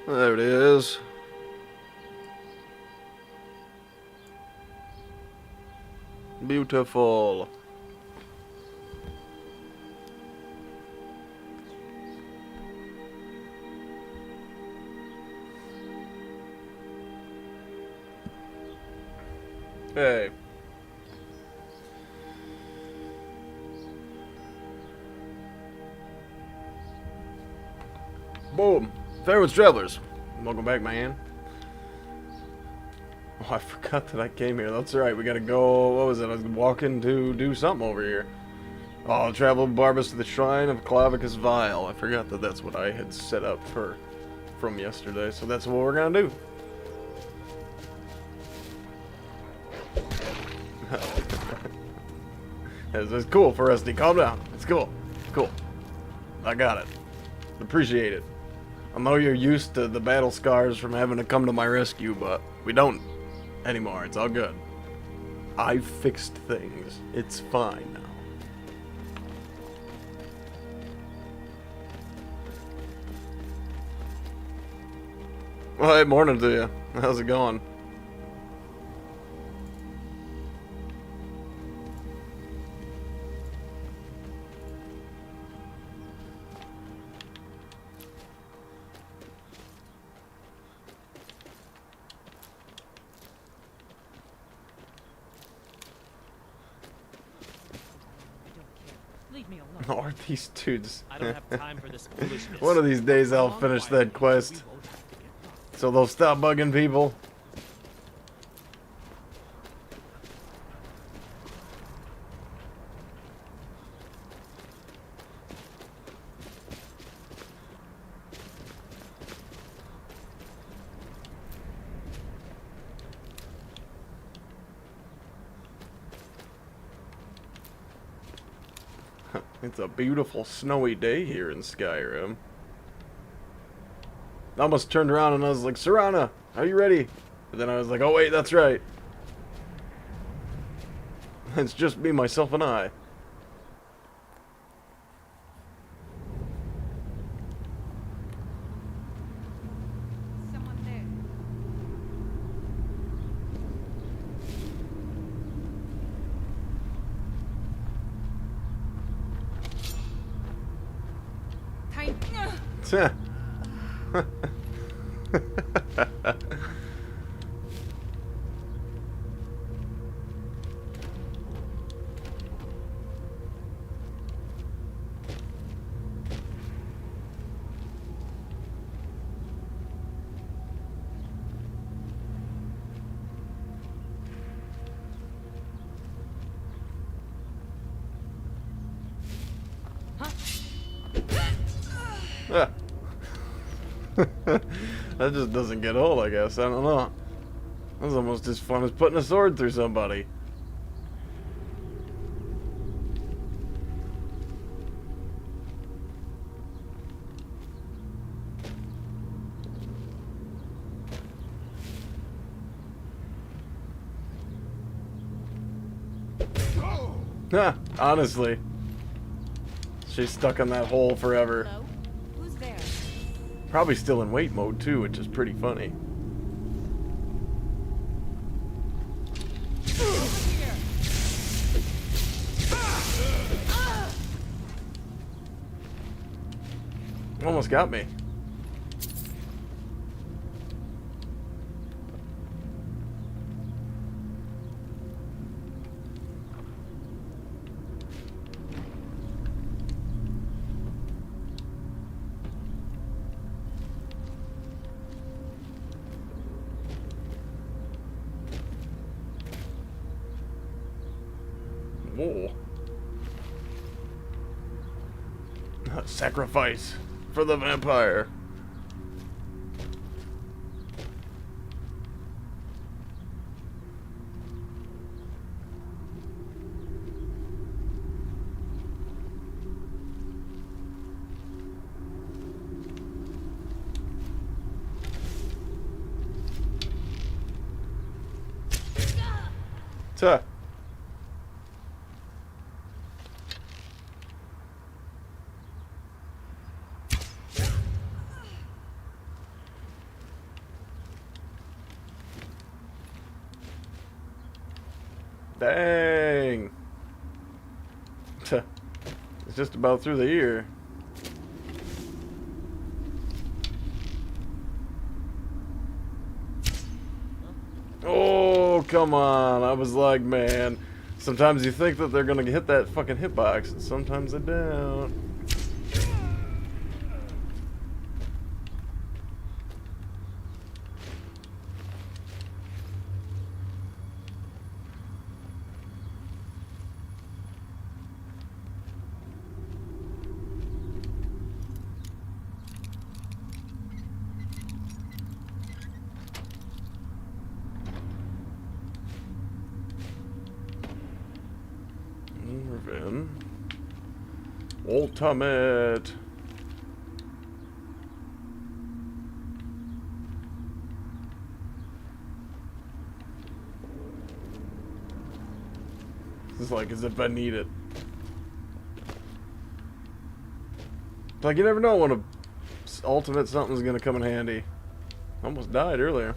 There it is. Beautiful. Hey. Boom. Fairwoods Travelers. Welcome back, man. Oh, I forgot that I came here. That's right. We gotta go. What was it? I was walking to do something over here. Oh, travel Barbas to the shrine of Clavicus Vile. I forgot that that's what I had set up from yesterday. So that's what we're gonna do. It's cool for Rusty. Calm down. It's cool. Cool. I got it. Appreciate it. I know you're used to the battle scars from having to come to my rescue, but we don't anymore. It's all good. I've fixed things. It's fine now. Well, hey, morning to you. How's it going? Leave me alone. Are these dudes? I don't have time for this foolishness. One of these days I'll finish that quest. So they'll stop bugging people. It's a beautiful snowy day here in Skyrim. I almost turned around and I was like, Serana, are you ready? But then I was like, oh wait, that's right. It's just me, myself, and I. Someone there. Time. That just doesn't get old, I guess. I don't know. That was almost as fun as putting a sword through somebody. Honestly. She's stuck in that hole forever. Hello? Who's there? Probably still in wait mode too, which is pretty funny. Almost got me. Whoa. Sacrifice for the vampire. Tuh. Dang. It's just about through the ear. Oh, come on. I was like, man. Sometimes you think that they're gonna hit that fucking hitbox, and sometimes they don't. Ravin. Ultimate. It's like as if I need it. It's like you never know when a ultimate something's gonna come in handy. Almost died earlier.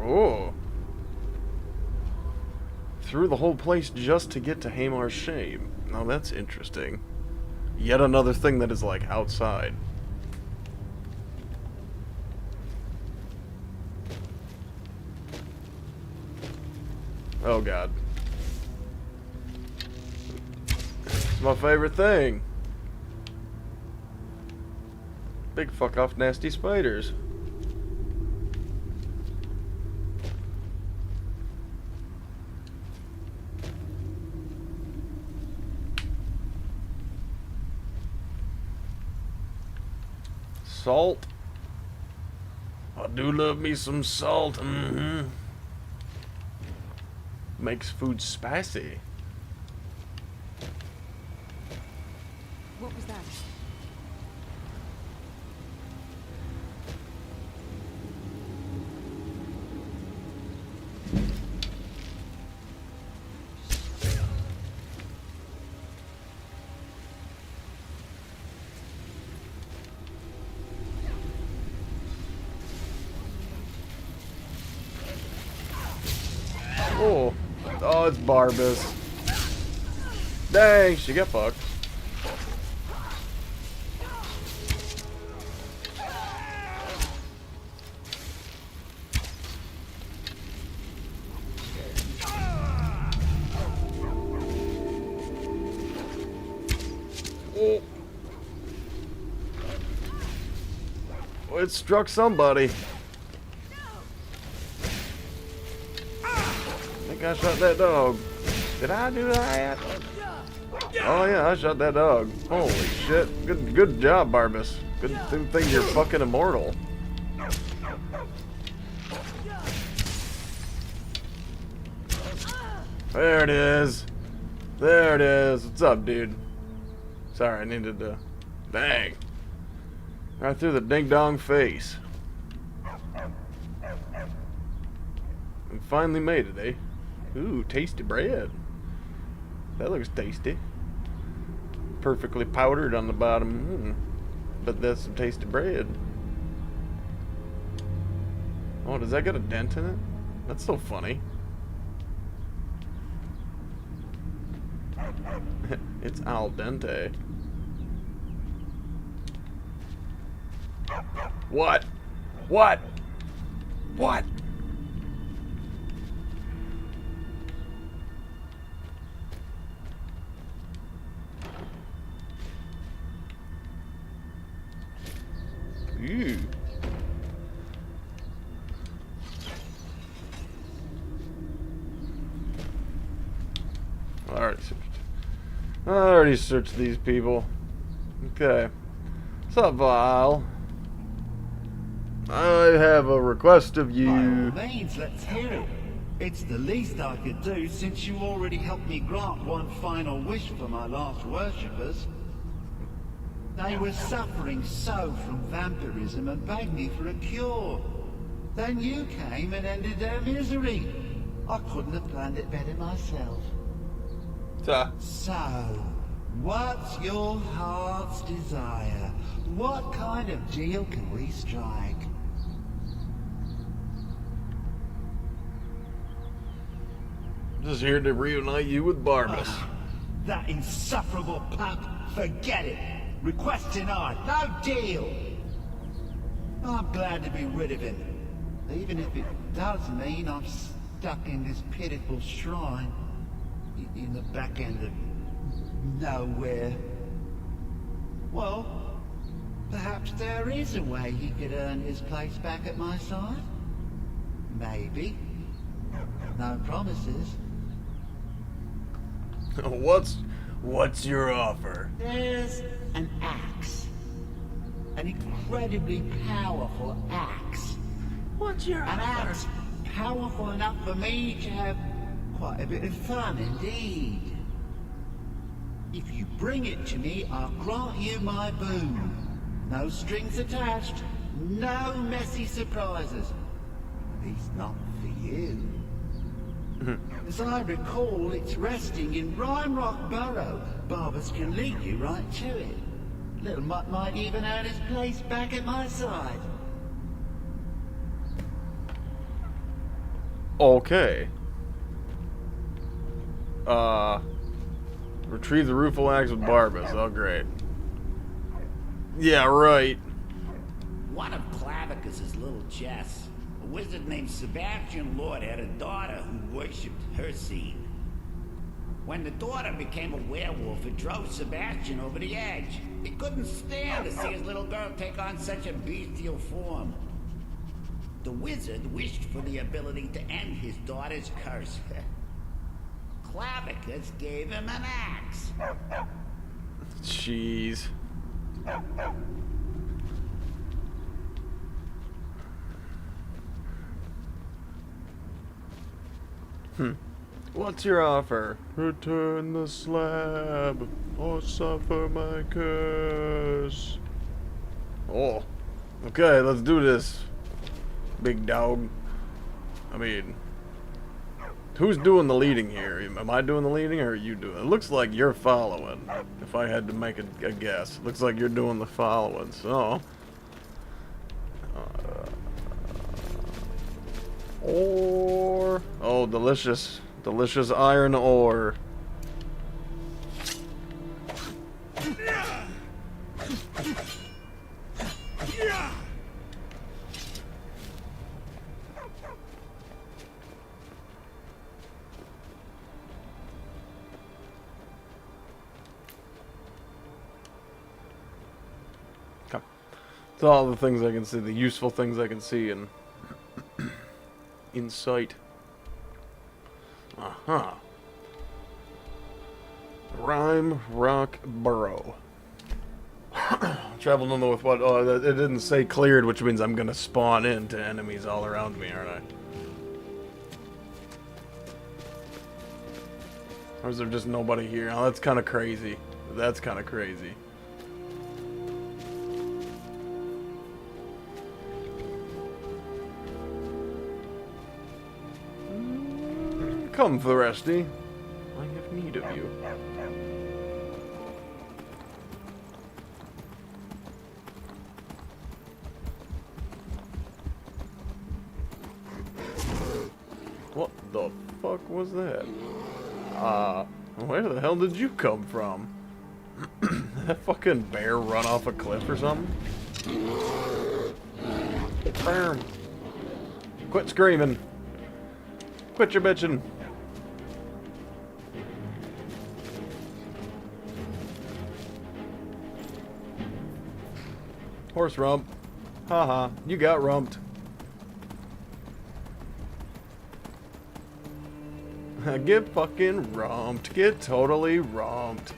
Oh. Through the whole place just to get to Hamar's Shame. Now that's interesting. Yet another thing that is like outside. Oh god. It's my favorite thing. Big fuck off nasty spiders. Salt. I do love me some salt. Mm-hmm. Makes food spicy. What was that? Oh. Oh, it's Barbas. Dang, she got fucked. Oh. Oh, it struck somebody. I shot that dog. Did I do that? Oh yeah, I shot that dog. Holy shit. Good job, Barbas. Good thing you're fucking immortal. There it is. There it is. What's up, dude? Sorry, I needed to... Dang. Right through the ding-dong face. We finally made it, eh? Ooh, tasty bread. That looks tasty. Perfectly powdered on the bottom. But that's some tasty bread. Oh, does that got a dent in it? That's so funny. It's al dente. What? What? What? Ew. I already searched these people. Okay. What's up, Val? I have a request of you. By all means, let's hear it. It's the least I could do since you already helped me grant one final wish for my last worshippers. They were suffering so from vampirism and begged me for a cure. Then you came and ended their misery. I couldn't have planned it better myself. So, what's your heart's desire? What kind of deal can we strike? Just here to reunite you with Barbas. That insufferable pup, forget it. Request denied, no deal. I'm glad to be rid of him, even if it does mean I'm stuck in this pitiful shrine in the back end of nowhere. Well, perhaps there is a way he could earn his place back at my side. Maybe. No promises. What's your offer? There's an axe. An incredibly powerful axe. What's your An axe powerful enough for me to have quite a bit of fun indeed. If you bring it to me, I'll grant you my boon. No strings attached, no messy surprises. At least not for you. As I recall, it's resting in Rime Rock Burrow. Barbas can lead you right to it. Little Mutt might even earn his place back at my side. Okay. Retrieve the rueful axe with Barbas. Oh, great. Yeah, right. One of Clavicus's little Jess, a wizard named Sebastian Lord, had a daughter who worshipped her seed. When the daughter became a werewolf, it drove Sebastian over the edge. He couldn't stand to see his little girl take on such a bestial form. The wizard wished for the ability to end his daughter's curse. Clavicus gave him an axe. Jeez. What's your offer? Return the slab, or suffer my curse. Oh. Okay, let's do this. Big dog. I mean, who's doing the leading here? Am I doing the leading or are you doing it? It looks like you're following. If I had to make a guess. It looks like you're doing the following, so. Ore. Oh, delicious. Delicious iron ore. It's all the things I can see, the useful things I can see in sight. Uh-huh. Rime Rock Burrow. Travel none with what? Oh, it didn't say cleared, which means I'm gonna spawn into enemies all around me, aren't I? Or is there just nobody here? Oh, that's kind of crazy. That's kind of crazy. Come, Thirsty. I have need of you. What the fuck was that? Where the hell did you come from? That fucking bear run off a cliff or something? Bam. Quit screaming. Quit your bitching. Horse rump. Haha, you got rumped. Get fucking rumped. Get totally rumped.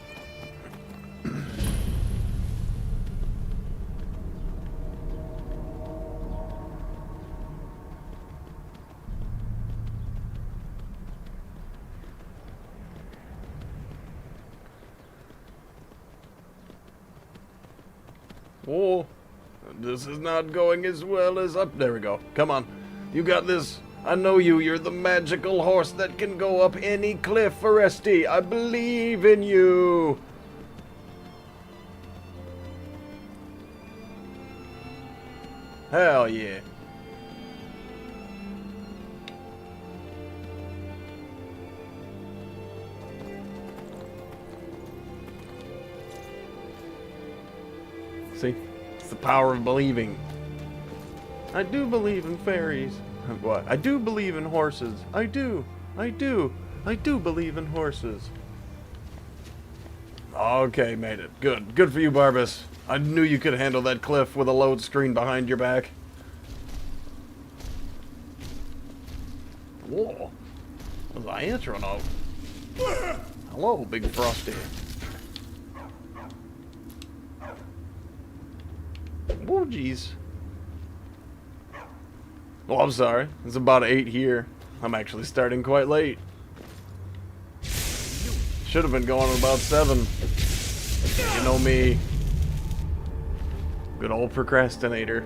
Whoa. This is not going as well as up. There we go. Come on. You got this. I know you. You're the magical horse that can go up any cliff, Foresti. I believe in you. Hell yeah. See? It's the power of believing. I do believe in fairies. What? I do believe in horses. I do. I do believe in horses. Okay, made it. Good. Good for you, Barbas. I knew you could handle that cliff with a load screen behind your back. Whoa. Was I answering out? Hello, Big Frosty. Whoa, jeez. Oh, I'm sorry. It's about 8 here. I'm actually starting quite late. Should have been going at about 7. You know me. Good old procrastinator.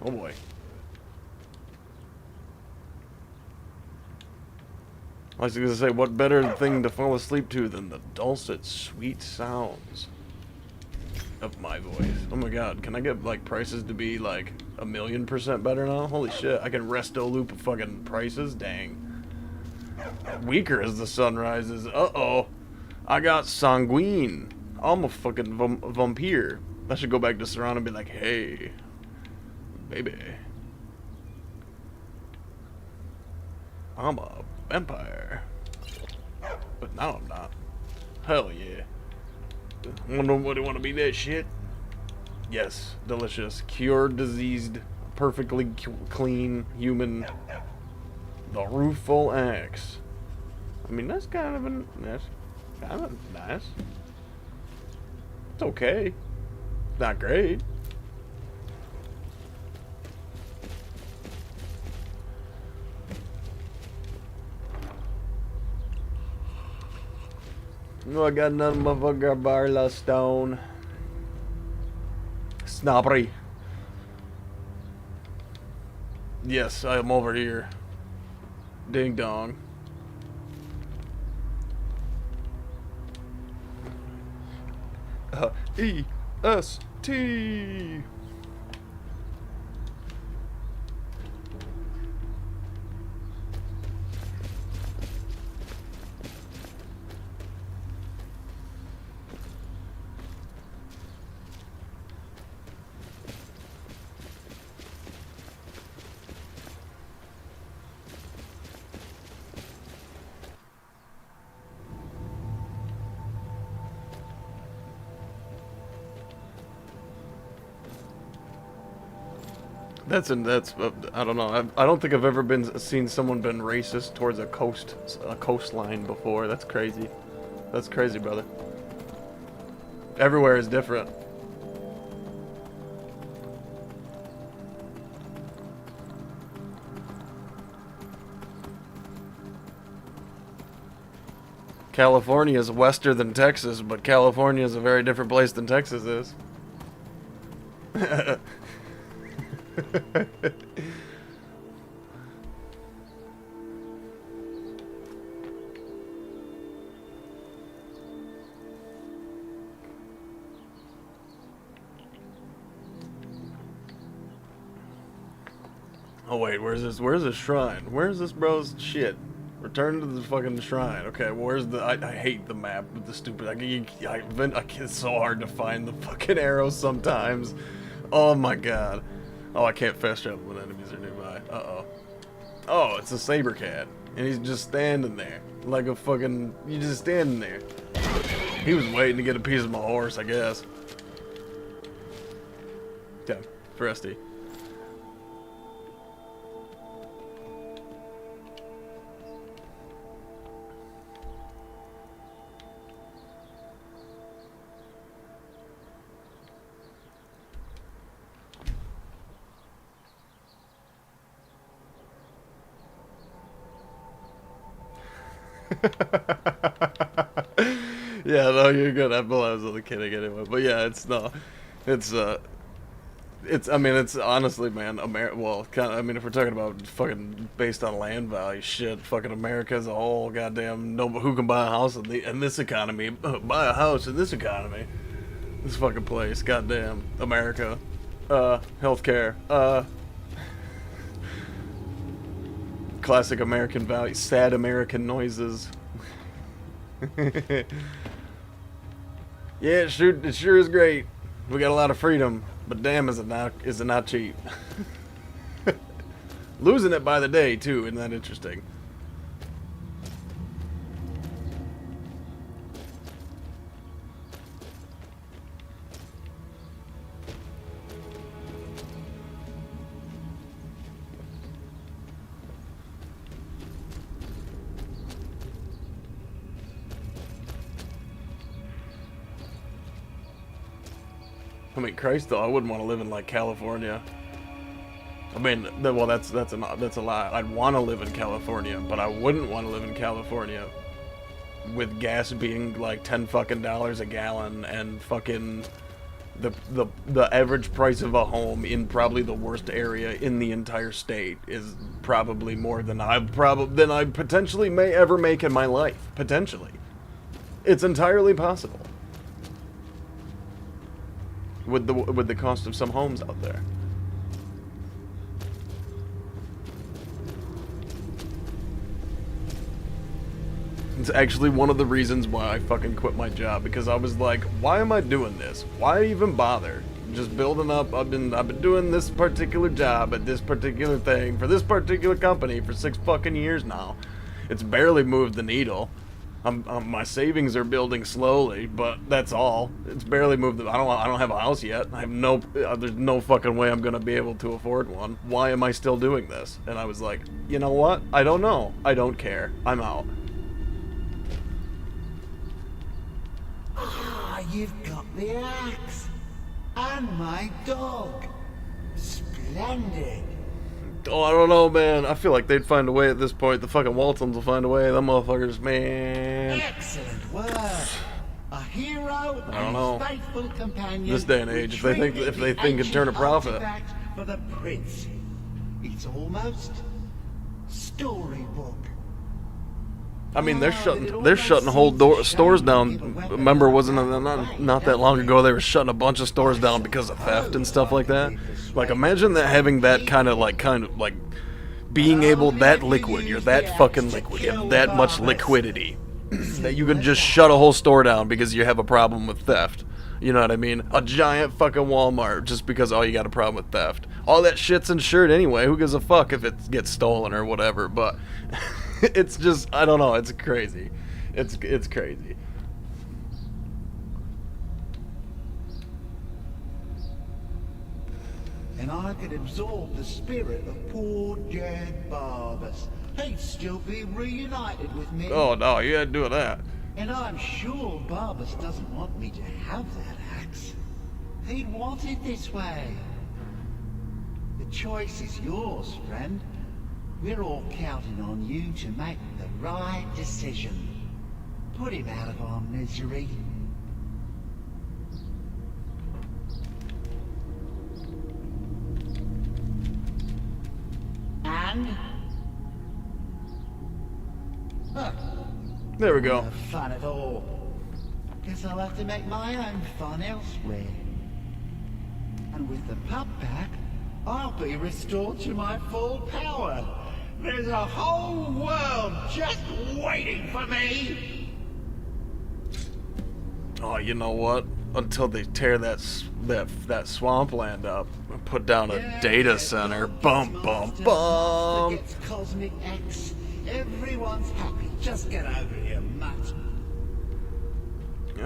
Oh boy. I was going to say, what better thing to fall asleep to than the dulcet, sweet sounds of my voice. Oh my god, can I get, like, prices to be, like, 1,000,000% better now? Holy shit, I can resto loop fucking prices? Dang. Weaker as the sun rises. Uh-oh. I got sanguine. I'm a fucking vampire. I should go back to Saran and be like, hey, baby. I'm a vampire. But now I'm not. Hell yeah. Nobody want to be that shit? Yes, delicious. Cured, diseased, perfectly clean, human. The rueful axe. I mean, that's kind of nice. It's okay. Not great. No, I got none of my Barla stone. Snobbery. Yes, I am over here. Ding dong. E-S-T. That's I don't know. I don't think I've ever seen someone been racist towards a coastline before. That's crazy. That's crazy, brother. Everywhere is different. California is wester than Texas, but California is a very different place than Texas is. Oh wait, where's this shrine? Where's this bro's shit? Return to the fucking shrine. Okay, where's the... I hate the map with the stupid... it's so hard to find the fucking arrows sometimes. Oh my god. Oh, I can't fast travel when enemies are nearby. Uh-oh. Oh, it's a saber cat. And he's just standing there. Like a fucking... He's just standing there. He was waiting to get a piece of my horse, I guess. Damn. Foresti. Yeah, no, you're good. I was only kidding anyway. But yeah, I mean, it's honestly, man, well, kind of, I mean, if we're talking about fucking based on land value, shit, fucking America as a whole, goddamn, who can buy a house in this economy? Buy a house in this economy. This fucking place, goddamn, America. Healthcare, classic American value, sad American noises. Yeah, it sure is great. We got a lot of freedom, but damn, is it not cheap? Losing it by the day too, isn't that interesting? I mean, Christ, though, I wouldn't want to live in like California. I mean, well, that's a lie. I'd want to live in California, but I wouldn't want to live in California with gas being like $10 fucking a gallon and fucking the average price of a home in probably the worst area in the entire state is probably more than I potentially may ever make in my life. Potentially, it's entirely possible. With the cost of some homes out there. It's actually one of the reasons why I fucking quit my job, because I was like, why am I doing this? Why even bother? Just building up. I've been doing this particular job at this particular thing for this particular company for 6 fucking years now. It's barely moved the needle. My savings are building slowly, but that's all. It's barely moved. I don't have a house yet. I have there's no fucking way I'm gonna be able to afford one. Why am I still doing this? And I was like, you know what? I don't know. I don't care. I'm out. Ah, you've got the axe. And my dog. Splendid. Oh, I don't know, man. I feel like they'd find a way at this point. The fucking Waltons will find a way. Them motherfuckers, man. Excellent work. A hero I don't know. and his faithful companion. This day and age, if they think it'd turn a profit. For the prince. It's almost storybook. I mean, they're shutting whole stores down. Remember, wasn't it not that long ago they were shutting a bunch of stores down because of theft and stuff like that? Like, imagine that, having that kind of like being able, that liquid, you're that fucking liquid, you have that much liquidity that you can just shut a whole store down because you have a problem with theft. You know what I mean? A giant fucking Walmart just because, oh, you got a problem with theft. All that shit's insured anyway. Who gives a fuck if it gets stolen or whatever? But it's just, I don't know. It's crazy. It's crazy. And I could absorb the spirit of poor dead Barbas. He'd still be reunited with me. Oh no, you had to do that. And I'm sure Barbas doesn't want me to have that axe. He'd want it this way. The choice is yours, friend. We're all counting on you to make the right decision. Put him out of our misery. And? Huh. There we go. No fun at all. Guess I'll have to make my own fun elsewhere. And with the pup back, I'll be restored to my full power. There's a whole world just waiting for me. Oh, you know what? Until they tear that swampland up and put down a data center. Bum bum bum. It's Cosmic X. Everyone's happy. Just get over here, mutt.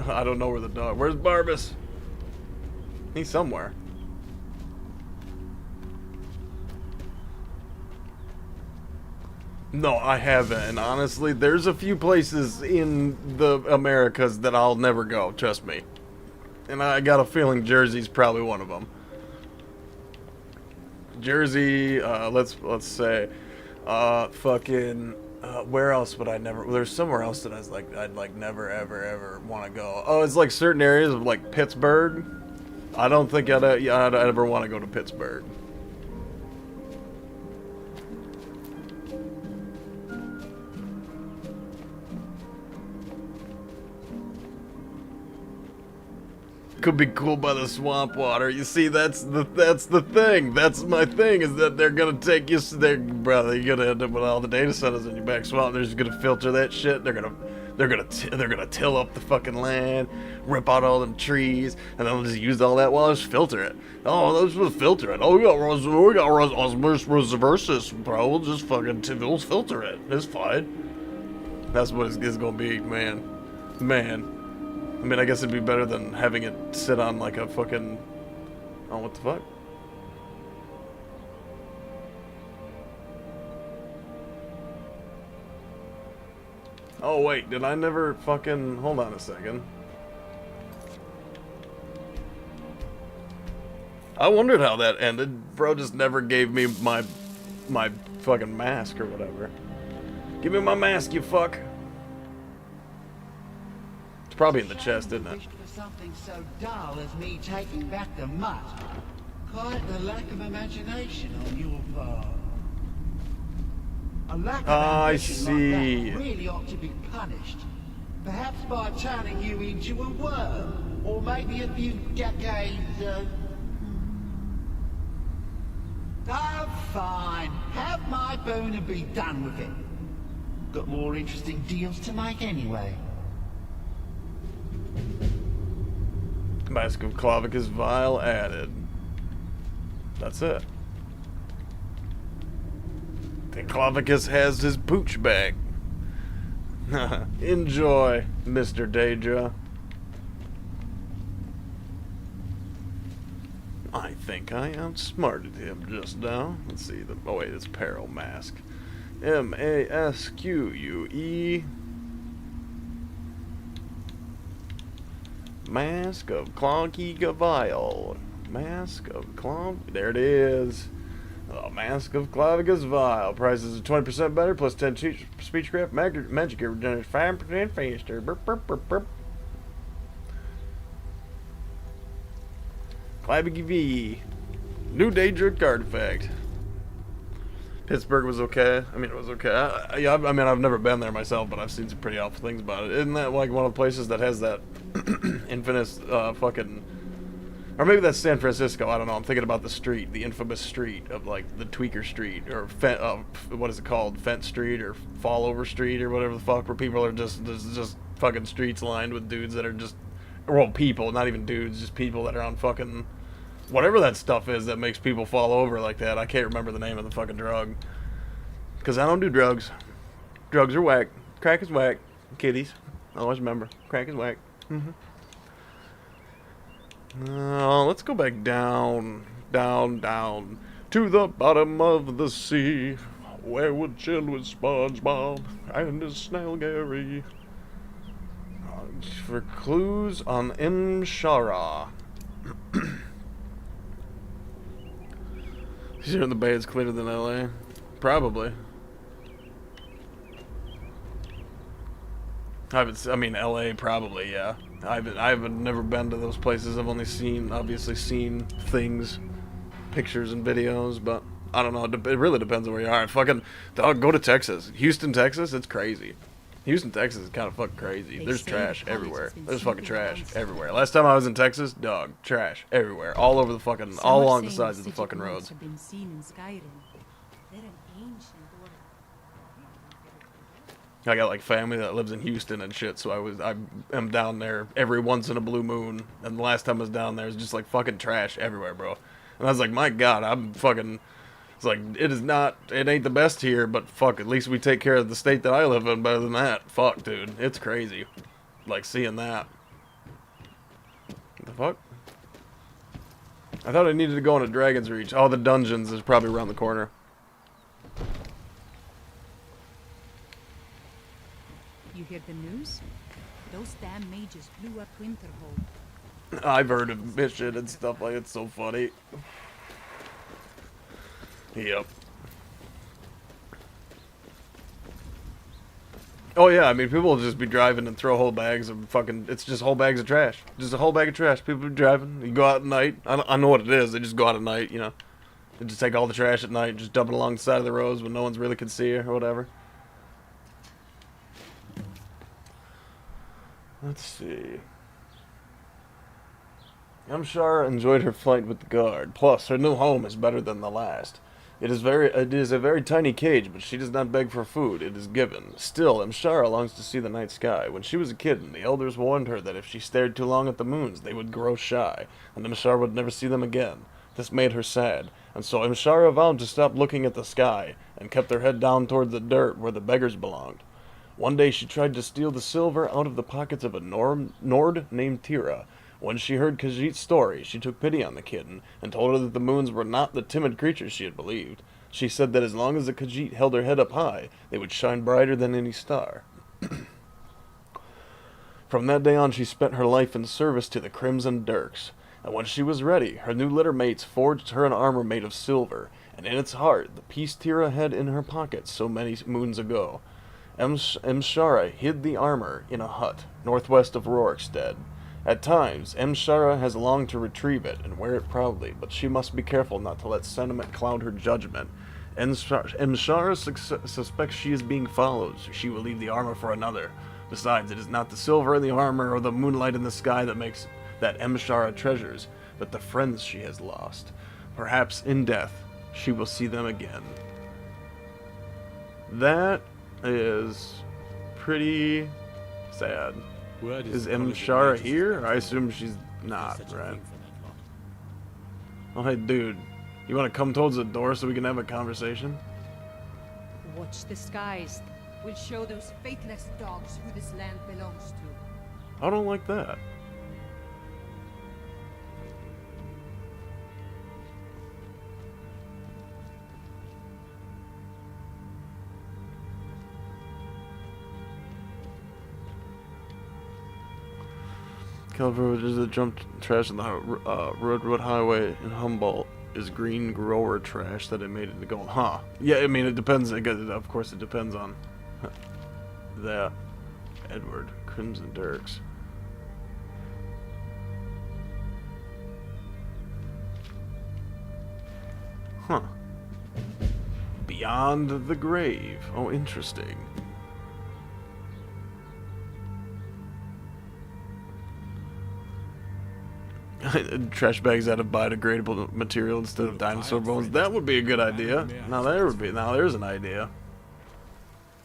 I don't know where the dog. Where's Barbas? He's somewhere. No, I haven't. And honestly, there's a few places in the Americas that I'll never go. Trust me. And I got a feeling Jersey's probably one of them. Jersey. Let's say, fucking. Where else would I never? There's somewhere else that I was like, I'd like never ever want to go. Oh, it's like certain areas of like Pittsburgh. I don't think I'd ever want to go to Pittsburgh. Could be cool by the swamp water. You see, that's the thing. That's my thing, is that they're gonna take you. Brother, you're gonna end up with all the data centers in your back swamp. They're just gonna filter that shit. They're gonna till up the fucking land, rip out all them trees, and then they'll just use all that while just filter it. Oh, let's just filter it. Oh, we got osmosis, bro. We'll just fucking we'll filter it. It's fine. That's what it's gonna be, man. I mean, I guess it'd be better than having it sit on like a fucking... Oh, what the fuck? Oh, wait, did I never fucking... Hold on a second. I wondered how that ended. Bro just never gave me my fucking mask or whatever. Give me my mask, you fuck. It's probably in the chest, isn't it? For something so dull as me taking back the mutt. Quite the lack of imagination on your part. A lack of ambition like that really ought to be punished. Perhaps by turning you into a worm, or maybe a few decades. Oh, fine. Have my boon and be done with it. Got more interesting deals to make anyway. Mask of Clavicus Vial added. That's it. And Clavicus has his pooch bag. Enjoy, Mr. Daedra. I think I outsmarted him just now. Let's see. Oh wait, it's Peril Mask. M-A-S-Q-U-E. Mask of Clavicus Vial. Mask of There it is. Oh, Mask of Clavicus Vial. Prices are 20% better, plus 10 speechcraft. Magic regenerates 5% faster. Burp, burp, burp, burp. Clavicus V. New Daedric artifact. Pittsburgh was okay. I mean, it was okay. I mean, I've never been there myself, but I've seen some pretty awful things about it. Isn't that like one of the places that has that infamous fucking... Or maybe that's San Francisco, I don't know. I'm thinking about the street, the infamous street of like the Tweaker Street, or what is it called? Fence Street, or Fallover Street, or whatever the fuck, where people are just fucking streets lined with dudes that are just... Well, people, not even dudes, just people that are on fucking... Whatever that stuff is that makes people fall over like that. I can't remember the name of the fucking drug. Because I don't do drugs. Drugs are whack. Crack is whack. Kiddies. Always remember. Crack is whack. Let's go back down. Down. To the bottom of the sea. Where would chill with SpongeBob and his snail Gary. For clues on Imshara. Here in the Bay, it's cleaner than LA. Probably. I mean, LA probably, yeah. I've never been to those places. I've only obviously seen things, pictures and videos, but I don't know. It really depends on where you are. Fucking, dog, go to Texas. Houston, Texas, it's crazy. Houston, Texas is kind of fucking crazy. There's trash everywhere. There's fucking trash everywhere. Last time I was in Texas, dog, trash everywhere. All over the fucking, all along the sides of the fucking roads. Have been seen in Skyrim. They're an ancient order. I got like family that lives in Houston and shit, so I am down there every once in a blue moon. And the last time I was down there, it was just like fucking trash everywhere, bro. And I was like, my God, I'm fucking... It's like, it ain't the best here, but fuck, at least we take care of the state that I live in better than that. Fuck, dude. It's crazy. Like, seeing that. What the fuck? I thought I needed to go on a Dragon's Reach. Oh, the dungeons is probably around the corner. You hear the news? Those damn mages blew up Winterhold. I've heard of mission and stuff like it's so funny. Yep. Oh yeah, I mean, people will just be driving and throw whole bags of fucking. It's just whole bags of trash. Just a whole bag of trash. People be driving. You go out at night. I know what it is. They just go out at night. You know, they just take all the trash at night, just dump it along the side of the roads when no one's really can see it or whatever. Let's see. Shara enjoyed her flight with the guard. Plus, her new home is better than the last. It is a very tiny cage, but she does not beg for food. It is given. Still, Shara longs to see the night sky. When she was a kitten, the elders warned her that if she stared too long at the moons, they would grow shy, and Shara would never see them again. This made her sad, and so Shara vowed to stop looking at the sky, and kept her head down toward the dirt where the beggars belonged. One day she tried to steal the silver out of the pockets of a Nord named Tira. When she heard Khajiit's story, she took pity on the kitten, and told her that the moons were not the timid creatures she had believed. She said that as long as the Khajiit held her head up high, they would shine brighter than any star. From that day on, she spent her life in service to the Crimson Dirks, and when she was ready, her new litter mates forged her an armor made of silver, and in its heart, the piece Tira had in her pocket so many moons ago. Shara hid the armor in a hut, northwest of Rorikstead. At times, Shara has longed to retrieve it and wear it proudly, but she must be careful not to let sentiment cloud her judgment. Shara suspects she is being followed, so she will leave the armor for another. Besides, it is not the silver in the armor or the moonlight in the sky that makes that Shara treasures, but the friends she has lost. Perhaps in death, she will see them again. That is pretty sad. Is Shara here? I assume she's not, right? Oh, hey, dude. You want to come towards the door so we can have a conversation? Watch the skies. We'll show those faithless dogs who this land belongs to. I don't like that. California is a jump trash on the Road Highway in Humboldt is green grower trash that it made into gold. Huh. Yeah, I mean, it depends. Of course, it depends on that. Edward. Crimson Dirks. Huh. Beyond the grave. Oh, interesting. Trash bags out of biodegradable material instead of dinosaur bones. That would be a good idea. Now there's an idea.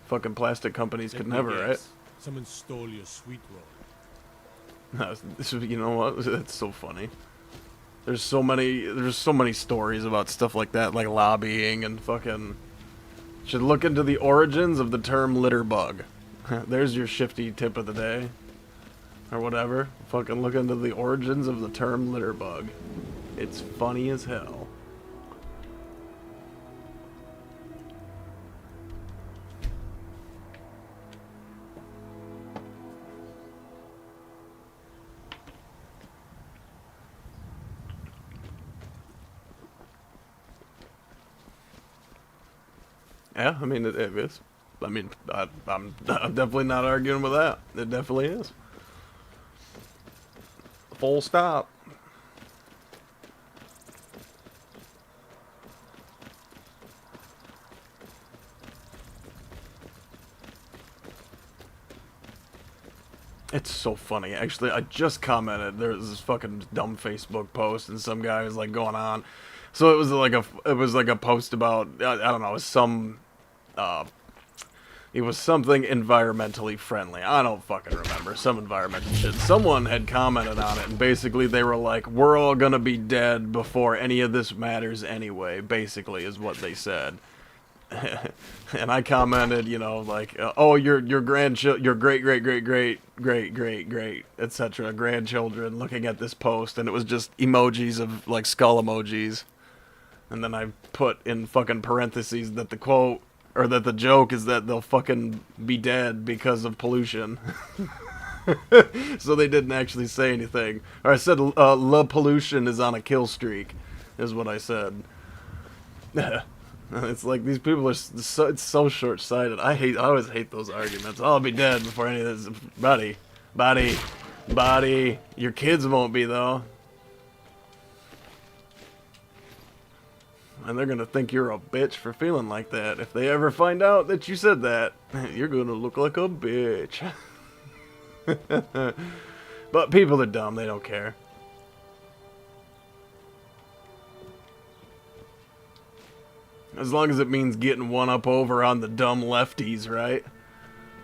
Fucking plastic companies could never, right? Someone stole your sweet roll. No, you know what? That's so funny. There's so many stories about stuff like that, like lobbying and fucking. Should look into the origins of the term litter bug. There's your shifty tip of the day. Or whatever. Fucking look into the origins of the term litter bug. It's funny as hell. Yeah, I mean, it is. I mean, I'm definitely not arguing with that. It definitely is. Full stop. It's so funny. Actually, I just commented. There's this fucking dumb Facebook post, and some guy was like going on. So it was like a post about I don't know, it was something environmentally friendly. I don't fucking remember. Some environmental shit. Someone had commented on it, and basically they were like, we're all gonna be dead before any of this matters anyway, basically, is what they said. And I commented, you know, like, oh, your grandchildren, your great, etc. grandchildren looking at this post, and it was just emojis of, like, skull emojis. And then I put in fucking parentheses that the quote, or that the joke is that they'll fucking be dead because of pollution. So they didn't actually say anything. Or I said, la pollution is on a kill streak, is what I said. It's like these people are so, it's so short-sighted. I always hate those arguments. I'll be dead before any of this. Buddy. Your kids won't be though. And they're gonna think you're a bitch for feeling like that. If they ever find out that you said that, you're gonna look like a bitch. But people are dumb, they don't care. As long as it means getting one up over on the dumb lefties, right?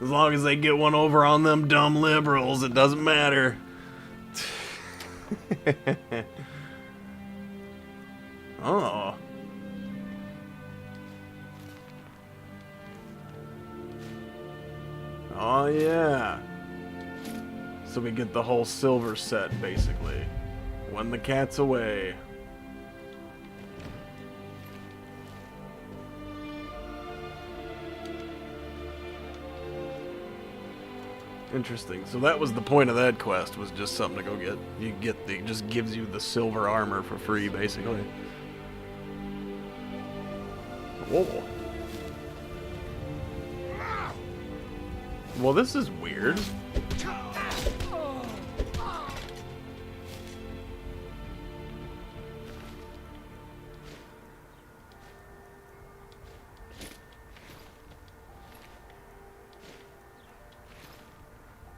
As long as they get one over on them dumb liberals, it doesn't matter. Oh. Oh yeah. So we get the whole silver set, basically. When the cat's away. Interesting. So that was the point of that quest, was just something to go get. You get the, it just gives you the silver armor for free, basically. Whoa. Well, this is weird.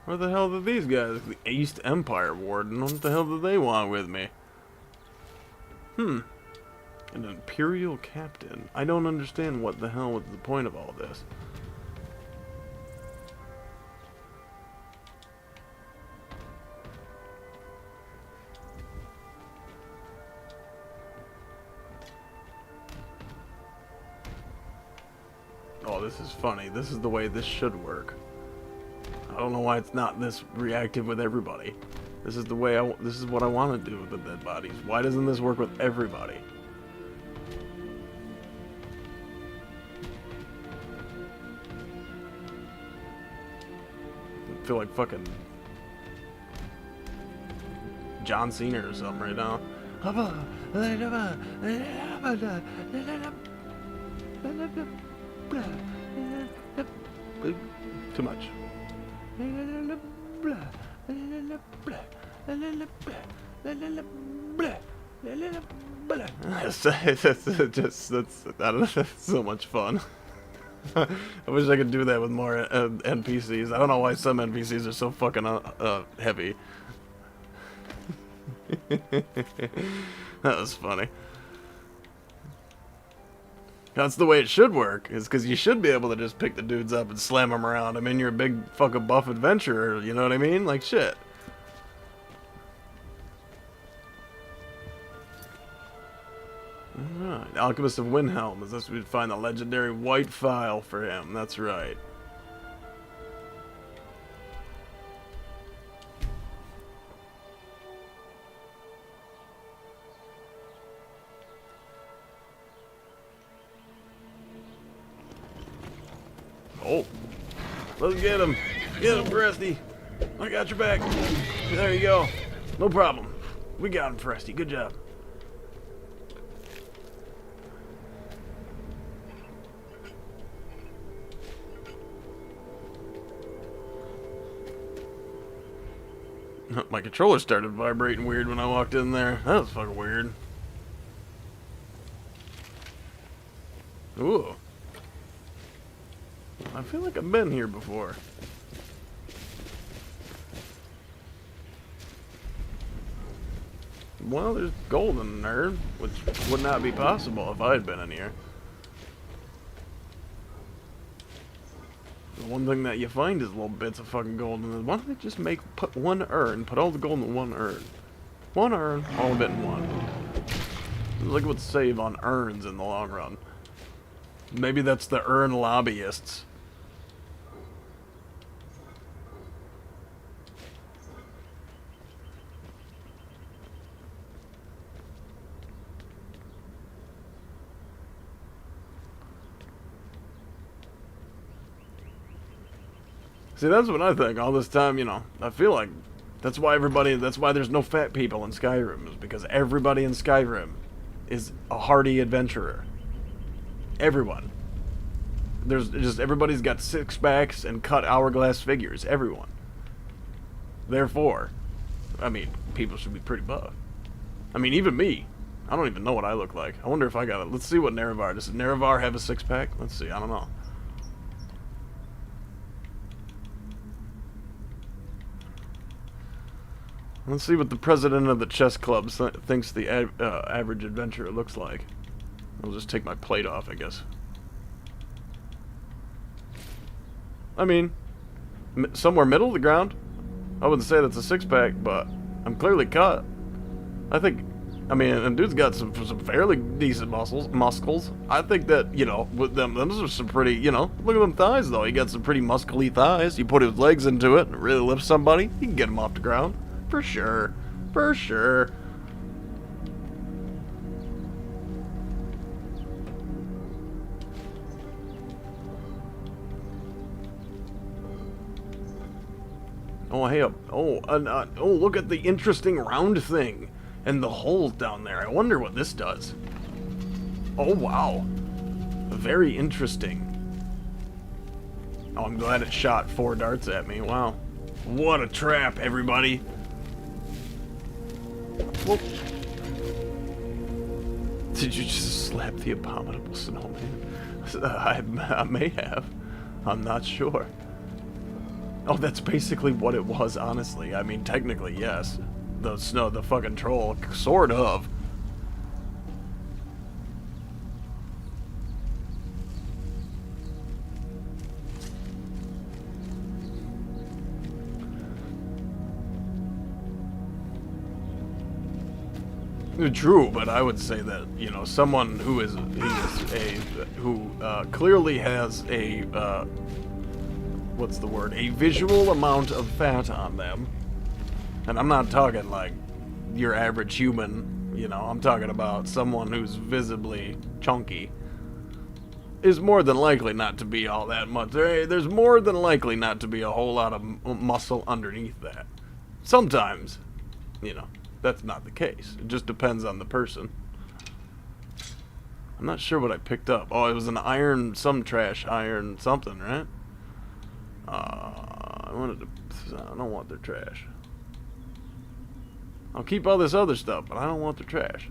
Where the hell did these guys? The East Empire Warden? What the hell did they want with me? An Imperial Captain. I don't understand what the hell was the point of all this. Oh, this is funny. This is the way this should work. I don't know why it's not this reactive with everybody. This is the way this is what I want to do with the dead bodies. Why doesn't this work with everybody? I feel like fucking John Cena or something right now. Too much. That's so much fun. I wish I could do that with more NPCs. I don't know why some NPCs are so fucking heavy. That was funny. That's the way it should work, is because you should be able to just pick the dudes up and slam them around. I mean, you're a big fucking buff adventurer, you know what I mean? Like, shit. Alright, Alchemist of Windhelm. Is this we'd find the legendary white file for him? That's right. Oh, let's get him. Get him, Presty. I got your back. There you go. No problem. We got him, Presty. Good job. My controller started vibrating weird when I walked in there. That was fucking weird. Ooh. I feel like I've been here before. Well, there's gold in there, which would not be possible if I had been in here. The one thing that you find is little bits of fucking gold in this. Why don't they just put one urn, put all the gold in one urn? One urn, all of it in one. Seems like it would save on urns in the long run. Maybe that's the urn lobbyists. See, that's what I think all this time, you know. I feel like that's why there's no fat people in Skyrim, is because everybody in Skyrim is a hardy adventurer. Everyone. There's just, everybody's got six packs and cut hourglass figures. Everyone. Therefore, I mean, people should be pretty buff. I mean, even me. I don't even know what I look like. I wonder if I got it. Let's see what Nerevar. Does Nerevar have a six-pack? Let's see. I don't know. Let's see what the president of the chess club thinks the average adventurer looks like. I'll just take my plate off, I guess. I mean, somewhere middle of the ground. I wouldn't say that's a six-pack, but I'm clearly cut. I think, I mean, and dude's got some fairly decent muscles. I think that, you know, with them, those are some pretty, you know, look at them thighs, though. He got some pretty muscly thighs. You put his legs into it and really lift somebody, you can get him off the ground. For sure. For sure. Oh, hey, oh, look at the interesting round thing. And the holes down there. I wonder what this does. Oh, wow. Very interesting. Oh, I'm glad it shot 4 darts at me. Wow. What a trap, everybody. Whoa. Did you just slap the abominable snowman? I may have. I'm not sure. Oh, that's basically what it was, honestly. I mean, technically, yes. The fucking troll, sort of. True, but I would say that, you know, someone who clearly has a what's the word? A visual amount of fat on them. And I'm not talking like your average human, you know, I'm talking about someone who's visibly chunky. Is more than likely not to be all that much. There's more than likely not to be a whole lot of muscle underneath that. Sometimes, you know, that's not the case. It just depends on the person. I'm not sure what I picked up. Oh, it was an iron, some trash iron something, right? I don't want their trash. I'll keep all this other stuff, but I don't want their trash.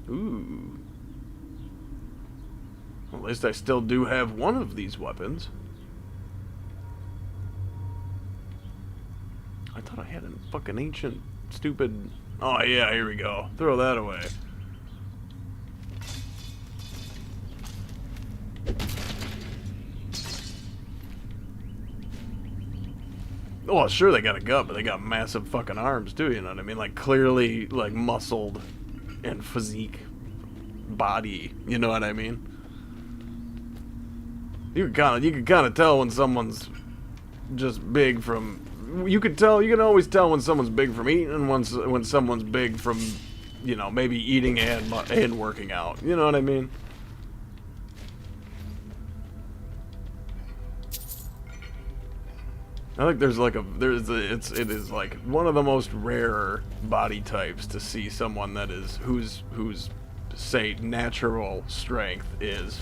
Ooh. Well, at least I still do have one of these weapons. I thought I had a fucking ancient, stupid... Oh yeah, here we go. Throw that away. Oh, sure they got a gut, but they got massive fucking arms too, you know what I mean? Like, clearly, like, muscled and physique body, you know what I mean? You can kind of tell when someone's just big from... You can always tell when someone's big from eating and when someone's big from, you know, maybe eating and working out. You know what I mean? I think there's like it is like one of the most rare body types to see someone that is whose say natural strength is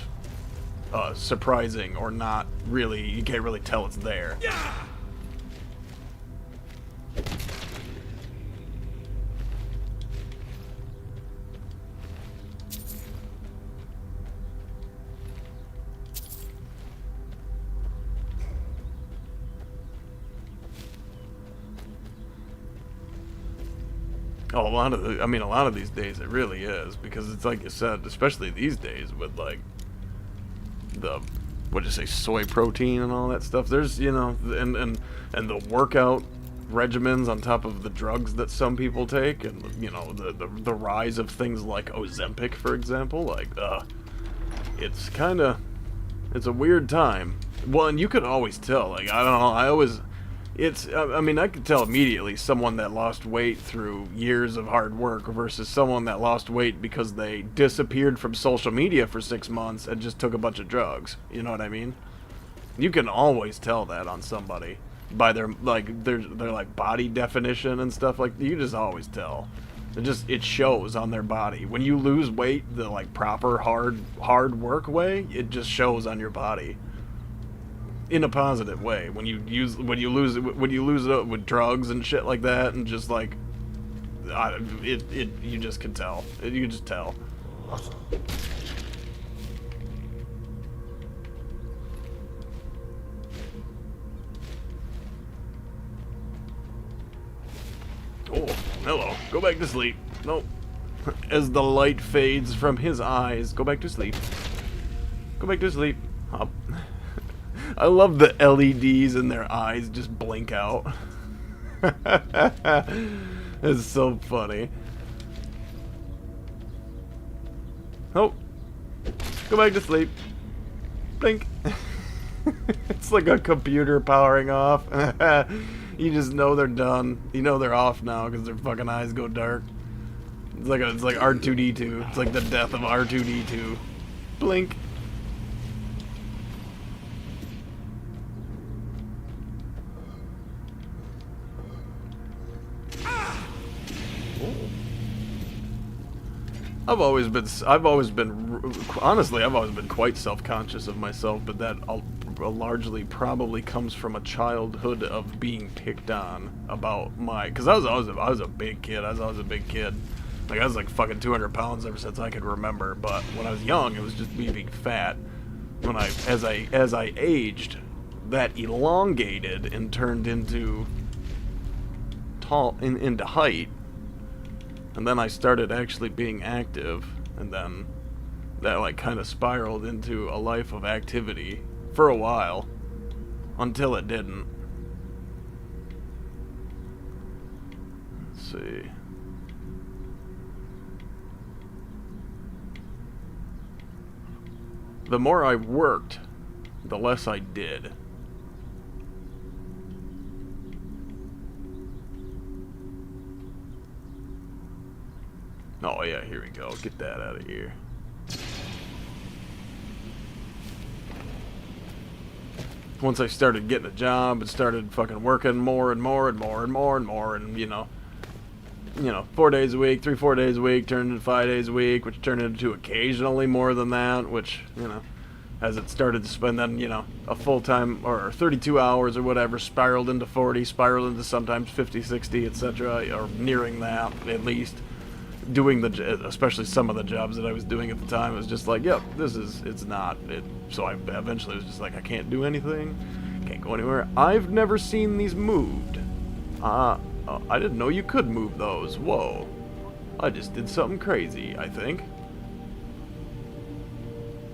surprising or not really. You can't really tell it's there. Yeah! Oh, a lot of these days it really is, because it's like you said, especially these days with like the what'd you say, soy protein and all that stuff. There's, you know, and the workout regimens on top of the drugs that some people take, and you know, the rise of things like Ozempic, for example. Like, it's a weird time. Well, and you could always tell. Like, I don't know. It's, I mean, I could tell immediately someone that lost weight through years of hard work versus someone that lost weight because they disappeared from social media for 6 months and just took a bunch of drugs. You know what I mean? You can always tell that on somebody by their, like, their like body definition and stuff. Like, you just always tell. It shows on their body. When you lose weight the like proper hard work way, it just shows on your body. In a positive way. When you lose it with drugs and shit like that, and just like you just can tell. You can just tell. Oh, hello. Go back to sleep. Nope. As the light fades from his eyes, go back to sleep. Go back to sleep. Hop. I love the LEDs in their eyes just blink out. It's so funny. Oh. Go back to sleep. Blink. It's like a computer powering off. You just know they're done. You know they're off now because their fucking eyes go dark. It's like R2-D2. It's like the death of R2-D2. Blink. I've always been quite self-conscious of myself, but that largely probably comes from a childhood of being picked on about because I was a big kid. I was always a big kid. Like, I was like fucking 200 pounds ever since I could remember. But when I was young, it was just me being fat. As I aged, that elongated and turned into into height. And then I started actually being active, and then that like kind of spiraled into a life of activity for a while, until it didn't. Let's see. The more I worked, the less I did. Oh yeah, here we go. Get that out of here. Once I started getting a job and started fucking working more and more and more and more and more, and you know, 4 days a week, 4 days a week, turned into 5 days a week, which turned into occasionally more than that, which, as it started to spend, then, a full-time, or 32 hours or whatever, spiraled into 40, spiraled into sometimes 50, 60, etc., or nearing that, at least. Doing especially some of the jobs that I was doing at the time, it was just like, yep, it's not it. So I eventually was just like, I can't do anything, can't go anywhere. I've never seen these moved. I didn't know you could move those. Whoa, I just did something crazy, I think.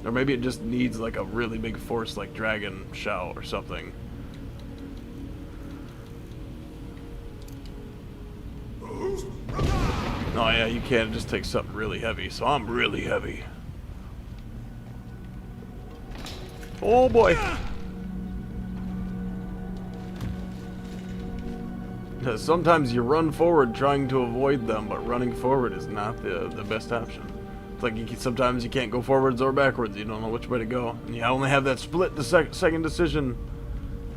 Or maybe it just needs like a really big force like Dragon Shell or something. Oh yeah, you can't just take something really heavy, so I'm really heavy. Oh boy. Sometimes you run forward trying to avoid them, but running forward is not the best option. It's like sometimes you can't go forwards or backwards, you don't know which way to go. And you only have that split second decision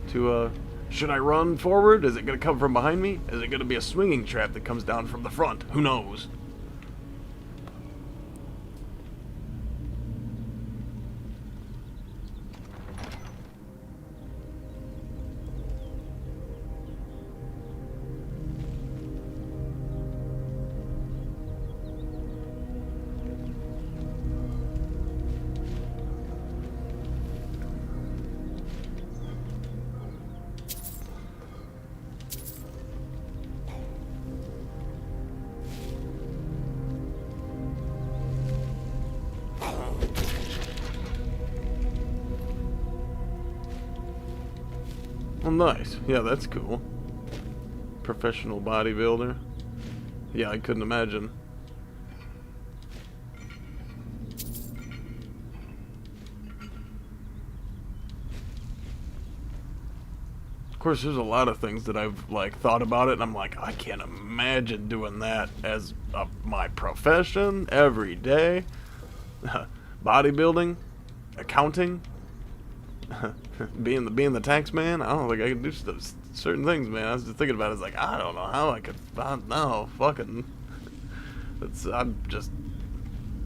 to, should I run forward? Is it going to come from behind me? Is it going to be a swinging trap that comes down from the front? Who knows? Well, nice. Yeah, that's cool. Professional bodybuilder. Yeah, I couldn't imagine. course, there's a lot of things that I've like thought about it, and I'm like, I can't imagine doing that as my profession every day. Bodybuilding, accounting, being the tax man. I don't think I can do certain things, man. I was just thinking about it. It's like, I don't know how I could. No, fucking.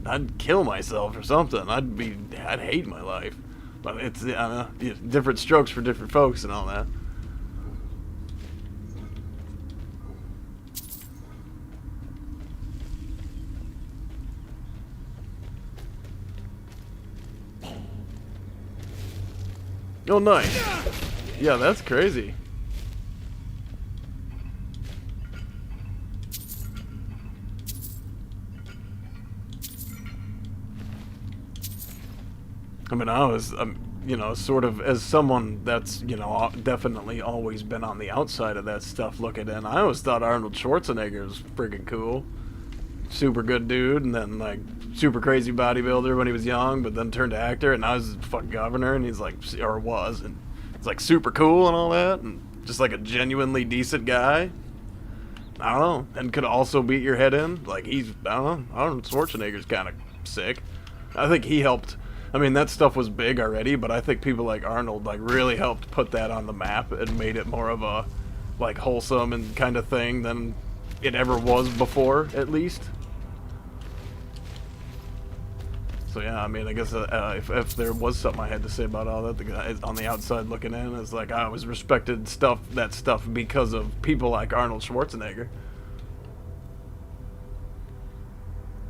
I'd kill myself or something. I'd hate my life. But it's, I don't know, different strokes for different folks and all that. Oh, nice. Yeah, that's crazy. I mean, I was, you know, sort of, as someone that's, you know, definitely always been on the outside of that stuff looking in, I always thought Arnold Schwarzenegger was freaking cool. Super good dude, and then, like, super crazy bodybuilder when he was young, but then turned to actor, and now he's a fucking governor, and he's like, or was, and it's like super cool and all that, and just like a genuinely decent guy. I don't know, and could also beat your head in. Like, he's, I don't know, Arnold Schwarzenegger's kind of sick. I think he helped. I mean, that stuff was big already, but I think people like Arnold, like, really helped put that on the map and made it more of a, like, wholesome and kind of thing than it ever was before, at least. So yeah, I mean, I guess if there was something I had to say about all that, the guy on the outside looking in is like, I always respected that stuff because of people like Arnold Schwarzenegger.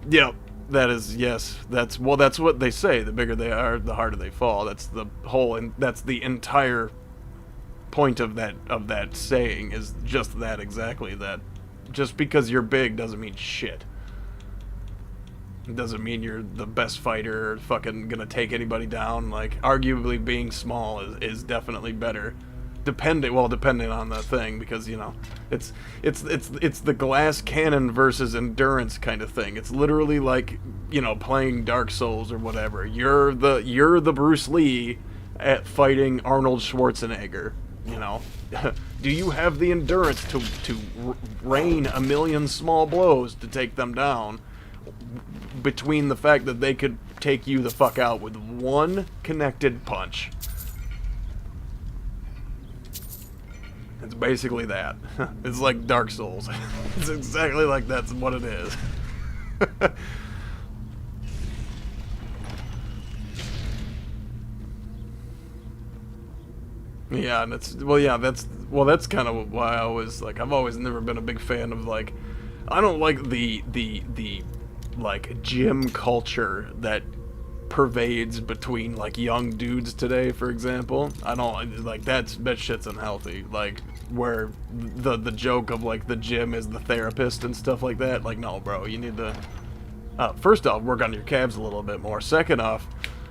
Yep, that is, yes, that's what they say. The bigger they are, the harder they fall. That's the whole, and that's the entire point of that saying, is just that, exactly that. Just because you're big doesn't mean shit. It doesn't mean you're the best fighter or fucking gonna take anybody down. Like, arguably being small is definitely better. Depending on the thing, because, you know, it's the glass cannon versus endurance kind of thing. It's literally like, you know, playing Dark Souls or whatever. You're the Bruce Lee at fighting Arnold Schwarzenegger, you know. Do you have the endurance to rain a million small blows to take them down? Between the fact that they could take you the fuck out with one connected punch. It's basically that. It's like Dark Souls. It's exactly like that's what it is. Yeah, and it's, that's kind of why I always, like, I've always never been a big fan of, like, I don't like the like, gym culture that pervades between, like, young dudes today, for example. I don't, like, that shit's unhealthy. Like, where the joke of, like, the gym is the therapist and stuff like that. Like, no, bro, you need to, first off, work on your calves a little bit more. Second off,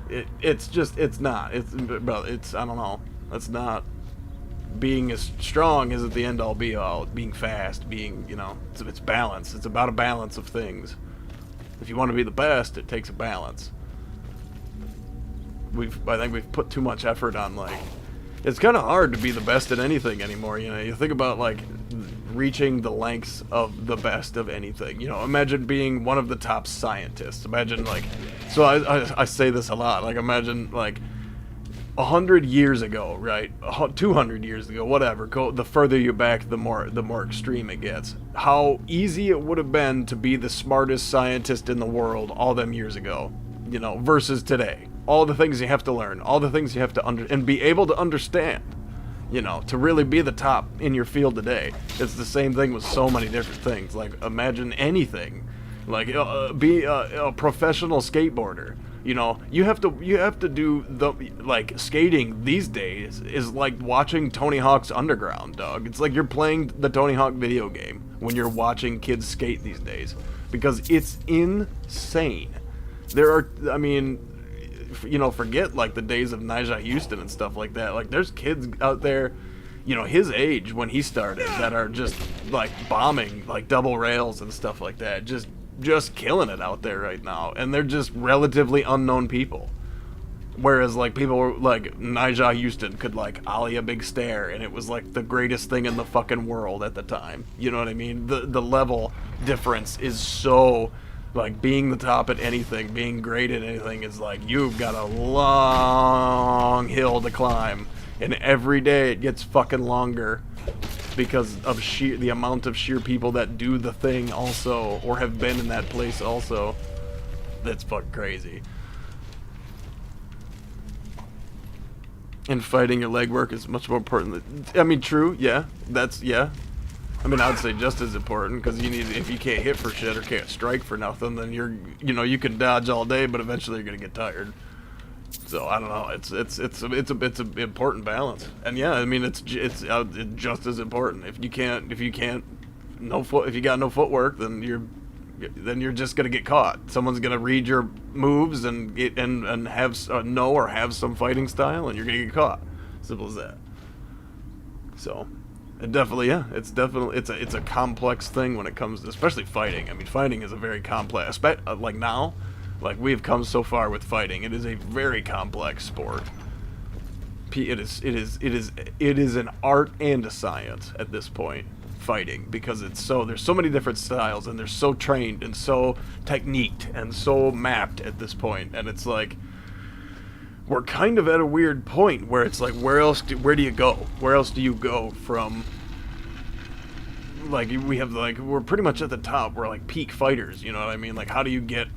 it's not, I don't know, it's not, being as strong isn't the end all be all. Being fast, being, you know, it's balance. It's about a balance of things. If you want to be the best, it takes a balance. I think we've put too much effort on, like, it's kind of hard to be the best at anything anymore, you know. You think about, like, reaching the lengths of the best of anything. You know, imagine being one of the top scientists. Imagine, like, so I say this a lot, like, imagine, like, 100 years ago, right? 200 years ago, whatever. The further you back, the more extreme it gets. How easy it would have been to be the smartest scientist in the world all them years ago, you know, versus today. All the things you have to learn, all the things you have to and be able to understand, you know, to really be the top in your field today. It's the same thing with so many different things. Like, imagine anything, like, be a professional skateboarder. You know, you have to do the, like, skating these days is like watching Tony Hawk's Underground, dog. It's like you're playing the Tony Hawk video game when you're watching kids skate these days, because it's insane. There are, I mean, you know, forget, like, the days of Nigel Houston and stuff like that. Like, there's kids out there, you know, his age when he started, that are just, like, bombing, like, double rails and stuff like that. Just killing it out there right now, and they're just relatively unknown people. Whereas, like, people were, like, Nigel Houston could, like, ollie a big stare, and it was, like, the greatest thing in the fucking world at the time. You know what I mean? The level difference is so, like, being the top at anything, being great at anything is, like, you've got a long hill to climb. And every day it gets fucking longer because of the amount of sheer people that do the thing also, or have been in that place also. That's fucking crazy. And fighting your legwork is much more important. I mean, true, yeah. Yeah. I mean, I would say just as important, because you need, if you can't hit for shit or can't strike for nothing, then you can dodge all day, but eventually you're gonna get tired. So I don't know. It's an important balance, and yeah, I mean it's just as important. If you got no footwork, then you're just gonna get caught. Someone's gonna read your moves and have know or have some fighting style, and you're gonna get caught. Simple as that. So, it definitely, yeah, it's a complex thing when it comes to, especially fighting. I mean, fighting is a very complex. Like now, like we've come so far with fighting, it is a very complex sport. It is an art and a science at this point. Fighting, because there's so many different styles, and they're so trained and so techniqued and so mapped at this point, and it's like we're kind of at a weird point where it's like where do you go? Where else do you go from? Like we're pretty much at the top. We're like peak fighters, you know what I mean? Like how do you get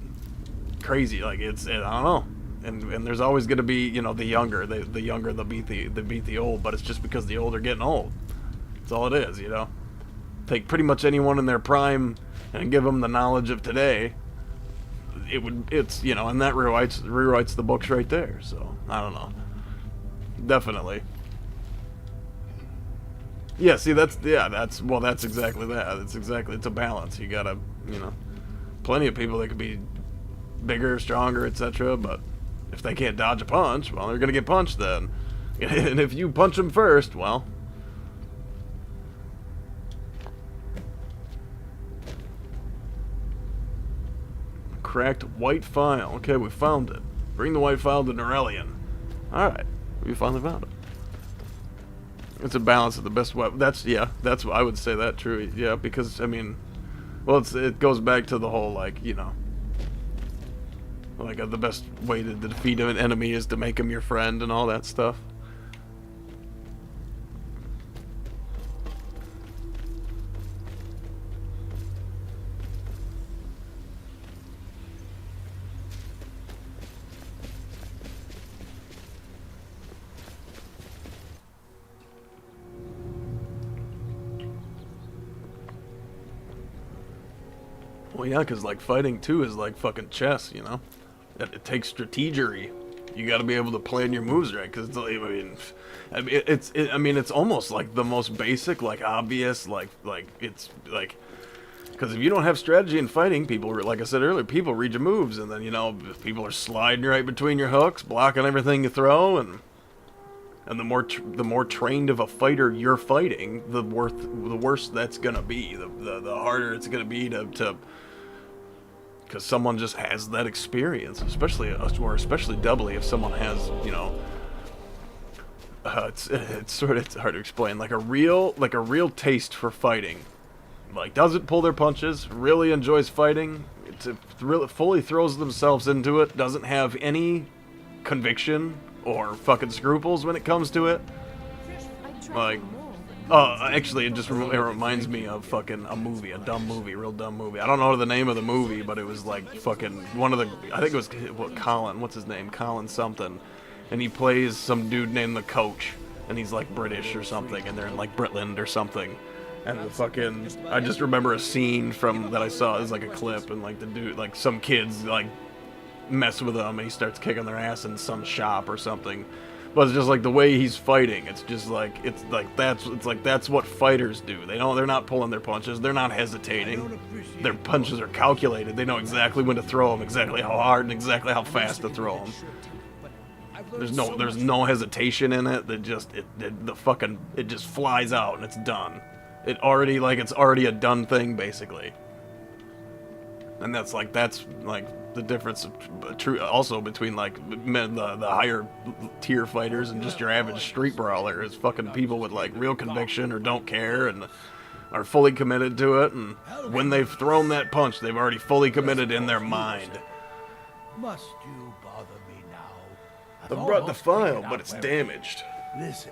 crazy? Like I don't know. And there's always going to be, you know, the younger they'll beat the old, but it's just because the old are getting old. That's all it is, you know. Take pretty much anyone in their prime and give them the knowledge of today, it's you know, and that rewrites the books right there. So I don't know, definitely. Yeah, see, that's exactly that. It's a balance. You gotta, you know, plenty of people that could be bigger, stronger, etc. But if they can't dodge a punch, well, they're gonna get punched then. And if you punch them first, well. Cracked white file. Okay, we found it. Bring the white file to Norelian. Alright, we finally found it. It's a balance of the best weapon. I would say that true. Yeah, because, I mean, well, it goes back to the whole, like, you know, like the best way to defeat an enemy is to make him your friend and all that stuff. Well, yeah, because, like, fighting, too, is like fucking chess, you know? It takes strategery. You gotta be able to plan your moves right, because, I mean, it's almost, like, the most basic, like, obvious, it's, like... Because if you don't have strategy in fighting, people, like I said earlier, people read your moves, and then, you know, people are sliding right between your hooks, blocking everything you throw, and the more trained of a fighter you're fighting, the worse that's gonna be. The harder it's gonna be to because someone just has that experience, especially doubly if someone has, you know, it's hard to explain, like a real taste for fighting, like doesn't pull their punches, really enjoys fighting, really fully throws themselves into it, doesn't have any conviction or fucking scruples when it comes to it. Like, actually, it reminds me of fucking a movie, real dumb movie. I don't know the name of the movie, but it was like fucking one of the, I think it was, what's his name? Colin something. And he plays some dude named the Coach, and he's like British or something, and they're in like Britland or something. And the fucking, I just remember a scene that I saw, it was like a clip, and like the dude, like some kids like mess with him, and he starts kicking their ass in some shop or something. But it's just like the way he's fighting. It's just like that's what fighters do. They're not pulling their punches. They're not hesitating. Their punches are calculated. They know exactly when to throw them, exactly how hard, and exactly how fast to throw them. There's no hesitation in it. It just flies out and it's done. It's already a done thing basically. And that's the difference also between like the higher tier fighters and just your average street brawler is fucking people with like real conviction or don't care and are fully committed to it, and when they've thrown that punch, they've already fully committed in their mind. Must you bother me now? I brought the file, but it's damaged. Listen.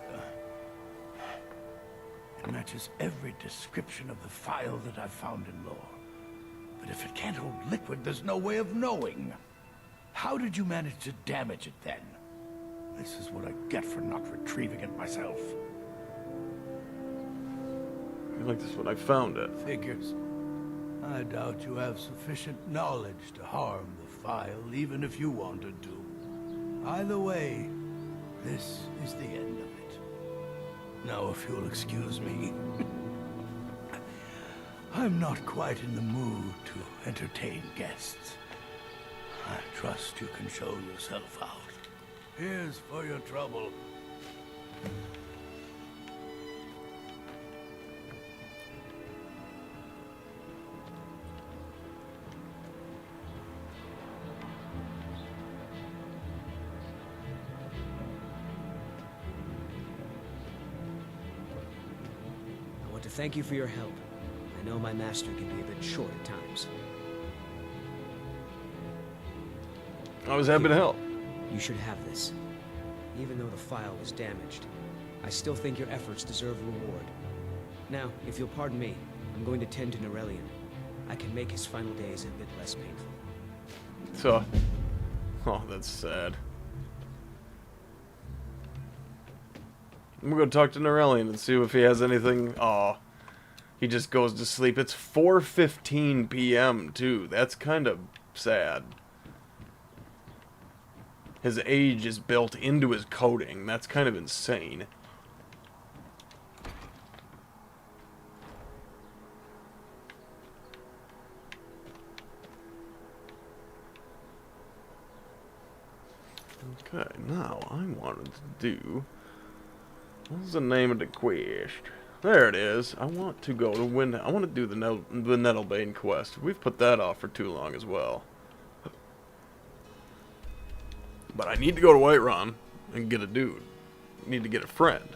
It matches every description of the file that I've found in lore. But if it can't hold liquid, there's no way of knowing. How did you manage to damage it then? This is what I get for not retrieving it myself. I like this when I found it. Figures. I doubt you have sufficient knowledge to harm the file, even if you wanted to. Either way, this is the end of it. Now, if you'll excuse me, I'm not quite in the mood to entertain guests. I trust you can show yourself out. Here's for your trouble. I want to thank you for your help. I know my master can be a bit short at times. I was happy to help. You should have this. Even though the file was damaged, I still think your efforts deserve reward. Now, if you'll pardon me, I'm going to tend to Norellian. I can make his final days a bit less painful. So, oh, that's sad. I'm gonna go talk to Norellian and see if he has anything. Aw. He just goes to sleep. It's 4:15 p.m. too. That's kind of sad. His age is built into his coding. That's kind of insane. Okay, now I wanted to do... What's the name of the quest? There it is. I want to go to I want to do the Nettlebane quest. We've put that off for too long as well. But I need to go to Whiterun and get a dude. I need to get a friend.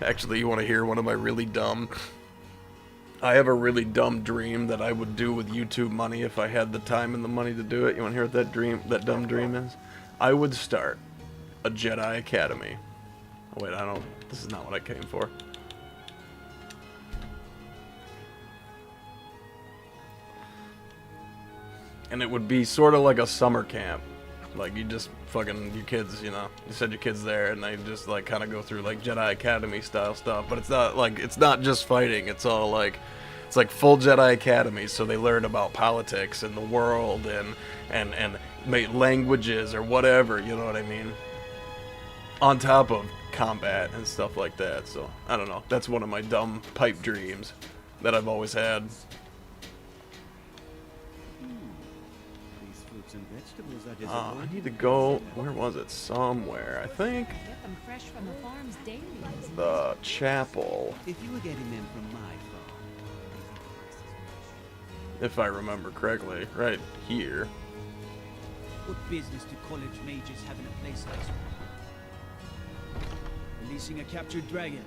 Actually, you want to hear one of my really dumb... I have a really dumb dream that I would do with YouTube money if I had the time and the money to do it. You want to hear what that dumb dream is? I would start a Jedi Academy. Oh wait, this is not what I came for. And it would be sort of like a summer camp. Like, you just fucking, your kids, you know, you send your kids there and they just, like, kind of go through, like, Jedi Academy style stuff. But it's not, like, it's not just fighting. It's all, like, it's like full Jedi Academy. So they learn about politics and the world and languages or whatever, you know what I mean? On top of combat and stuff like that. So, I don't know. That's one of my dumb pipe dreams that I've always had. I need to go, where was it? Somewhere, I think. Get them fresh from the farms daily. The chapel. If you were getting them from my farm. If I remember correctly, right here. What business do college mages have in a place like this? Releasing a captured dragon.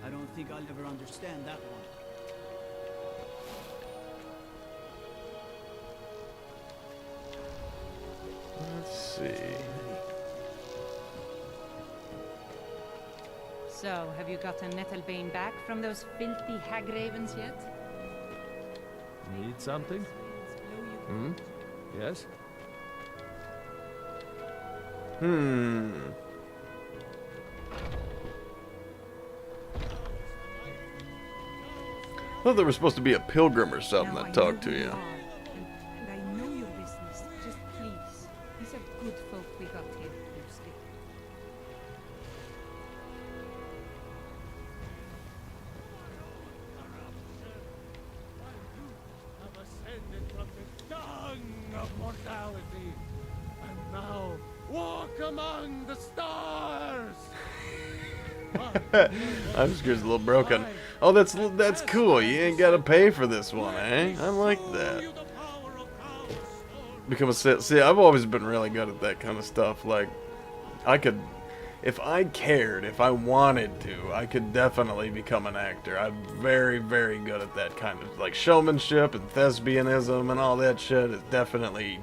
I don't think I'll ever understand that one. Let's see. So, have you gotten Nettlebane back from those filthy hag ravens yet? Need something? Hmm? Yes? I thought there was supposed to be a pilgrim or something that talked to you. And I know your business. Just please. These are good folk we got here, mostly. Have ascended from the dung of mortality, and now walk among the stars. I'm scared it's a little broken. Oh, that's cool. You ain't gotta pay for this one, eh? I like that. Become a see. I've always been really good at that kind of stuff. Like, I could, if I cared, if I wanted to, I could definitely become an actor. I'm very, very good at that kind of like showmanship and thespianism and all that shit. Is definitely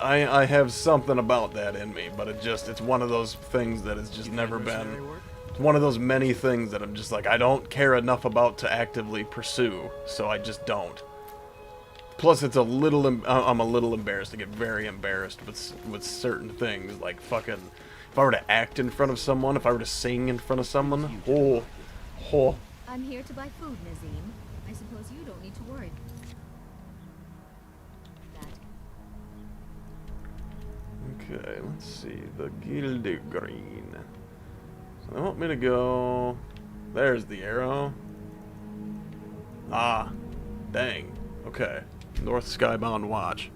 I have something about that in me, but it's one of those things that has just never been. It's one of those many things that I'm just like, I don't care enough about to actively pursue, so I just don't. Plus, it's I'm a little embarrassed. I get very embarrassed with certain things, like fucking, if I were to act in front of someone, if I were to sing in front of someone, oh. I'm here to buy food, Nazim. I suppose you don't need to worry. Okay, let's see, the Gilded Green. So they want me to go, there's the arrow. Ah, dang, okay. North Skybound Watch.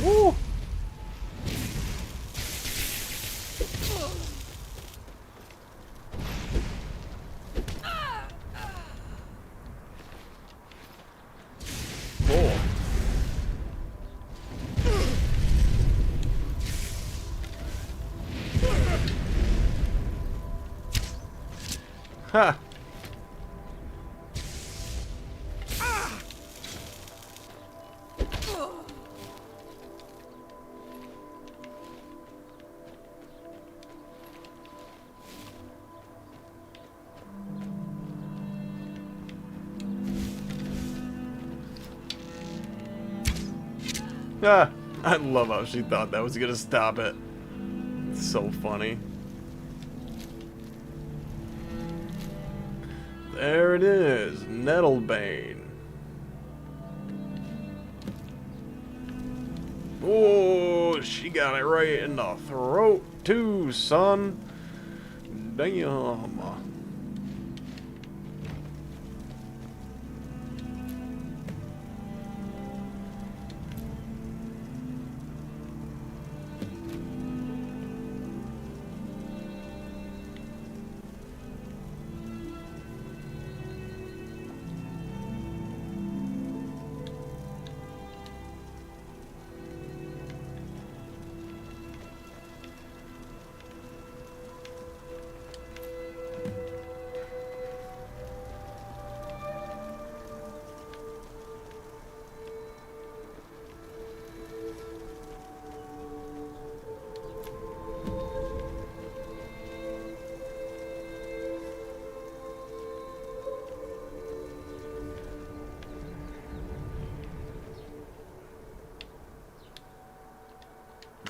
Woo! Ha! Ah, I love how she thought that was gonna stop it. It's so funny. There it is, Nettlebane. Oh, she got it right in the throat too, son. Damn.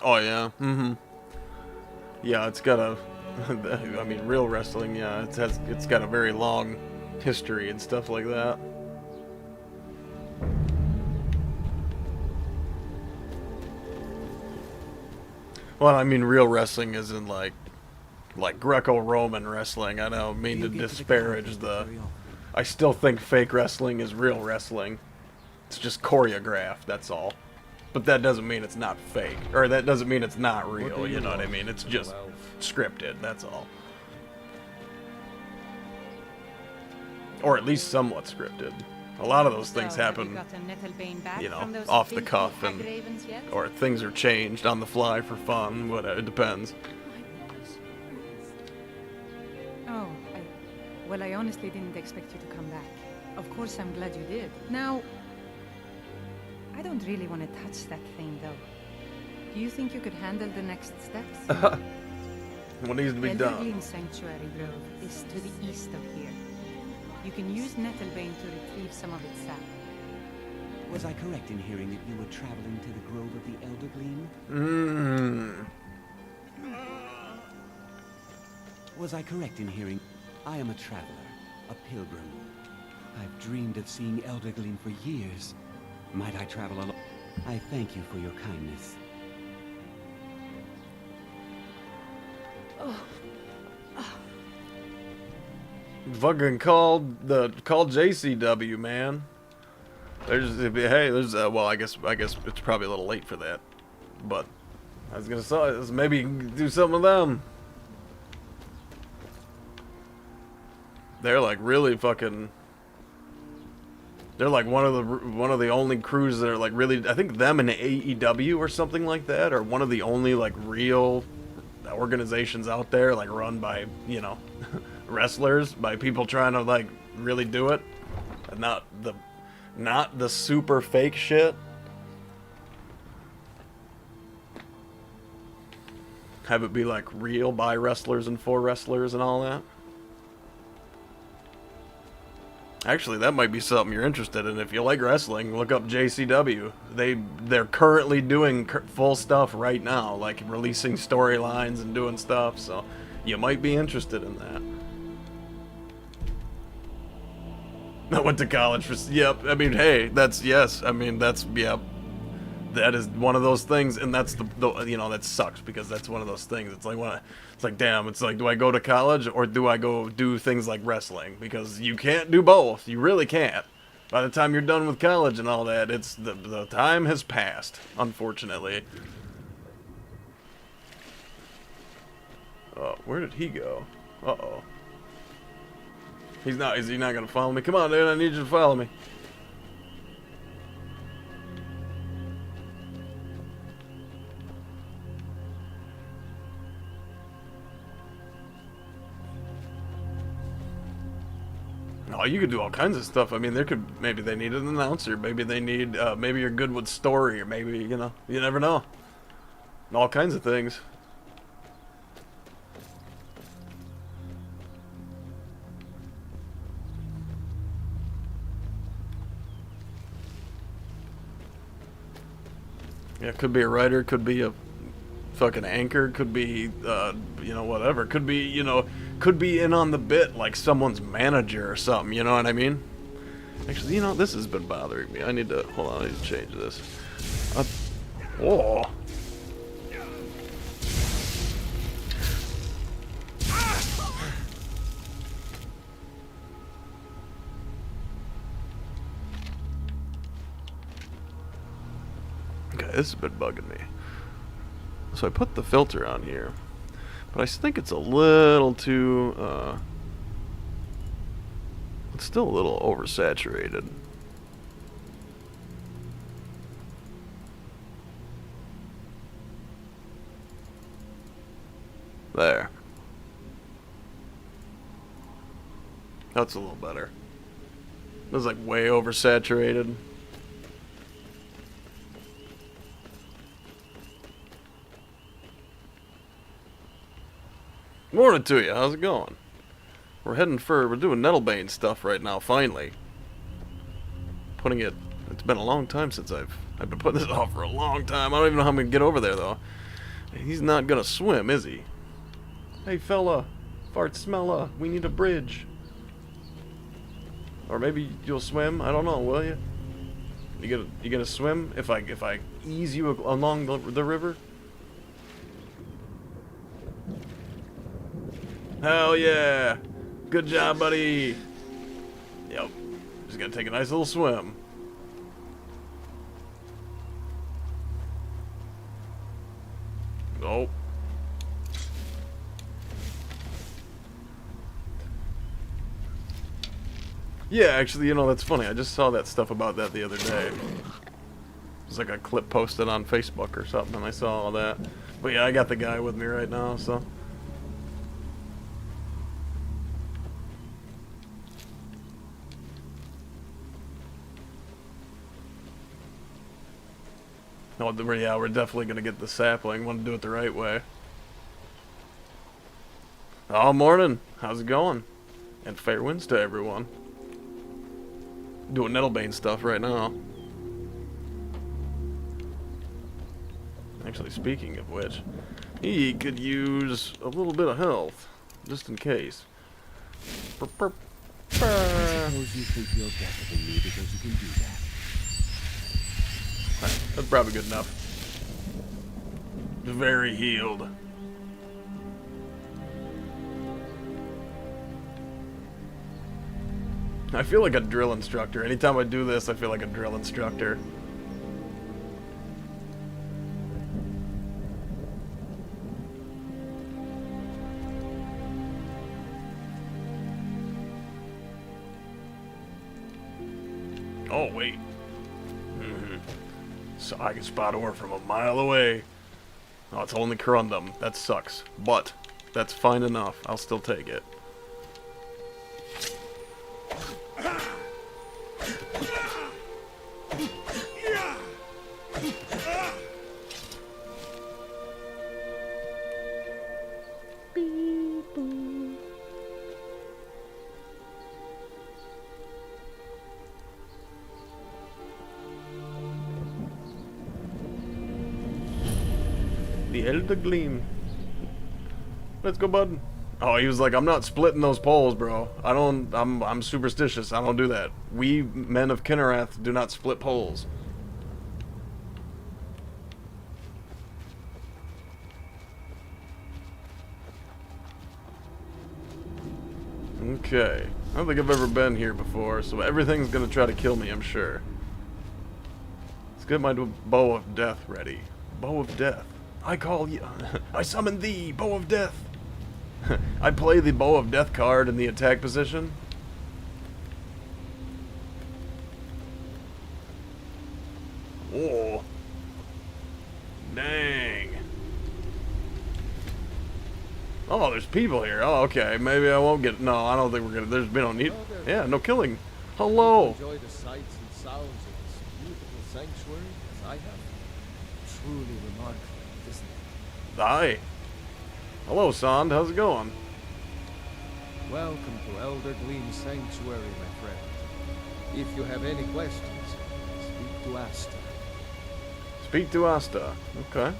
Oh yeah, yeah, it's got a, I mean, real wrestling, yeah, it's got a very long history and stuff like that. Well, I mean, real wrestling isn't like Greco-Roman wrestling. I don't mean to disparage the. I still think fake wrestling is real wrestling. It's just choreographed, that's all. But that doesn't mean it's not fake. Or that doesn't mean it's not real, you know what I mean? It's just scripted, that's all. Or at least somewhat scripted. A lot of those things happen, you know, off the cuff, and or things are changed on the fly for fun, whatever, it depends. Oh, well, I honestly didn't expect you to come back. Of course, I'm glad you did. Now, I don't really want to touch that thing, though. Do you think you could handle the next steps? What needs to be done? Elderglin Sanctuary Grove is to the east of here. You can use Nettlebane to retrieve some of its sap. Was I correct in hearing that you were traveling to the Grove of the Elderglin? Was I correct in hearing... I am a traveler, a pilgrim. I've dreamed of seeing Elderglin for years. Might I travel along? I thank you for your kindness. Fucking call JCW, man. There's well, I guess it's probably a little late for that, but I was gonna say maybe you can do something with them. They're like really fucking. They're like one of the only crews that are like really. I think them and AEW or something like that are one of the only like real organizations out there, like run by, you know, wrestlers, by people trying to like really do it, and not the super fake shit. Have it be like real by wrestlers and for wrestlers and all that. Actually, that might be something you're interested in. If you like wrestling, look up JCW. They're currently doing full stuff right now, like releasing storylines and doing stuff, so you might be interested in that. I went to college for... Yep, I mean, hey, that's... Yes, I mean, that's... Yep. That is one of those things, and that's the you know, that sucks, because that's one of those things. It's like, it's like, damn, it's like, do I go to college, or do I go do things like wrestling? Because you can't do both. You really can't. By the time you're done with college and all that, it's... The time has passed, unfortunately. Oh, where did he go? Uh-oh. He's not... Is he not gonna follow me? Come on, dude, I need you to follow me. Oh, you could do all kinds of stuff. I mean, maybe they need an announcer. Maybe they need, maybe you're good with story, or maybe, you know, you never know. All kinds of things. Yeah, could be a writer, could be a fucking anchor, could be, you know, whatever. Could be, you know, could be in on the bit, like someone's manager or something, you know what I mean? Actually, you know, this has been bothering me. I need to, hold on, I need to change this. Whoa. Okay, this has been bugging me. So I put the filter on here, but I think it's a little too, it's still a little oversaturated. There. That's a little better. It was like way oversaturated. Morning to you, how's it going? We're doing Nettlebane stuff right now, finally. It's been a long time since I've been putting this off for a long time. I don't even know how I'm gonna get over there, though. He's not gonna swim, is he? Hey, fella, fart smella, we need a bridge. Or maybe you'll swim, I don't know, will you? You gonna swim if I ease you along the river? Hell yeah! Good job, buddy! Yep. Just gotta take a nice little swim. Oh. Yeah, actually, you know, that's funny. I just saw that stuff about that the other day. It was like a clip posted on Facebook or something, and I saw all that. But yeah, I got the guy with me right now, so... No, yeah, we're definitely gonna get the sapling. Want to do it the right way. Oh, morning. How's it going? And fair winds to everyone. Doing Nettlebane stuff right now. Actually, speaking of which, he could use a little bit of health, just in case. I suppose you think you're better than me because you can do that. That's probably good enough. Very healed. I feel like a drill instructor. Anytime I do this, I feel like a drill instructor. Oh, wait. So I can spot ore from a mile away. Oh, it's only corundum. That sucks. But that's fine enough. I'll still take it. The Elder Gleam. Let's go, bud. Oh, he was like, I'm not splitting those poles, bro. I'm superstitious. I don't do that. We men of Kinnereth do not split poles. Okay. I don't think I've ever been here before, so everything's gonna try to kill me, I'm sure. Let's get my bow of death ready. Bow of death. I call you. I summon thee, bow of death. I play the bow of death card in the attack position. Oh. Dang. Oh, there's people here. Oh, okay. Maybe I won't get. No, I don't think we're gonna. There's been no need. Yeah, no killing. Hello. Enjoy the sights and sounds of this beautiful sanctuary as I have. Truly remarkable, isn't it? Hi. Hello, Sand. How's it going? Welcome to Elder Gleam Sanctuary, my friend. If you have any questions, speak to Asta. Speak to Asta. Okay.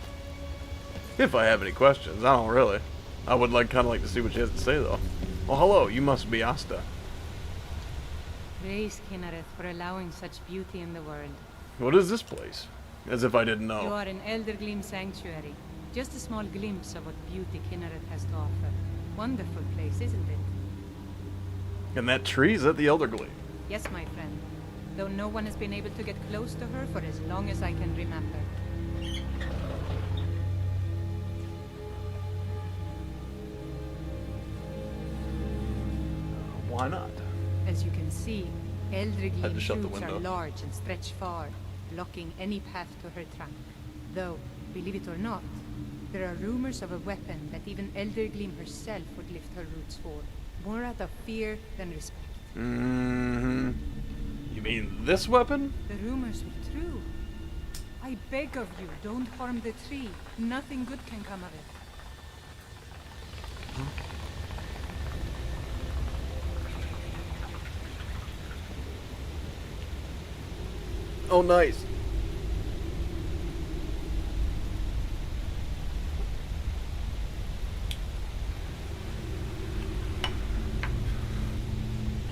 If I have any questions, I don't really. I would kind of like to see what she has to say, though. Well, hello. You must be Asta. Praise Kinnereth for allowing such beauty in the world. What is this place? As if I didn't know. You are in Elder Gleam Sanctuary. Just a small glimpse of what beauty Kinnereth has to offer. Wonderful place, isn't it? And that tree, is that the Elder Gleam? Yes, my friend. Though no one has been able to get close to her for as long as I can remember. Why not? As you can see, Elder Had Gleam to shut the shoots are window. large and stretch far, blocking any path to her trunk. Though, believe it or not, there are rumors of a weapon that even Elder Gleam herself would lift her roots for, more out of fear than respect. Mm-hmm. You mean this weapon? The rumors are true. I beg of you, don't harm the tree. Nothing good can come of it. Oh, nice.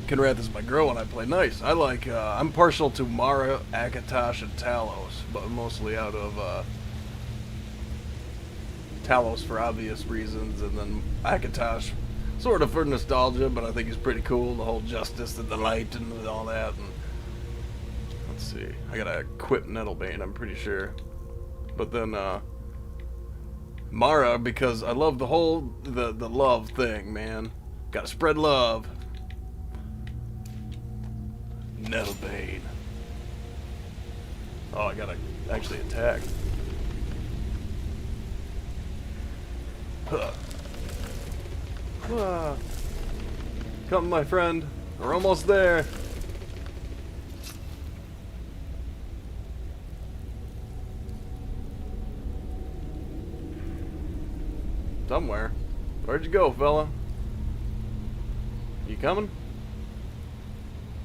Kinnereth is my girl when I play. Nice. I like, I'm partial to Mara, Akatosh, and Talos, but mostly out of, Talos for obvious reasons, and then Akatosh sort of for nostalgia, but I think he's pretty cool, the whole justice and the light and all that, and let's see, I gotta quit Nettlebane, I'm pretty sure, but then, Mara, because I love the whole, the love thing, man, gotta spread love. Nettlebane. Oh, I gotta actually attack. Huh. Ah. Come, my friend. We're almost there. Somewhere. Where'd you go, fella? You coming?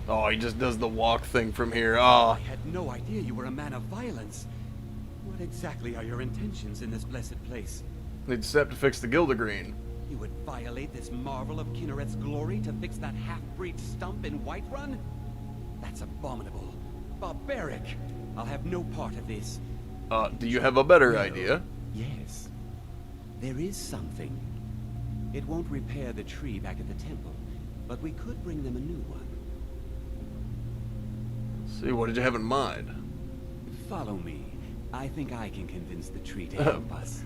Oh, he just does the walk thing from here. Oh. I had no idea you were a man of violence. What exactly are your intentions in this blessed place? Need Sepp to fix the Gildergreen. You would violate this marvel of Kinnereth's glory to fix that half-breed stump in Whiterun? That's abominable. barbaric. I'll have no part of this. Do you have a better idea? Yes. There is something. It won't repair the tree back at the temple, but we could bring them a new one. See, what did you have in mind? Follow me. I think I can convince the tree to help us.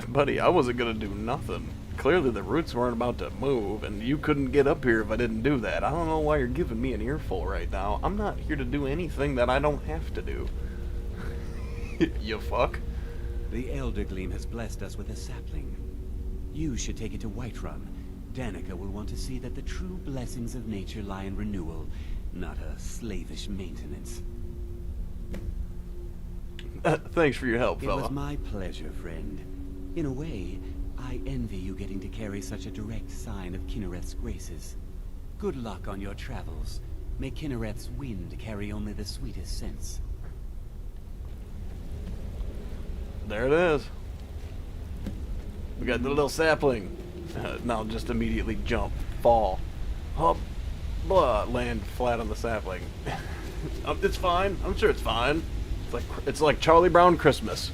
Buddy, I wasn't gonna do nothing. Clearly the roots weren't about to move, and you couldn't get up here if I didn't do that. I don't know why you're giving me an earful right now. I'm not here to do anything that I don't have to do. You fuck. The Elder Gleam has blessed us with a sapling. You should take it to Whiterun. Danica will want to see that the true blessings of nature lie in renewal, not a slavish maintenance. Thanks for your help, fella. It was my pleasure, friend. In a way, I envy you getting to carry such a direct sign of Kinnereth's graces. Good luck on your travels. May Kinnereth's wind carry only the sweetest scents. There it is. We got the little sapling. Now just immediately jump, fall, hop, blah, land flat on the sapling. It's fine. I'm sure it's fine. It's like Charlie Brown Christmas.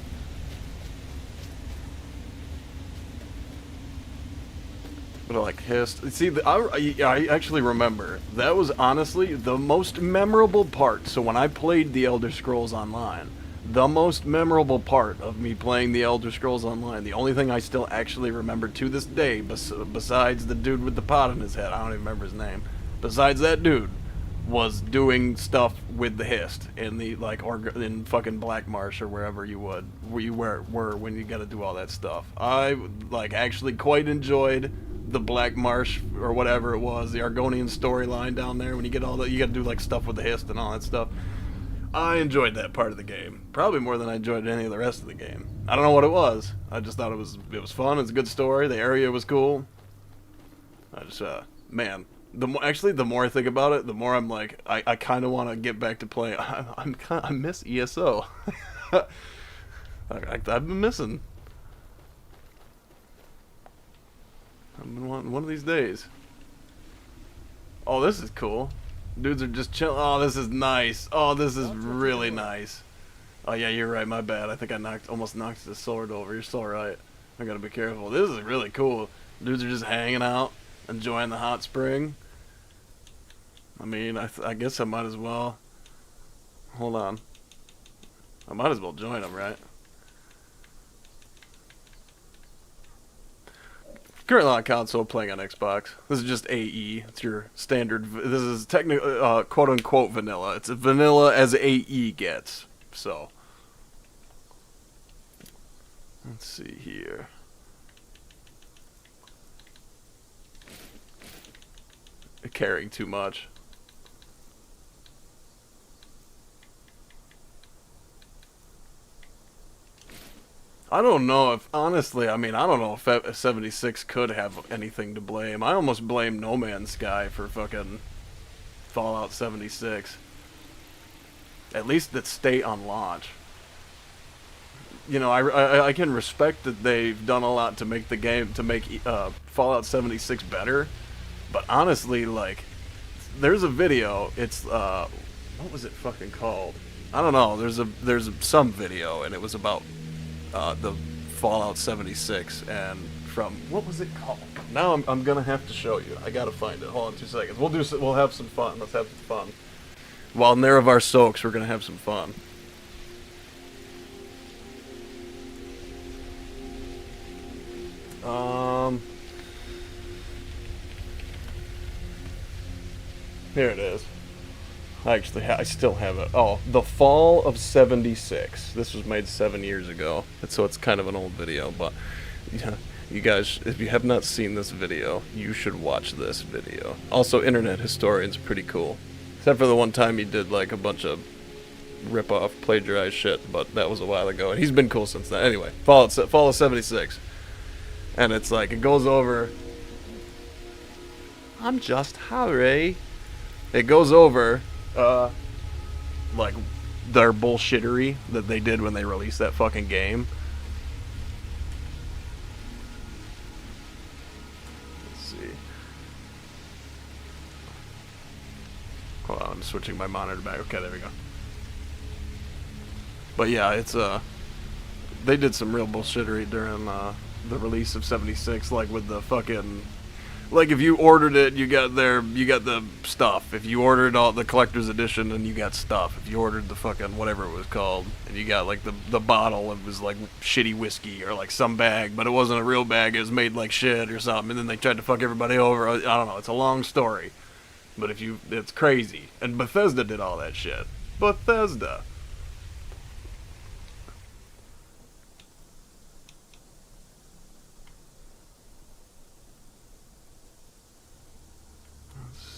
But I like hissed. See, I actually remember that was honestly the most memorable part. So when I played the Elder Scrolls Online, the most memorable part of me playing the Elder Scrolls Online, the only thing I still actually remember to this day, besides the dude with the pot in his head, I don't even remember his name. Besides that dude, was doing stuff with the hist in the in fucking Black Marsh or wherever you were when you got to do all that stuff. I actually quite enjoyed the Black Marsh or whatever it was, the Argonian storyline down there when you get all that, you got to do stuff with the hist and all that stuff. I enjoyed that part of the game probably more than I enjoyed any of the rest of the game. I don't know what it was. I just thought it was fun. It's a good story. The area was cool. I just man. The more I think about it, the more I'm like, I kind of want to get back to playing. I miss ESO. I've been missing. I've been wanting one of these days. Oh, this is cool. Dudes are just chilling. Oh, this is nice. Oh, this is really nice. Oh yeah, you're right. My bad. I think I almost knocked the sword over. You're so right. I gotta be careful. This is really cool. Dudes are just hanging out, enjoying the hot spring. I mean, I guess I might as well. Hold on. I might as well join them, right? Currently on console, playing on Xbox. This is just AE. It's your standard. This is technically quote unquote vanilla. It's vanilla as AE gets. So let's see here. Caring too much. I don't know if, honestly, I mean, I don't know if 76 could have anything to blame. I almost blame No Man's Sky for fucking Fallout 76. At least that state on launch. You know, I can respect that they've done a lot to make the game, to make Fallout 76 better. But honestly, like, there's a video, it's, what was it fucking called? I don't know, there's some video, and it was about the Fallout 76, and from, what was it called? Now I'm gonna have to show you. I gotta find it. Hold on 2 seconds. We'll have some fun. Let's have some fun. While Nerevar soaks, we're gonna have some fun. Here it is. Actually, I still have it. Oh, The Fall of 76. This was made 7 years ago, so it's kind of an old video, but yeah, you guys, if you have not seen this video, you should watch this video. Also, Internet Historian's pretty cool. Except for the one time he did like a bunch of rip-off, plagiarized shit, but that was a while ago, and he's been cool since then. Anyway, Fall of 76. And it's like, it goes over... I'm just Harry. It goes over... like their bullshittery that they did when they released that fucking game. Let's see. Hold on, I'm switching my monitor back. Okay, there we go. But yeah, it's they did some real bullshittery during the release of 76, like with the fucking, like if you ordered it, you got the stuff. If you ordered all the collector's edition, and you got stuff. If you ordered the fucking whatever it was called, and you got like the bottle, it was like shitty whiskey or like some bag, but it wasn't a real bag. It was made like shit or something, and then they tried to fuck everybody over. I don't know. It's a long story, but it's crazy. And Bethesda did all that shit. Bethesda.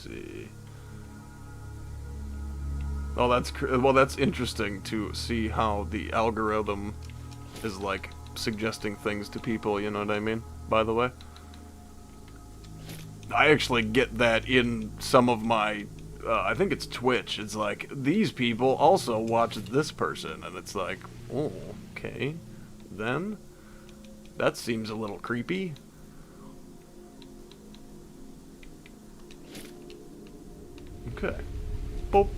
See. Oh, that's interesting to see how the algorithm is like suggesting things to people, you know what I mean? By the way, I actually get that in some of my I think it's Twitch. It's like these people also watch this person, and it's like, oh, okay, then that seems a little creepy. Okay. Boop.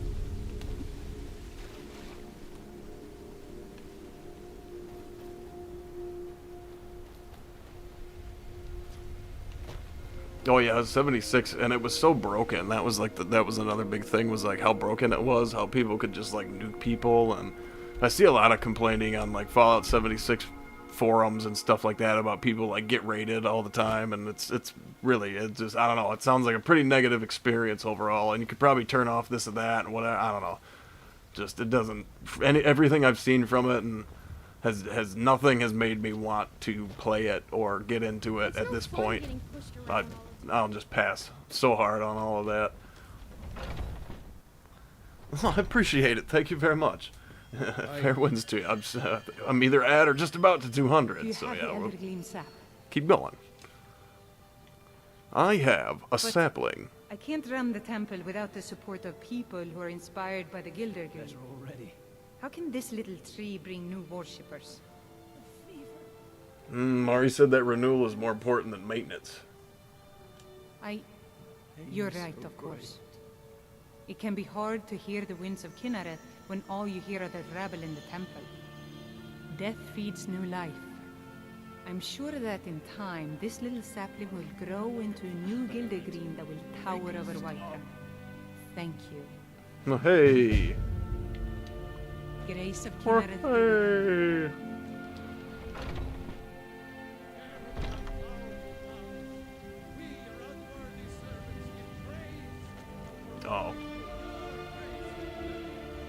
Oh yeah, 76, and it was so broken. That was like that was another big thing, was like how broken it was, how people could just like nuke people. And I see a lot of complaining on like Fallout 76 forums and stuff like that about people like get raided all the time, and it's just, I don't know, it sounds like a pretty negative experience overall, and you could probably turn off this and that and whatever. I don't know, just it doesn't, everything I've seen from it and nothing has made me want to play it or get into it at this point. I'll just pass so hard on all of that. I appreciate it, thank you very much. Fair winds to you. I'm either at or just about to 200, so yeah, we'll keep going. I have a sapling. I can't run the temple without the support of people who are inspired by the Gilder Guild. How can this little tree bring new worshippers? Mari said that renewal is more important than maintenance. You're right, of course. It can be hard to hear the winds of Kinneret when all you hear are the rabble in the temple. Death feeds new life. I'm sure that in time, this little sapling will grow into a new Gildergreen that will tower over Whiterun. Thank you. Oh, hey! Grace of Kinneret. Hey! Oh.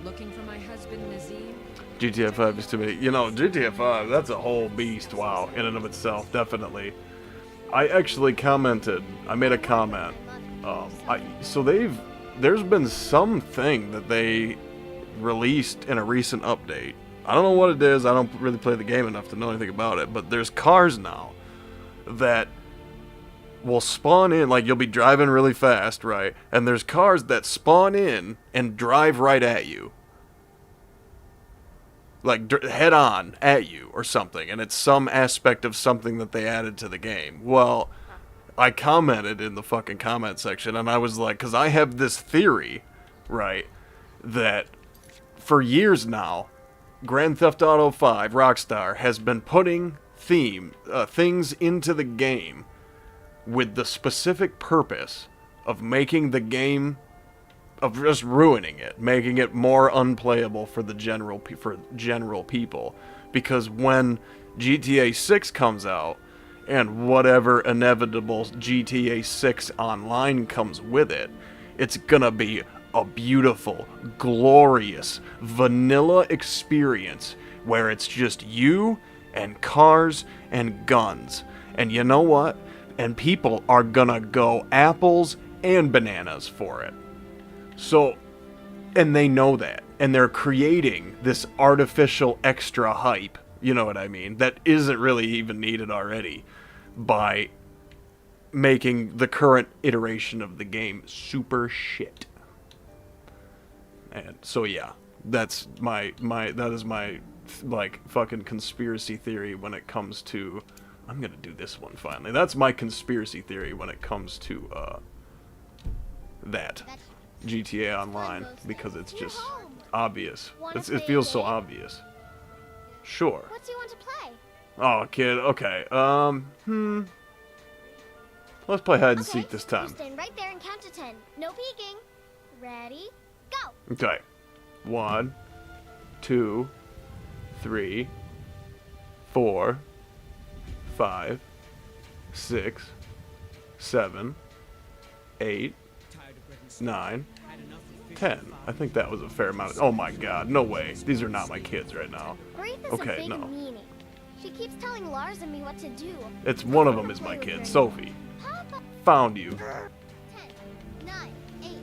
Looking for my husband, Nazim? GTA 5 is too many. You know, GTA 5, that's a whole beast, wow, in and of itself, definitely. I actually commented, I made a comment. So there's been something that they released in a recent update. I don't know what it is, I don't really play the game enough to know anything about it, but there's cars now that will spawn in, like you'll be driving really fast, right? And there's cars that spawn in and drive right at you. Like head on at you or something, and it's some aspect of something that they added to the game. Well, I commented in the fucking comment section, and I was like, because I have this theory, right, that for years now, Grand Theft Auto 5, Rockstar, has been putting things into the game with the specific purpose of making the game, of just ruining it, making it more unplayable for the general people. Because when GTA 6 comes out, and whatever inevitable GTA 6 Online comes with it, it's gonna be a beautiful, glorious, vanilla experience where it's just you and cars and guns. And you know what? And people are gonna go apples and bananas for it. So, and they know that. And they're creating this artificial extra hype, you know what I mean, that isn't really even needed already, by making the current iteration of the game super shit. And so yeah, that's that is my like fucking conspiracy theory when it comes to, I'm gonna do this one finally. That's my conspiracy theory when it comes to that GTA Online, because it's just obvious. It feels so obvious. Sure. What do you want to play? Oh, kid. Okay. Let's play hide and seek this time. You stand right there and count to 10. No peeking. Ready? Go. Okay. 1, 2, 3, 4, 5, 6, 7, 8, 9, 10. I think that was a fair amount of... Oh my god, no way. These are not my kids right now. Braith is Okay, a big no. meanie. She keeps telling Lars and me what to do. It's one of them is my kid, Sophie. Found you. 10, 9, 8, 7,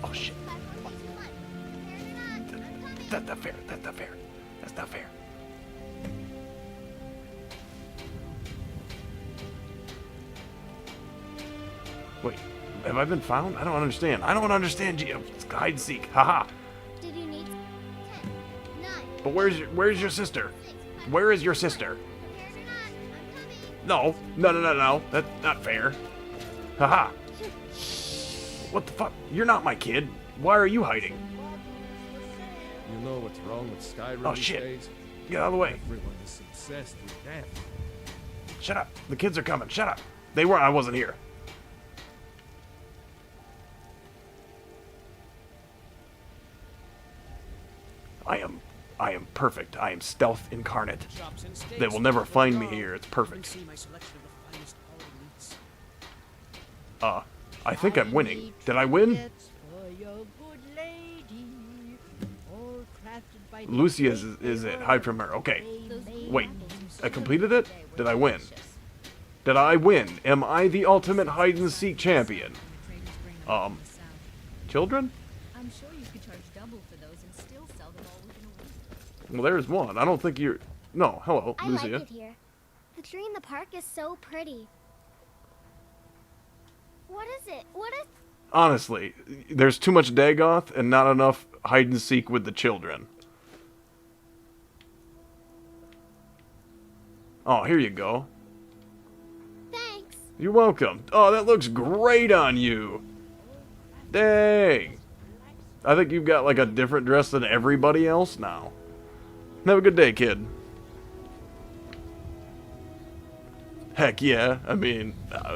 Oh shit. 5, 4, 3, 2, 1. Prepared or not, I'm coming. That's not fair. That's not fair. That's not fair. Wait, have I been found? I don't understand. I don't understand. Hide and seek. Haha. Did you need 10, 9, But where's your sister? Where is your sister? prepared or not, I'm coming. No. That's not fair. Haha. What the fuck? You're not my kid. Why are you hiding? You know what's wrong with Skyrim Oh these shit. days? Get out of the way. Everyone is obsessed with death. Shut up. The kids are coming. Shut up. They weren't. I wasn't here. I am perfect. I am stealth incarnate. They will never find me here. It's perfect. I think I'm winning. Did I win? Lucia is it. Hide from her. Okay. Wait. I completed it? Did I win? Did I win? Am I the ultimate hide and seek champion? Children? I'm sure you could charge double for those and still sell them all within a week. Well, there's one. I don't think you're... No, hello, I Lucia. like it here. The tree in the park is so pretty. What is it? What is... Honestly, there's too much Dagoth and not enough hide and seek with the children. Oh, here you go. Thanks. You're welcome. Oh, that looks great on you. Dang. I think you've got like a different dress than everybody else now. Have a good day, kid. Heck yeah. I mean,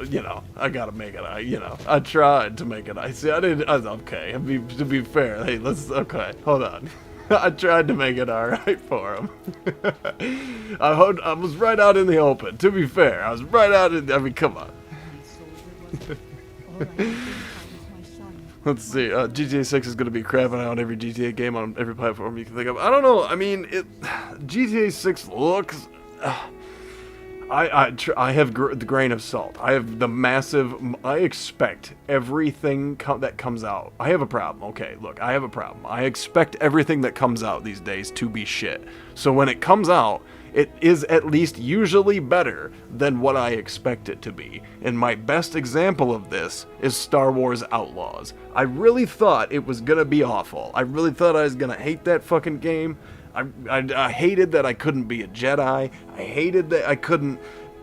you know, I gotta make it. I tried to make it. Okay. To be fair, hey, okay, hold on. I tried to make it alright for him. I was right out in the open. To be fair, I was right out in, come on. Let's see, GTA 6 is going to be crapping out every GTA game on every platform you can think of. I don't know, I mean, GTA 6 looks... I have the grain of salt. I have the massive... I expect everything that comes out. I have a problem. Okay, look, I have a problem. I expect everything that comes out these days to be shit. So when it comes out, it is at least usually better than what I expect it to be. And my best example of this is Star Wars Outlaws. I really thought it was gonna be awful. I really thought I was gonna hate that fucking game. I hated that I couldn't be a Jedi. I hated that I couldn't...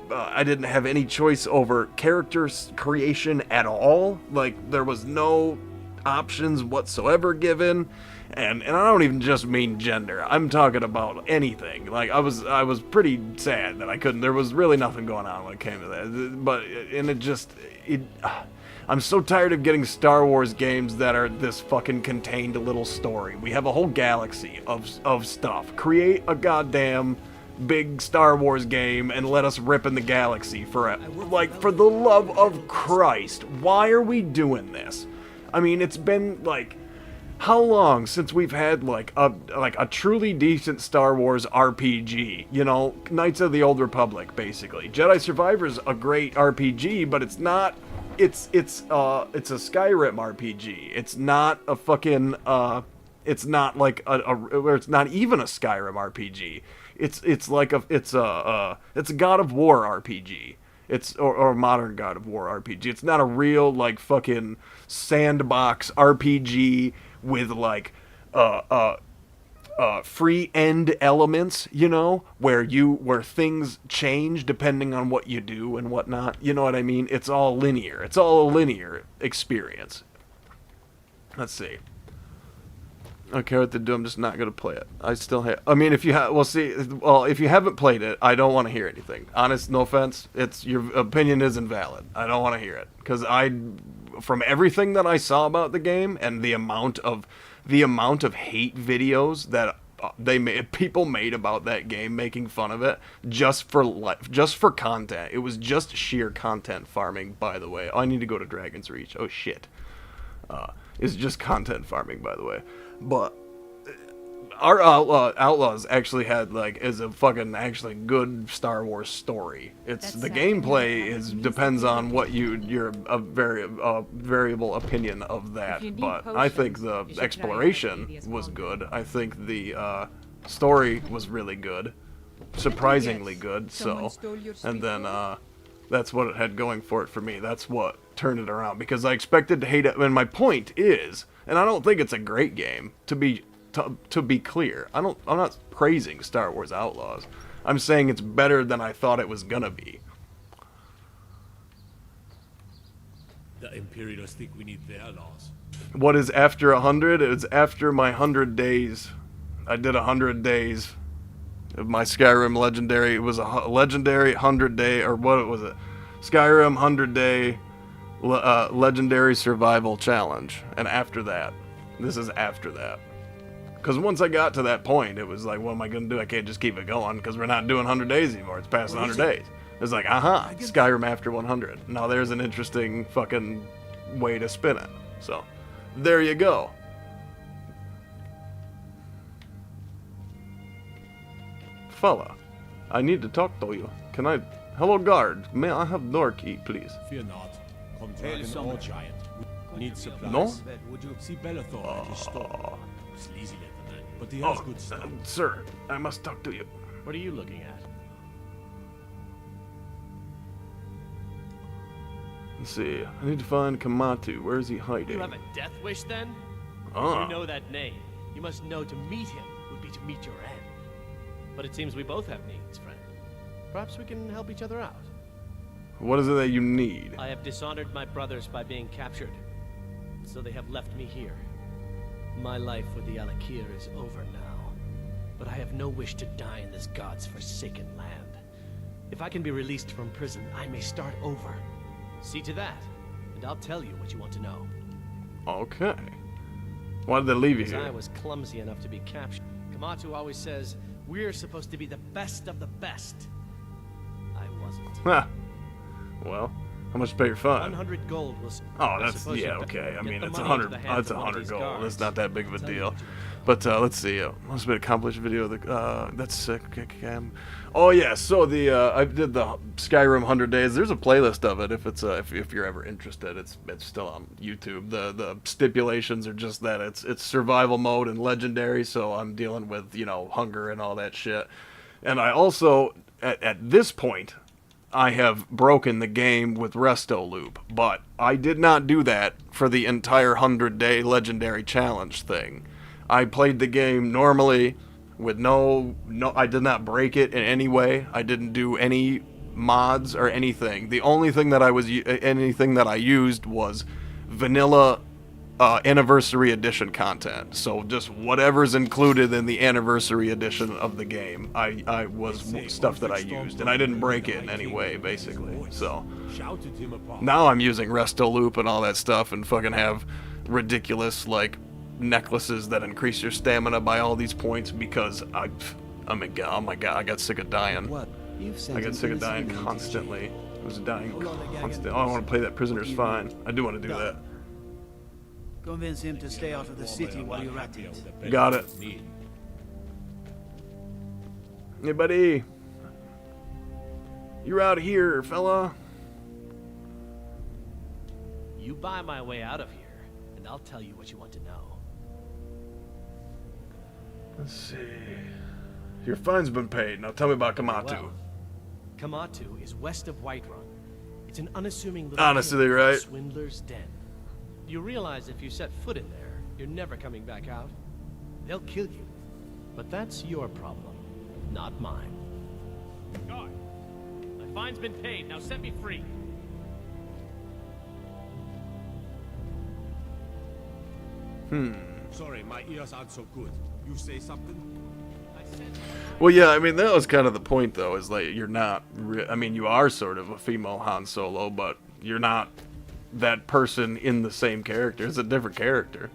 I didn't have any choice over character creation at all. Like, there was no options whatsoever given. And I don't even just mean gender. I'm talking about anything. Like, I was pretty sad that I couldn't. There was really nothing going on when it came to that. But, and it just... I'm so tired of getting Star Wars games that are this fucking contained little story. We have a whole galaxy of stuff. Create a goddamn big Star Wars game and let us rip in the galaxy for for the love of Christ. Why are we doing this? I mean, it's been like how long since we've had like a truly decent Star Wars RPG? You know, Knights of the Old Republic, basically. Jedi Survivor's a great RPG, but it's not. It's a Skyrim RPG. It's not a fucking it's not like or it's not even a Skyrim RPG. It's a God of War RPG. It's or a modern God of War RPG. It's not a real like fucking sandbox RPG with like free end elements, you know, where things change depending on what you do and whatnot. You know what I mean? It's all linear. It's all a linear experience. Let's see. I don't care what they do. I'm just not gonna play it. I still have. I mean, if you have, if you haven't played it, I don't want to hear anything. Honest, no offense. It's your opinion is invalid. I don't want to hear it because from everything that I saw about the game and the amount of hate videos that people made about that game, making fun of it just for content. It was just sheer content farming. By the way, I need to go to Dragon's Reach. Oh shit. It's just content farming, by the way. But our Outlaws actually had is a fucking actually good Star Wars story. It's the gameplay depends on what your variable opinion of that. But I think the exploration was good. I think the story was really good, surprisingly good. So, and then that's what it had going for it for me. That's what turned it around because I expected to hate it. And my point is, and I don't think it's a great game to be clear. I'm not praising Star Wars Outlaws. I'm saying it's better than I thought it was gonna be. The Imperials think we need their laws. What is after 100? It's after my 100 days. I did 100 days of my Skyrim legendary. It was a legendary 100-day, or what was it? Skyrim 100-day legendary survival challenge. And after that, this is after that. Because once I got to that point, it was like, what am I going to do? I can't just keep it going because we're not doing 100 days anymore. It's past 100 days. It's like, Skyrim After 100. Now there's an interesting fucking way to spin it. So, there you go. Fella, I need to talk to you. Can I... Hello, guard. May I have door key, please? Fear not. Come dragon or giant. Need supplies. No? Would you see Bellathor at his store? Sleazy little man, but he has good stuff. Sir, I must talk to you. What are you looking at? Let's see. I need to find Kamatu. Where is he hiding? You have a death wish, then? Ah. You know that name. You must know to meet him would be to meet your end. But it seems we both have needs, friend. Perhaps we can help each other out. What is it that you need? I have dishonored my brothers by being captured, so they have left me here. My life with the Alakir is over now, but I have no wish to die in this god's forsaken land. If I can be released from prison, I may start over. See to that, and I'll tell you what you want to know. Okay. Why did they leave you here? I was clumsy enough to be captured. Kamatu always says, we're supposed to be the best of the best. I wasn't. Ha! Well, how much to pay your fine? 100 gold was... Oh, that's... Yeah, okay. I mean, it's 100... That's 100 gold. That's not that big of a deal. But, let's see. Must have been accomplished video. That's sick. Oh, yeah. So, I did the Skyrim 100 Days. There's a playlist of it if you're ever interested. It's still on YouTube. The stipulations are just that it's survival mode and legendary, so I'm dealing with, hunger and all that shit. And I also, at this point... I have broken the game with Resto Loop, but I did not do that for the entire 100-day legendary challenge thing. I played the game normally with no, I did not break it in any way. I didn't do any mods or anything. The only thing that I used was vanilla anniversary edition content. So just whatever's included in the anniversary edition of the game, I was stuff that I used, and I didn't break it in any way, basically. So now I'm using Resto Loop and all that stuff, and fucking have ridiculous necklaces that increase your stamina by all these points because oh my god, I got sick of dying. I got sick of dying constantly. I was dying constantly. Oh, I want to play that Prisoner's Fine. I do want to do that. Convince him to stay out of the city while you're at it. Got it. Hey, buddy. You're out here, fella. You buy my way out of here, and I'll tell you what you want to know. Let's see. Your fine's been paid. Now tell me about Kamatu. Well, Kamatu is west of Whiterun. It's an unassuming little honestly, right? Swindler's den. You realize if you set foot in there, you're never coming back out. They'll kill you. But that's your problem, not mine. Guard, my fine's been paid. Now set me free. Sorry, my ears aren't so good. You say something? Well, yeah, I mean, that was kind of the point, though, is like, you're not, I mean, you are sort of a female Han Solo, but you're not that person in the same character. It's a different character.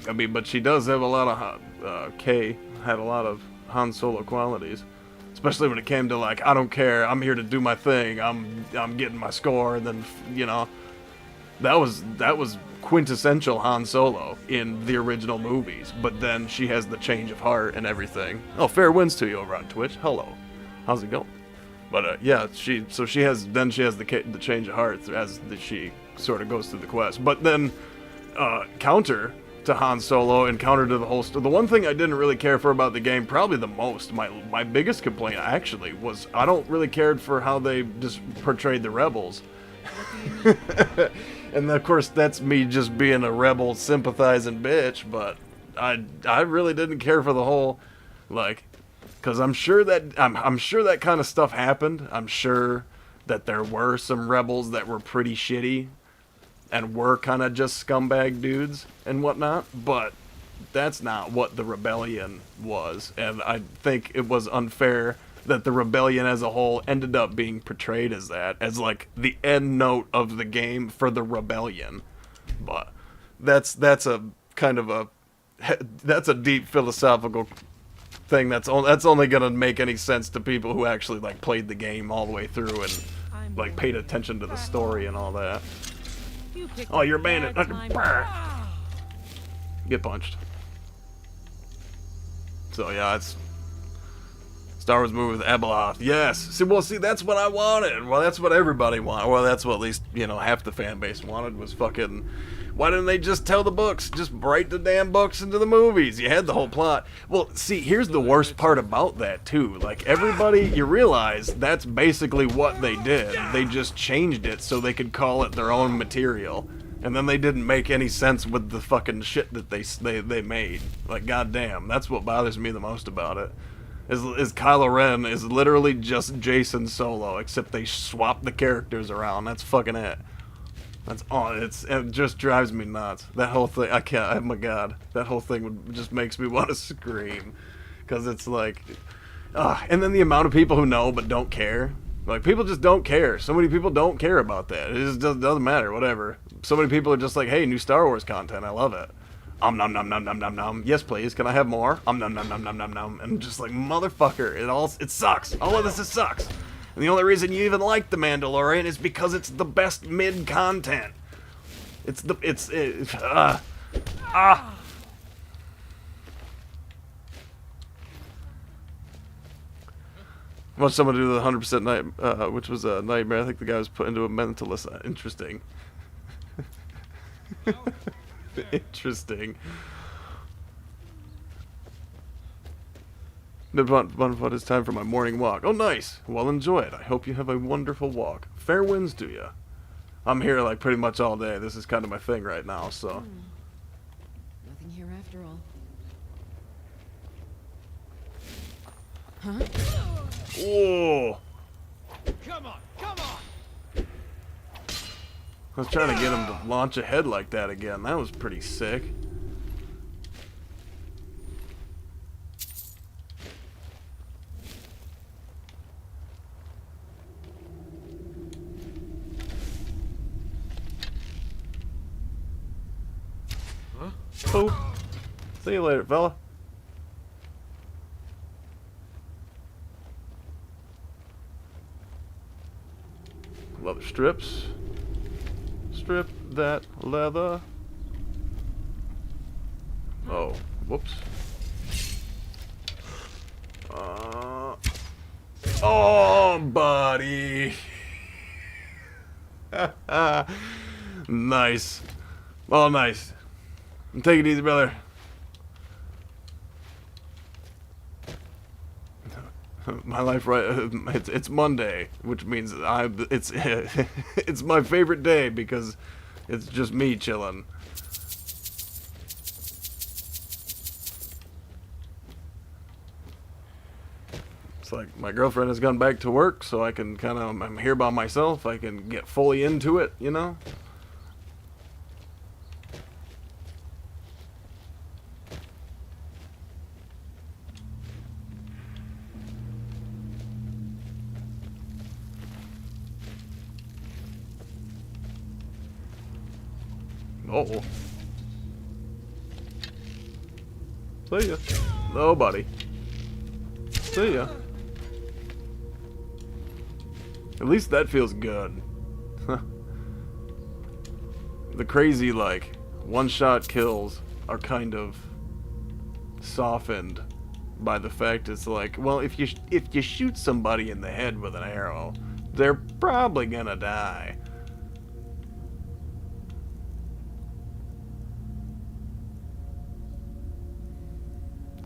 I mean, but she does have a lot of, Kay had a lot of Han Solo qualities. Especially when it came to, like, I don't care, I'm here to do my thing, I'm getting my score, and then, you know, that was quintessential Han Solo in the original movies. But then she has the change of heart and everything. Oh, fair winds to you over on Twitch. Hello, how's it going? But yeah, she has the change of heart as she sort of goes through the quest. But then counter to Han Solo and counter to the whole story. The one thing I didn't really care for about the game, probably the most, my biggest complaint actually, was I don't really cared for how they just portrayed the rebels. And of course that's me just being a rebel sympathizing bitch, but I really didn't care for the whole, like, because I'm sure that kind of stuff happened. I'm sure that there were some rebels that were pretty shitty and were kind of just scumbag dudes and whatnot, but that's not what the rebellion was, and I think it was unfair that the rebellion as a whole ended up being portrayed as that, as like the end note of the game for the rebellion. But that's a kind of a deep philosophical thing that's only gonna make any sense to people who actually like played the game all the way through and like paid attention to the story and all that. Oh, you're a bandit. Get punched. So yeah, it's Star Wars movie with Abeloth. Yes. See, that's what I wanted. Well, that's what everybody wanted. Well, that's what at least, you know, half the fan base wanted was fucking... Why didn't they just tell the books? Just write the damn books into the movies. You had the whole plot. Well, see, here's the worst part about that, too. Like, everybody, you realize that's basically what they did. They just changed it so they could call it their own material. And then they didn't make any sense with the fucking shit that they made. Like, goddamn, that's what bothers me the most about it. Is Kylo Ren is literally just Jason Solo, except they swap the characters around. That's fucking it. That's all. It just drives me nuts. That whole thing, I can't. Oh my god, that whole thing just makes me want to scream, because it's like, and then the amount of people who know but don't care. Like, people just don't care. So many people don't care about that. It just doesn't matter. Whatever. So many people are just like, hey, new Star Wars content. I love it. Nom nom nom nom nom nom. Yes, please. Can I have more? Nom nom nom nom nom nom. And just like, motherfucker, it sucks. All of this sucks. And the only reason you even like The Mandalorian is because it's the best mid content. Watched someone do the 100% night, which was a nightmare. I think the guy was put into a mental asylum. Interesting. Interesting. But it's time for my morning walk. Oh, nice. Well, enjoy it. I hope you have a wonderful walk. Fair winds to you. I'm here like pretty much all day. This is kind of my thing right now, so. Nothing here after all. Huh? Whoa. Come on, come on. I was trying to get him to launch ahead like that again. That was pretty sick. Huh? Oh. See you later, fella. Leather strips. Strip that leather. Oh, whoops. Oh, buddy. Nice. Oh, nice. Take it easy, brother. My life, right? It's Monday, which means it's my favorite day because it's just me chilling. It's like my girlfriend has gone back to work, so I can I'm here by myself. I can get fully into it, you know. Oh. See ya. No, buddy. See ya. At least that feels good. The crazy, like, one-shot kills are kind of softened by the fact it's like, well, if you shoot somebody in the head with an arrow, they're probably gonna die.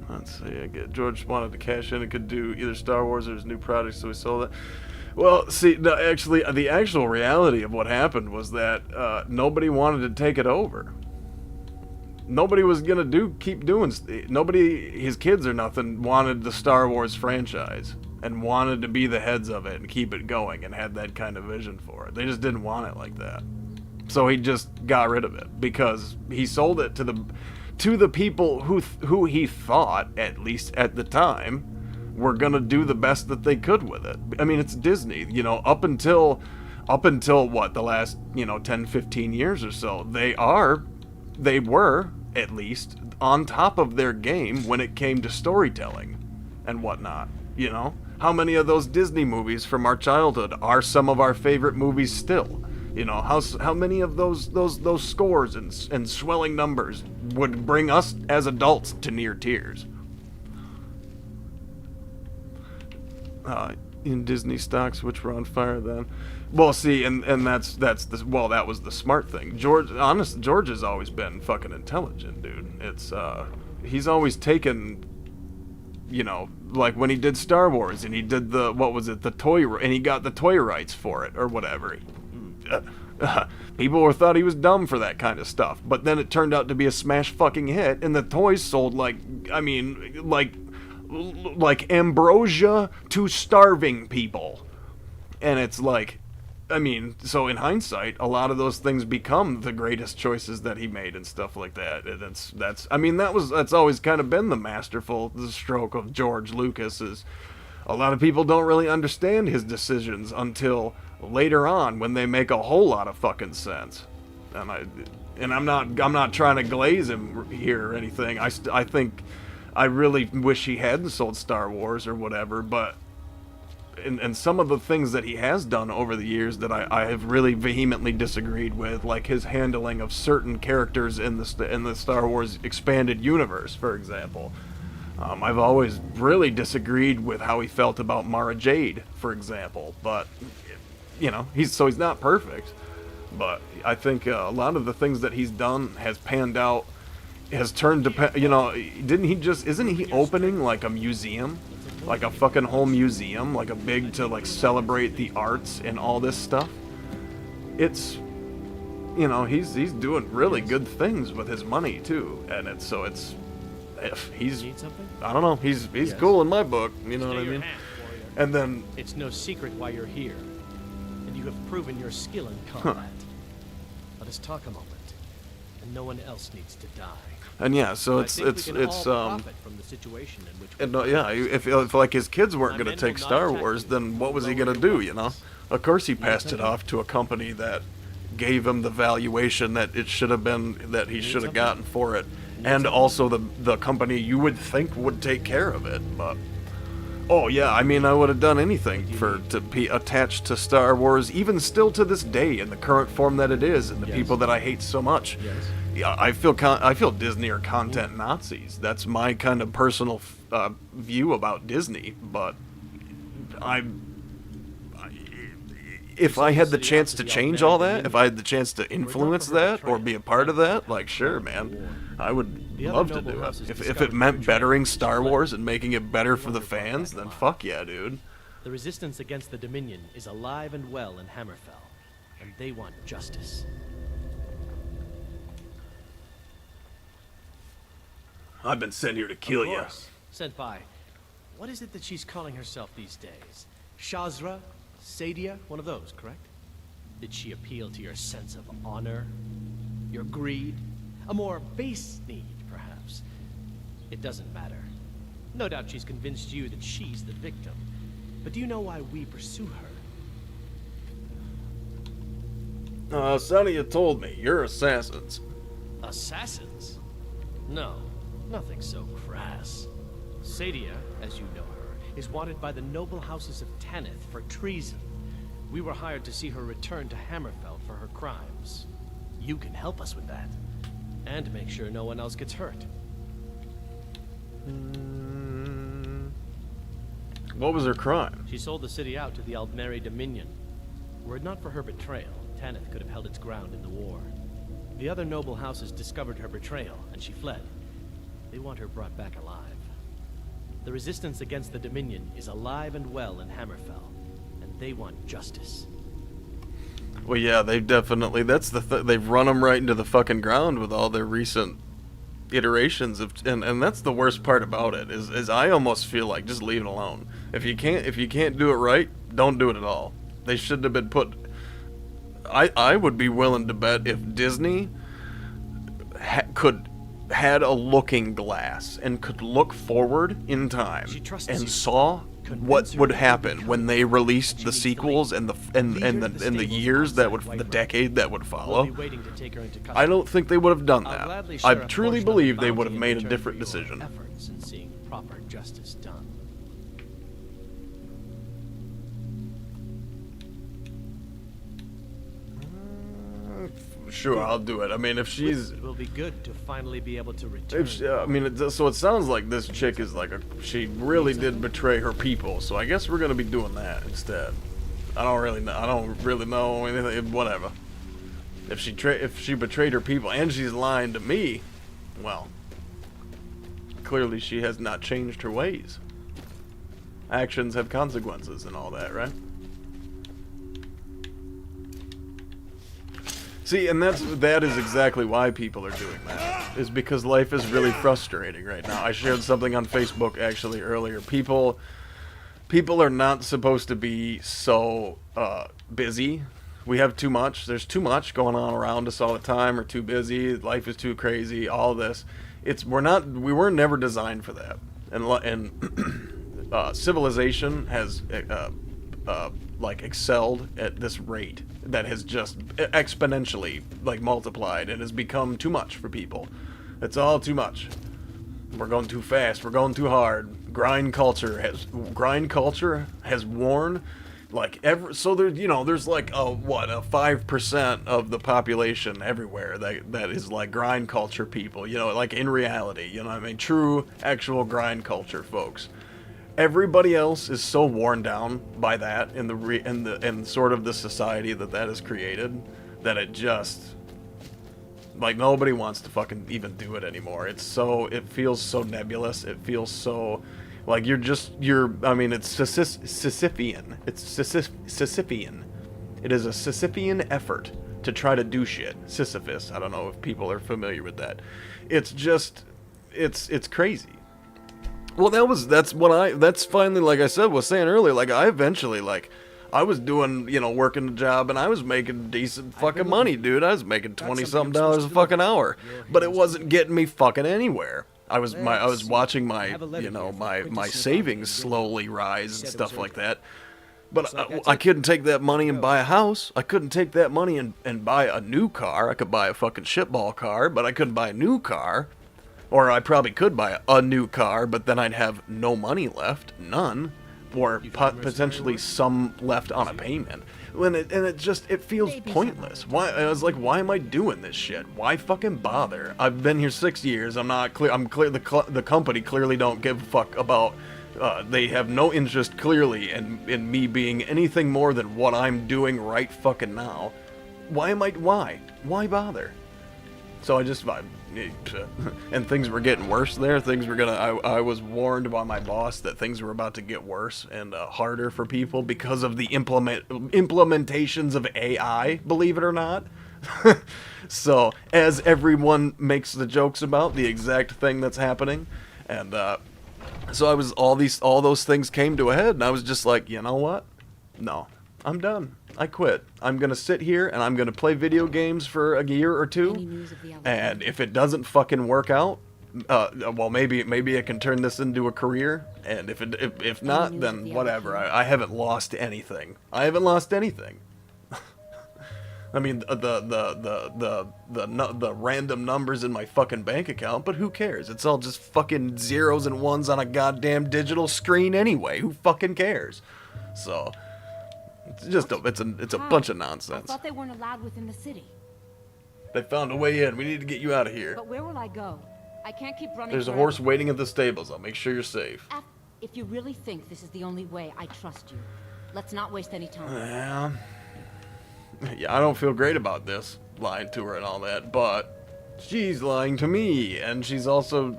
Let's see, George wanted to cash in and could do either Star Wars or his new project, so he sold it. Well, see, no, actually, the actual reality of what happened was that nobody wanted to take it over. Nobody was gonna keep doing. Nobody, his kids or nothing, wanted the Star Wars franchise and wanted to be the heads of it and keep it going and had that kind of vision for it. They just didn't want it like that. So he just got rid of it because he sold it to the people who he thought, at least at the time, were gonna do the best that they could with it. I mean, it's Disney, you know, up until what, the last, 10, 15 years or so, they were at least on top of their game when it came to storytelling and whatnot. How many of those Disney movies from our childhood are some of our favorite movies still? How many of those scores and swelling numbers would bring us as adults to near tears? In Disney stocks, which were on fire then. Well, see, and that was the smart thing. George has always been fucking intelligent, dude. It's he's always taken, like when he did Star Wars and he did the toy, and he got the toy rights for it or whatever. People thought he was dumb for that kind of stuff, but then it turned out to be a smash fucking hit, and the toys sold like ambrosia to starving people. And it's like, so in hindsight, a lot of those things become the greatest choices that he made and stuff like that. And that's always kind of been the stroke of George Lucas. Is a lot of people don't really understand his decisions until later on when they make a whole lot of fucking sense. And I'm not trying to glaze him here or anything. I think I really wish he hadn't sold Star Wars or whatever, but and some of the things that he has done over the years that I have really vehemently disagreed with, like his handling of certain characters in the Star Wars expanded universe, for example. I've always really disagreed with how he felt about Mara Jade, for example, but he's not perfect, but I think a lot of the things that he's done has panned out, has turned to, isn't he opening like a museum? Like a fucking whole museum, like a big to like celebrate the arts and all this stuff. It's, he's doing really good things with his money too, and if he's, I don't know, he's cool in my book, you know what I mean? And then it's no secret why you're here, and you have proven your skill in combat. Let us talk a moment, and no one else needs to die. And yeah, so it's profit from the situation in which if like his kids weren't gonna take Star Wars, then what was he gonna do? Of course he passed it off to a company that gave him the valuation that it should have been, that he should have gotten for it, and also the company you would think would take care of it. But oh yeah, I would have done anything to be attached to Star Wars, even still to this day in the current form that it is, and the people that I hate so much. Yes. Yeah, I feel Disney are content Nazis. That's my kind of personal view about Disney. But if I had the chance to change all that, if I had the chance to influence that or be a part of that, like, sure, man, I would love to do it. If it meant bettering Star Wars and making it better for the fans, then fuck yeah, dude. The resistance against the Dominion is alive and well in Hammerfell, and they want justice. I've been sent here to kill you. Senpai, what is it that she's calling herself these days? Shazra? Sadia? One of those, correct? Did she appeal to your sense of honor? Your greed? A more base need, perhaps? It doesn't matter. No doubt she's convinced you that she's the victim. But do you know why we pursue her? Sonny, you told me. You're assassins. Assassins? No, nothing so crass. Sadia, as you know her, is wanted by the noble houses of Tanith for treason. We were hired to see her return to Hammerfell for her crimes. You can help us with that. And make sure no one else gets hurt. What was her crime? She sold the city out to the Aldmeri Dominion. Were it not for her betrayal, Tanith could have held its ground in the war. The other noble houses discovered her betrayal, and she fled. They want her brought back alive. The resistance against the Dominion is alive and well in Hammerfell, and they want justice. Well, yeah, they've definitely, they've run them right into the fucking ground with all their recent iterations of, and that's the worst part about it, is I almost feel like just leave it alone. If you can't do it right, don't do it at all. They shouldn't have been put, I would be willing to bet if Disney had a looking glass and could look forward in time and saw what would happen when they released the sequels and the years that would, the decade that would follow, I don't think they would have done that. I truly believe they would have made a different decision. Efforts in seeing proper justice done. Sure, I'll do it. I mean, if she's... It will be good to finally be able to return. I mean, so it sounds like this chick is like she really did betray her people, so I guess we're gonna be doing that instead. I don't really know anything, whatever. If she betrayed her people and she's lying to me, well, clearly she has not changed her ways. Actions have consequences and all that, right? See, and that is exactly why people are doing that. Is because life is really frustrating right now. I shared something on Facebook actually earlier. People are not supposed to be so busy. We have too much. There's too much going on around us all the time. We're too busy. Life is too crazy. All this. We were never designed for that. And civilization has like excelled at this rate that has just exponentially like multiplied and has become too much for people. It's all too much. We're going too fast. We're going too hard. Grind culture has worn like so there's like a 5% of the population everywhere that is like grind culture people, like in reality, you know what I mean, true actual grind culture folks. Everybody else is so worn down by that in sort of the society that has created that it just like nobody wants to fucking even do it anymore. It feels so nebulous. It feels so like I mean, it's Sisyphean. It's Sisyphean. It is a Sisyphean effort to try to do shit. Sisyphus. I don't know if people are familiar with that. It's just it's crazy. Well, that's finally, like I said, was saying earlier, like I eventually, like, I was doing, working a job and I was making decent fucking money, dude. I was making $20-something a fucking hour, but it wasn't getting me fucking anywhere. I was watching my, my savings slowly rise and stuff like that. But I couldn't take that money and buy a house. I couldn't take that money and buy a new car. I could buy a fucking shitball car, but I couldn't buy a new car. Or I probably could buy a new car, but then I'd have no money left, none, or potentially some left on a payment. It feels pointless. I was like, why am I doing this shit? Why fucking bother? I've been here 6 years. I'm clear. The company clearly don't give a fuck about. They have no interest clearly in me being anything more than what I'm doing right fucking now. Why bother? So I just and things were getting worse there. I was warned by my boss that things were about to get worse and harder for people because of the implementations of AI, believe it or not. So, as everyone makes the jokes about the exact thing that's happening, and so all those things came to a head, and I was just like, you know what? No, I'm done. I quit. I'm gonna sit here and I'm gonna play video games for a year or two, and if it doesn't fucking work out, well, maybe I can turn this into a career, and if not, then whatever. I haven't lost anything. I haven't lost anything. I mean, the random numbers in my fucking bank account, but who cares? It's all just fucking zeros and ones on a goddamn digital screen anyway. Who fucking cares? So, it's just it's a bunch of nonsense. I thought they weren't allowed within the city. They found a way in. We need to get you out of here. But where will I go? I can't keep running. There's a forever. horse waiting at the stables. I'll make sure you're safe. If you really think this is the only way, I trust you. Let's not waste any time. Yeah, I don't feel great about this, lying to her and all that, but she's lying to me, and she's also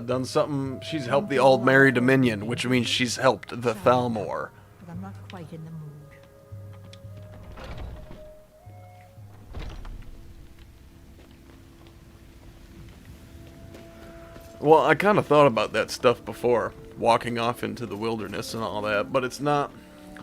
done something. She's helped the Aldmeri Dominion, which means she's helped the Thalmor. But I'm not quite in the mood. Well, I kind of thought about that stuff before, walking off into the wilderness and all that, but it's not.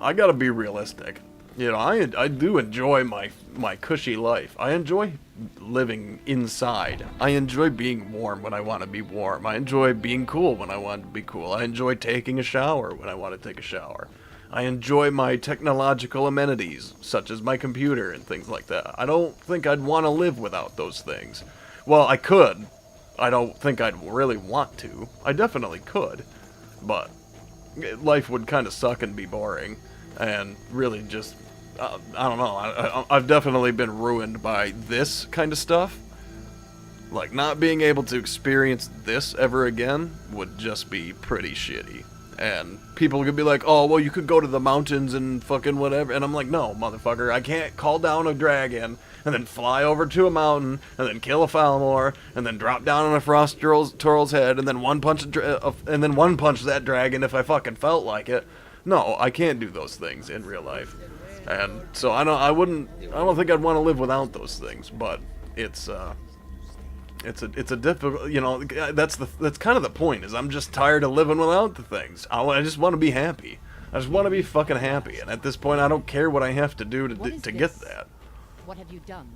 I gotta be realistic. You know, I do enjoy my cushy life. I enjoy living inside. I enjoy being warm when I want to be warm. I enjoy being cool when I want to be cool. I enjoy taking a shower when I want to take a shower. I enjoy my technological amenities, such as my computer and things like that. I don't think I'd want to live without those things. Well, I could. I don't think I'd really want to. I definitely could. But life would kind of suck and be boring. And really just, I don't know, I've definitely been ruined by this kind of stuff. Like, not being able to experience this ever again would just be pretty shitty. And people could be like, oh, well, you could go to the mountains and fucking whatever. And I'm like, no, motherfucker, I can't call down a dragon and then fly over to a mountain and then kill a Falmor and then drop down on a Frost Turl's head and then one punch that dragon if I fucking felt like it. No, I can't do those things in real life. And so I don't think I'd want to live without those things, but it's a difficult, you know, that's kind of the point, is I'm just tired of living without the things. I just want to be happy. I just want to be fucking happy, and at this point I don't care what I have to do to get that. What have you done?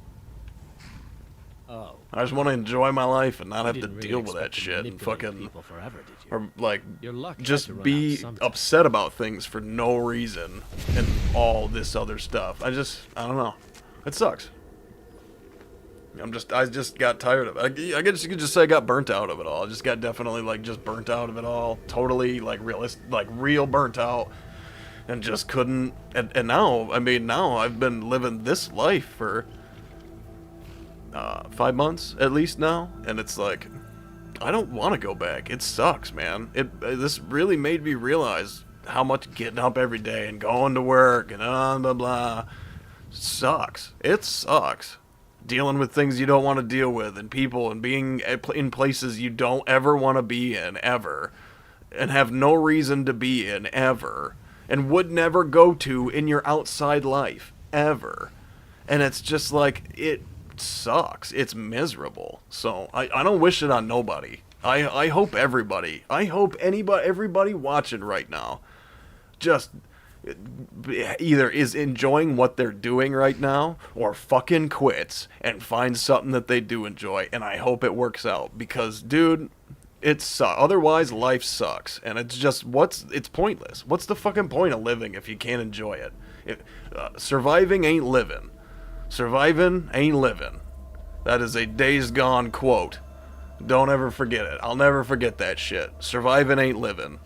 Oh. I just want to enjoy my life and not have to didn't really deal with that expect to shit and manipulate fucking, people forever, did you? or like, Your luck had just to run be out sometime. upset about things for no reason and all this other stuff. I don't know. It sucks. I just got tired of it. I guess you could just say I got burnt out of it all. I just got definitely like just burnt out of it all. Totally like real burnt out. And just couldn't, and now, I mean, now I've been living this life for 5 months at least now, and it's like, I don't want to go back. It sucks, man. This really made me realize how much getting up every day and going to work and blah blah blah sucks. It sucks. Dealing with things you don't want to deal with, and people, and being in places you don't ever want to be in ever, and have no reason to be in ever, and would never go to in your outside life ever. And it's just like, it sucks. It's miserable. So I don't wish it on nobody. I hope everybody, everybody watching right now just either is enjoying what they're doing right now or fucking quits and finds something that they do enjoy. And I hope it works out, because dude, otherwise life sucks, and it's just, it's pointless. What's the fucking point of living if you can't enjoy it? Surviving ain't living. Surviving ain't living. That is a Days Gone quote. Don't ever forget it. I'll never forget that shit. Surviving ain't living.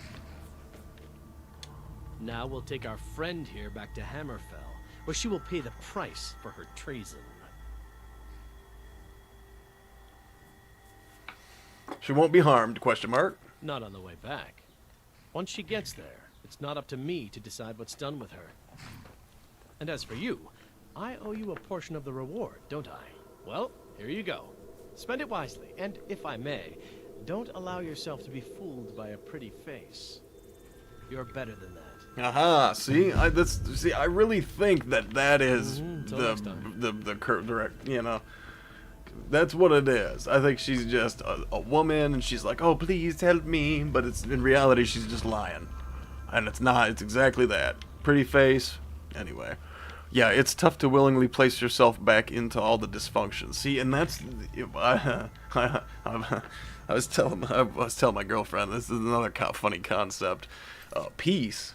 Now we'll take our friend here back to Hammerfell, where she will pay the price for her treason. She won't be harmed, question mark. Not on the way back. Once she gets there, it's not up to me to decide what's done with her. And as for you, I owe you a portion of the reward, don't I? Well, here you go. Spend it wisely, and if I may, don't allow yourself to be fooled by a pretty face. You're better than that. Aha, see? I really think that is the correct, you know. That's what it is. I think she's just a woman, and she's like, oh, please help me. But it's in reality, she's just lying. And it's not. It's exactly that. Pretty face. Anyway. Yeah, it's tough to willingly place yourself back into all the dysfunction. See, and that's... I was telling my girlfriend, this is another funny concept. Peace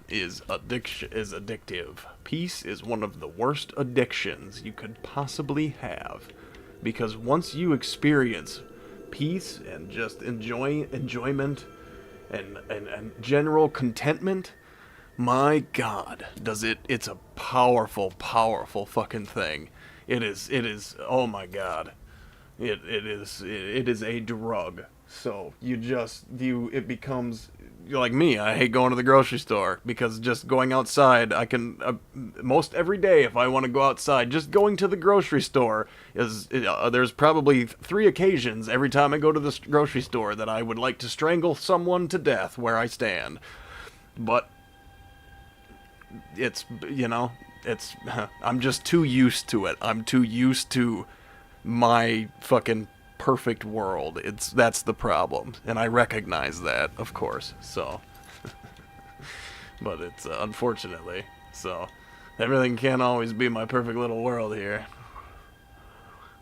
is addictive. Peace is one of the worst addictions you could possibly have, because once you experience peace and just enjoyment and general contentment, my God, it's a powerful fucking thing. It is, oh my God. It is a drug. So it becomes, you're like me, I hate going to the grocery store, because just going outside, I can, most every day if I want to go outside, just going to the grocery store there's probably 3 occasions every time I go to the grocery store that I would like to strangle someone to death where I stand. But it's, I'm just too used to it. I'm too used to my fucking perfect world. That's the problem, and I recognize that, of course. So, but it's unfortunately, so everything can't always be my perfect little world here.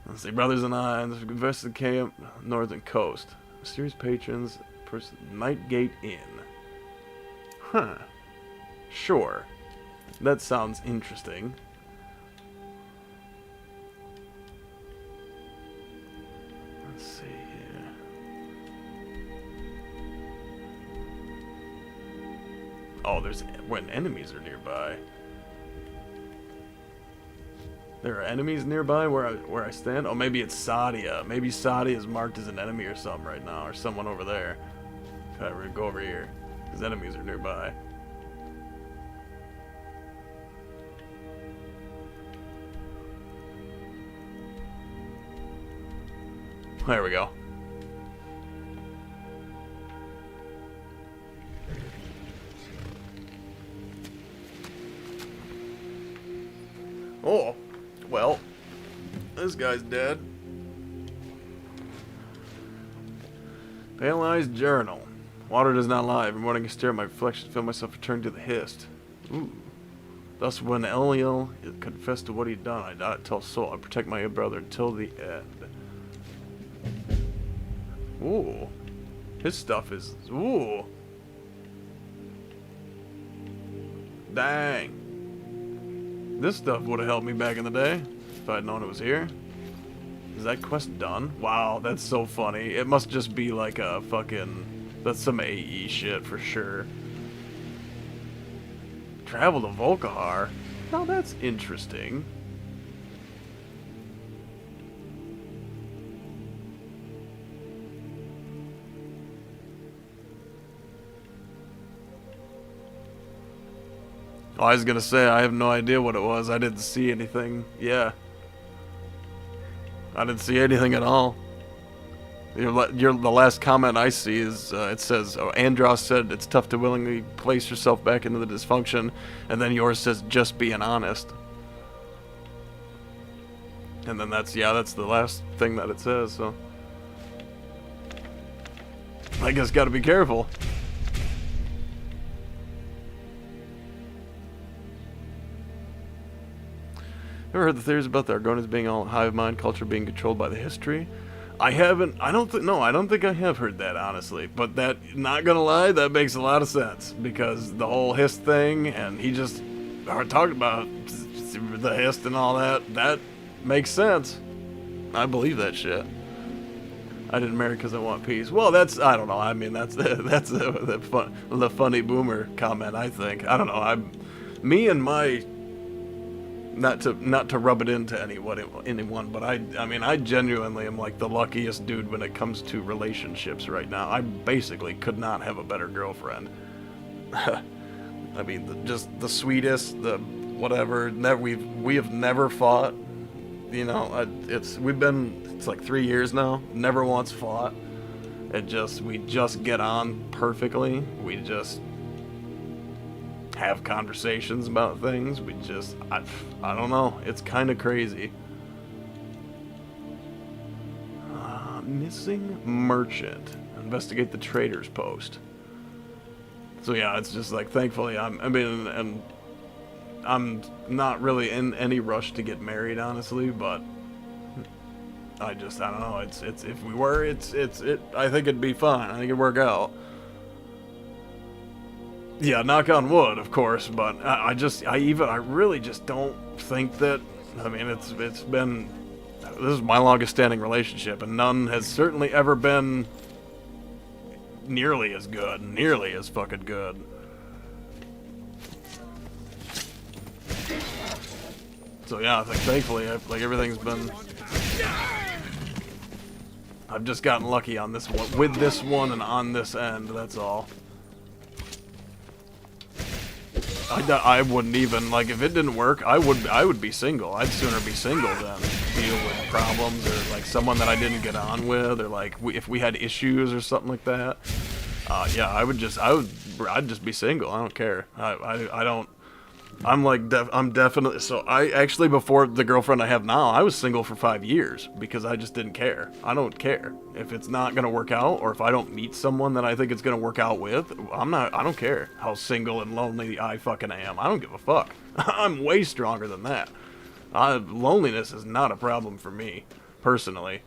Let's see, brothers and I invested camp northern coast. Mysterious patrons, Nightgate Inn. Huh. Sure. That sounds interesting. Let's see here. Oh, there's when enemies are nearby. There are enemies nearby where I stand. Oh, maybe it's Sadia. Maybe Sadia is marked as an enemy or something right now, or someone over there. If I were to go over here, because enemies are nearby. There we go. Oh, well, this guy's dead. Paralyzed journal. Water does not lie. Every morning I stare at my reflection, feel myself return to the hist. Ooh. Thus, when Eliel confessed to what he'd done, I did not tell Soul. I protect my brother until the end. Ooh. His stuff is... Ooh. Dang. This stuff would have helped me back in the day if I'd known it was here. Is that quest done? Wow, that's so funny. It must just be like a fucking... That's some AE shit for sure. Travel to Volkihar? Now that's interesting. Oh, I was gonna say, I have no idea what it was. I didn't see anything. Yeah. I didn't see anything at all. The last comment I see is, it says, oh, Andros said it's tough to willingly place yourself back into the dysfunction, and then yours says, just being honest. And then that's the last thing that it says, so. I guess gotta be careful. Ever heard the theories about the Argonians being all hive mind culture being controlled by the history? I haven't. I don't think I have heard that, honestly. But that, not gonna lie, that makes a lot of sense, because the whole hist thing, and he just talked about the hist and all that. That makes sense. I believe that shit. I didn't marry because I want peace. Well, that's, I don't know. I mean, that's the funny boomer comment. I think. I don't know. Me and my. Not to rub it into anyone, but I mean, I genuinely am like the luckiest dude when it comes to relationships right now. I basically could not have a better girlfriend. I mean, just the sweetest, the whatever. We have never fought. You know, it's like 3 years now. Never once fought. We just get on perfectly. We just have conversations about things. We just, I don't know. It's kind of crazy. Missing merchant. Investigate the trader's post. So yeah, it's just like, thankfully, I'm not really in any rush to get married, honestly, but I don't know. It's if we were, I think it'd be fine. I think it'd work out. Yeah, knock on wood, of course, but I really just don't think that, I mean, it's been, this is my longest standing relationship, and none has certainly ever been nearly as good, nearly as fucking good. So yeah, I think thankfully, like, everything's been, I've just gotten lucky on this one, with this one and on this end, that's all. I wouldn't even, like, if it didn't work, I would be single. I'd sooner be single than deal with problems or, like, someone that I didn't get on with, or, like, if we had issues or something like that. Yeah, I'd just be single. I don't care. I'm definitely, so I actually, before the girlfriend I have now, I was single for 5 years because I just didn't care. I don't care. If it's not gonna work out, or if I don't meet someone that I think it's gonna work out with, I don't care how single and lonely I fucking am. I don't give a fuck. I'm way stronger than that. Loneliness is not a problem for me, personally.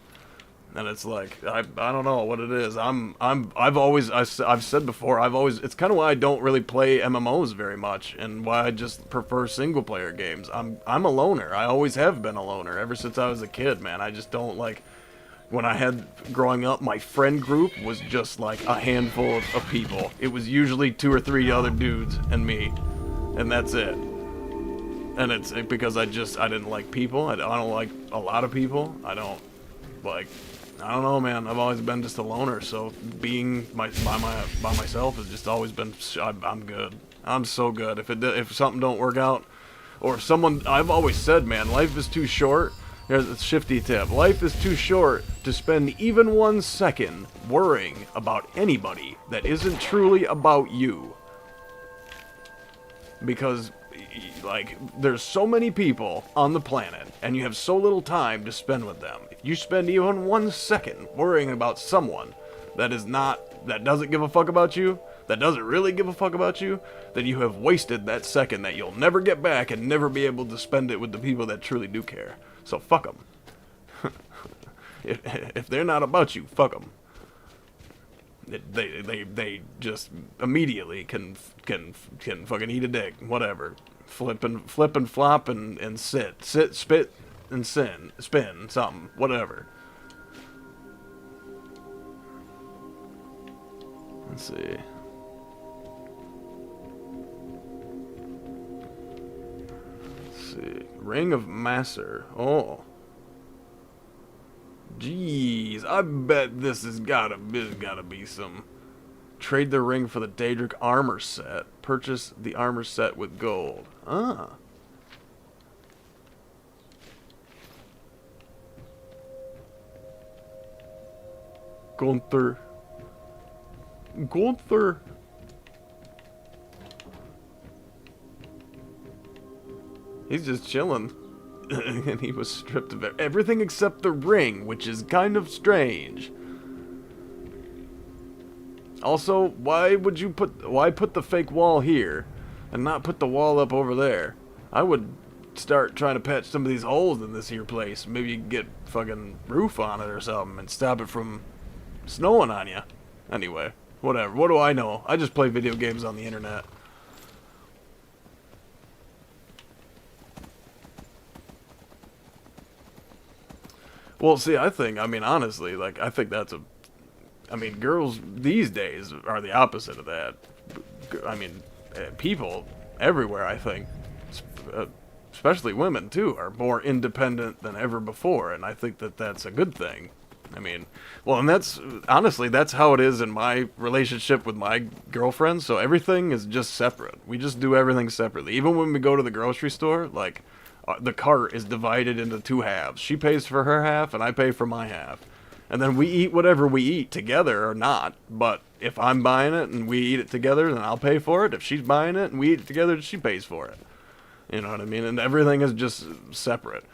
And it's like, I don't know what it is. I've said before, it's kind of why I don't really play MMOs very much, and why I just prefer single player games. I'm a loner. I always have been a loner ever since I was a kid, man. I just don't like, when I had, growing up, my friend group was just like a handful of people. It was usually 2 or 3 other dudes and me, and that's it. And it's because I didn't like people. I don't like a lot of people. I don't know, man. I've always been just a loner, so being by myself has just always been. I'm good. I'm so good. If something don't work out, or if someone, I've always said, man, life is too short. Here's a shifty tip. Life is too short to spend even 1 second worrying about anybody that isn't truly about you. Because, like, there's so many people on the planet, and you have so little time to spend with them. If you spend even 1 second worrying about someone that doesn't give a fuck about you, that doesn't really give a fuck about you, then you have wasted that second that you'll never get back and never be able to spend it with the people that truly do care. So fuck them. If they're not about you, fuck them. They just immediately can fucking eat a dick, whatever. Flip and flop and sit, spit and spin something, whatever. Let's see. Ring of Master. Oh. Jeez, I bet this has gotta be some. Trade the ring for the Daedric armor set. Purchase the armor set with gold. Ah. Gunther. He's just chilling. And he was stripped of everything except the ring, which is kind of strange. Also, why put the fake wall here and not put the wall up over there? I would start trying to patch some of these holes in this here place. Maybe you can get fucking roof on it or something and stop it from snowing on you. Anyway, whatever. What do I know? I just play video games on the internet. Well, see, I mean, honestly, like, I think that's girls these days are the opposite of that. I mean, people everywhere, I think, especially women, too, are more independent than ever before, and I think that that's a good thing. I mean, well, and honestly, that's how it is in my relationship with my girlfriend, so everything is just separate. We just do everything separately. Even when we go to the grocery store, like, the cart is divided into 2 halves. She pays for her half, and I pay for my half. And then we eat whatever we eat together or not. But if I'm buying it and we eat it together, then I'll pay for it. If she's buying it and we eat it together, she pays for it. You know what I mean? And everything is just separate.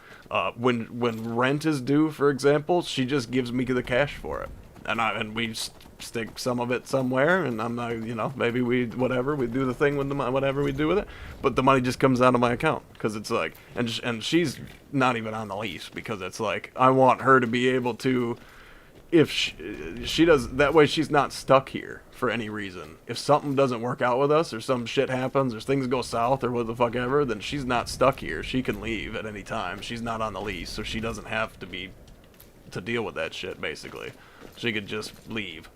When rent is due, for example, she just gives me the cash for it. And we stick some of it somewhere, and I'm not, you know, maybe we do the thing with the money, whatever we do with it, but the money just comes out of my account, because it's like, and she's not even on the lease, because it's like, I want her to be able to, if she does, that way she's not stuck here for any reason. If something doesn't work out with us, or some shit happens, or things go south, or what the fuck ever, then she's not stuck here. She can leave at any time. She's not on the lease, so she doesn't have to deal with that shit, basically. She could just leave.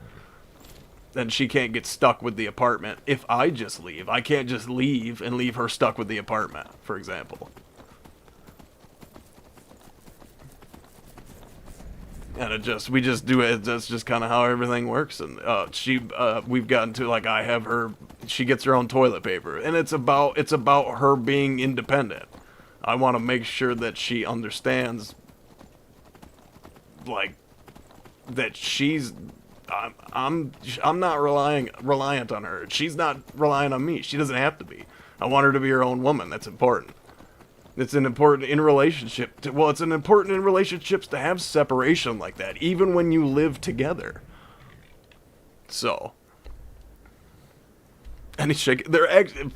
Then she can't get stuck with the apartment if I just leave. I can't just leave and leave her stuck with the apartment, for example. And we just do it. That's just kind of how everything works. And we've gotten to, like, I have her. She gets her own toilet paper, and it's about her being independent. I want to make sure that she understands, like, that she's. I'm not reliant on her. She's not relying on me. She doesn't have to be. I want her to be her own woman. That's important. It's an important in relationship. It's an important in relationships to have separation like that, even when you live together. So, and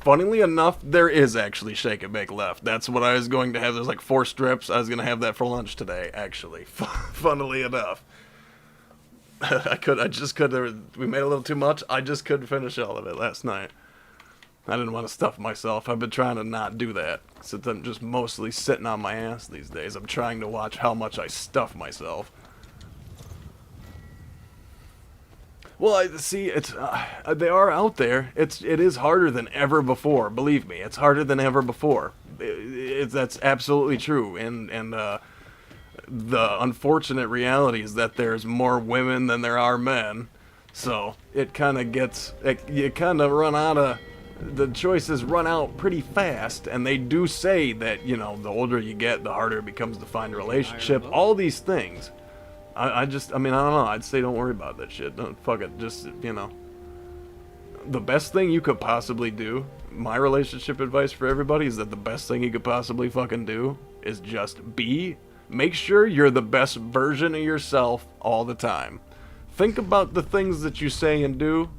funnily enough, there is actually Shake and Bake left. That's what I was going to have. There's like 4 strips. I was going to have that for lunch today, actually. Funnily enough. I just couldn't. We made a little too much. I just couldn't finish all of it last night. I didn't want to stuff myself. I've been trying to not do that, since I'm just mostly sitting on my ass these days. I'm trying to watch how much I stuff myself. Well, they are out there. It is harder than ever before. Believe me, it's harder than ever before. That's absolutely true. And the unfortunate reality is that there's more women than there are men. So it kind of gets, you kind of run out of. The choices run out pretty fast, and they do say that, you know, the older you get, the harder it becomes to find a relationship. All these things. I mean, I don't know. I'd say don't worry about that shit. Don't, fuck it. Just, you know. The best thing you could possibly do, my relationship advice for everybody is that the best thing you could possibly fucking do is just make sure you're the best version of yourself all the time. Think about the things that you say and do,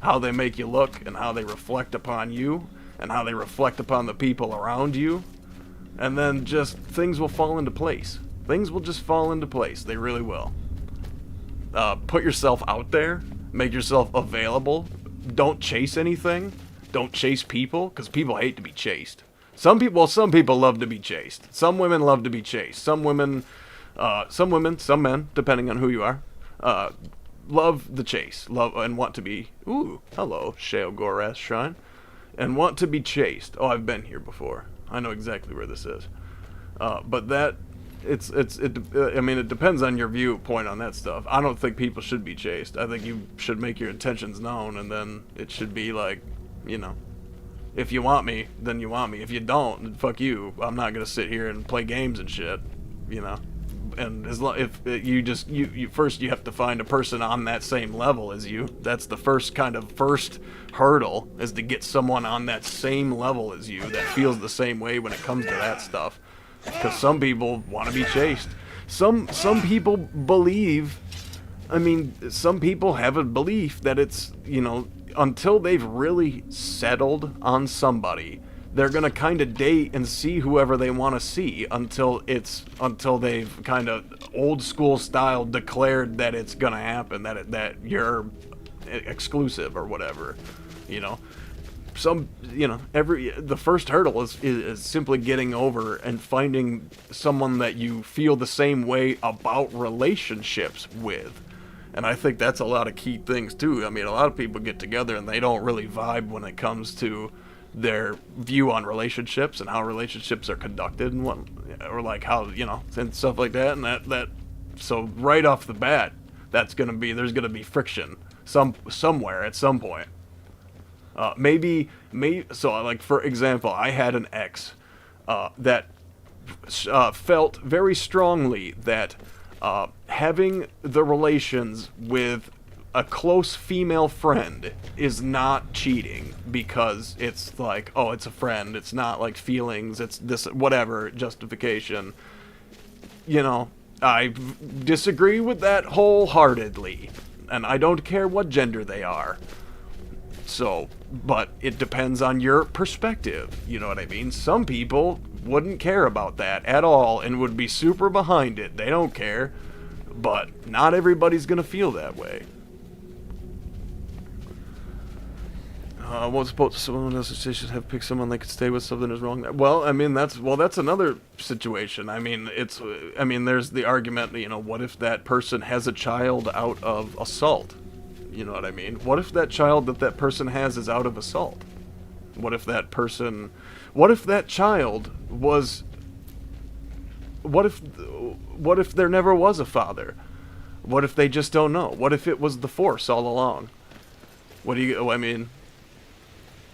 how they make you look, and how they reflect upon you, and how they reflect upon the people around you, and then just things will fall into place. Things will just fall into place. They really will. Put yourself out there. Make yourself available. Don't chase anything. Don't chase people, because people hate to be chased. Some people love to be chased. Some women love to be chased. Some men, depending on who you are, love the chase, love and want to be. Ooh, hello, Shale Gorath Shrine, and want to be chased. Oh, I've been here before. I know exactly where this is. But that, I mean, it depends on your viewpoint on that stuff. I don't think people should be chased. I think you should make your intentions known, and then it should be like, you know, if you want me, then you want me. If you don't, then fuck you. I'm not gonna sit here and play games and shit, you know. And if you first you have to find a person on that same level as you. That's the first hurdle, is to get someone on that same level as you that feels the same way when it comes to that stuff. Because some people want to be chased. Some people believe. I mean, some people have a belief that it's, you know, until they've really settled on somebody, they're gonna kind of date and see whoever they want to see until they've kind of old school style declared that it's gonna happen, that you're exclusive or whatever, you know. The first hurdle is simply getting over and finding someone that you feel the same way about relationships with. And I think that's a lot of key things too. I mean, a lot of people get together and they don't really vibe when it comes to their view on relationships and how relationships are conducted and what, or like how, you know, and stuff like that. And that so right off the bat, there's gonna be friction somewhere at some point. Maybe so, like, for example, I had an ex that felt very strongly that having the relations with a close female friend is not cheating, because it's like, oh, it's a friend, it's not like feelings, it's this whatever justification. You know, I disagree with that wholeheartedly, and I don't care what gender they are. So, but it depends on your perspective, you know what I mean? Some people wouldn't care about that at all and would be super behind it. They don't care. But not everybody's gonna feel that way. What's supposed to someone in association have picked someone they could stay with? Something is wrong there. Well, I mean that's another situation. I mean there's the argument, you know, what if that person has a child out of assault? You know what I mean? What if that child that person has is out of assault? What if that child was, what if there never was a father? What if they just don't know? What if it was the Force all along? I mean,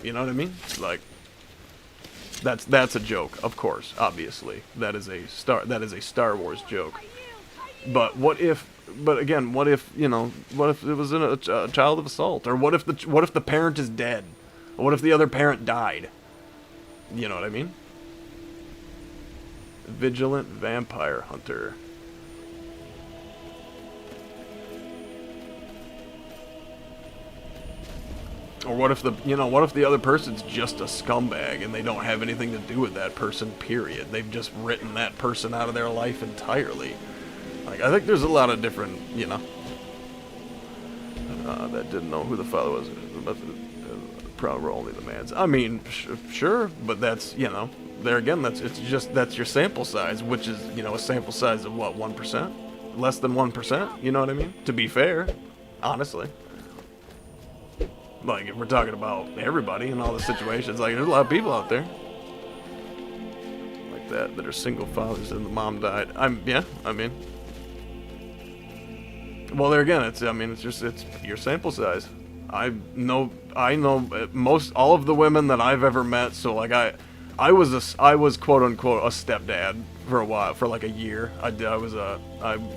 you know what I mean? Like, that's a joke, of course, obviously. That is a Star Wars joke. But what if, you know, what if it was a child of assault? Or what if the parent is dead? Or what if the other parent died? You know what I mean? Vigilant vampire hunter. Or what if the other person's just a scumbag and they don't have anything to do with that person, period. They've just written that person out of their life entirely. Like, I think there's a lot of different, you know, that didn't know who the father was. Probably only the man's. I mean, sure, but that's, you know, there again, that's your sample size, which is, you know, a sample size of what, 1%? Less than 1%, you know what I mean? To be fair, honestly. Like, if we're talking about everybody and all the situations, like, there's a lot of people out there like that are single fathers and the mom died. Well, there again, it's your sample size. I know most all of the women that I've ever met. So like I was quote unquote a stepdad for a while, for like a year. I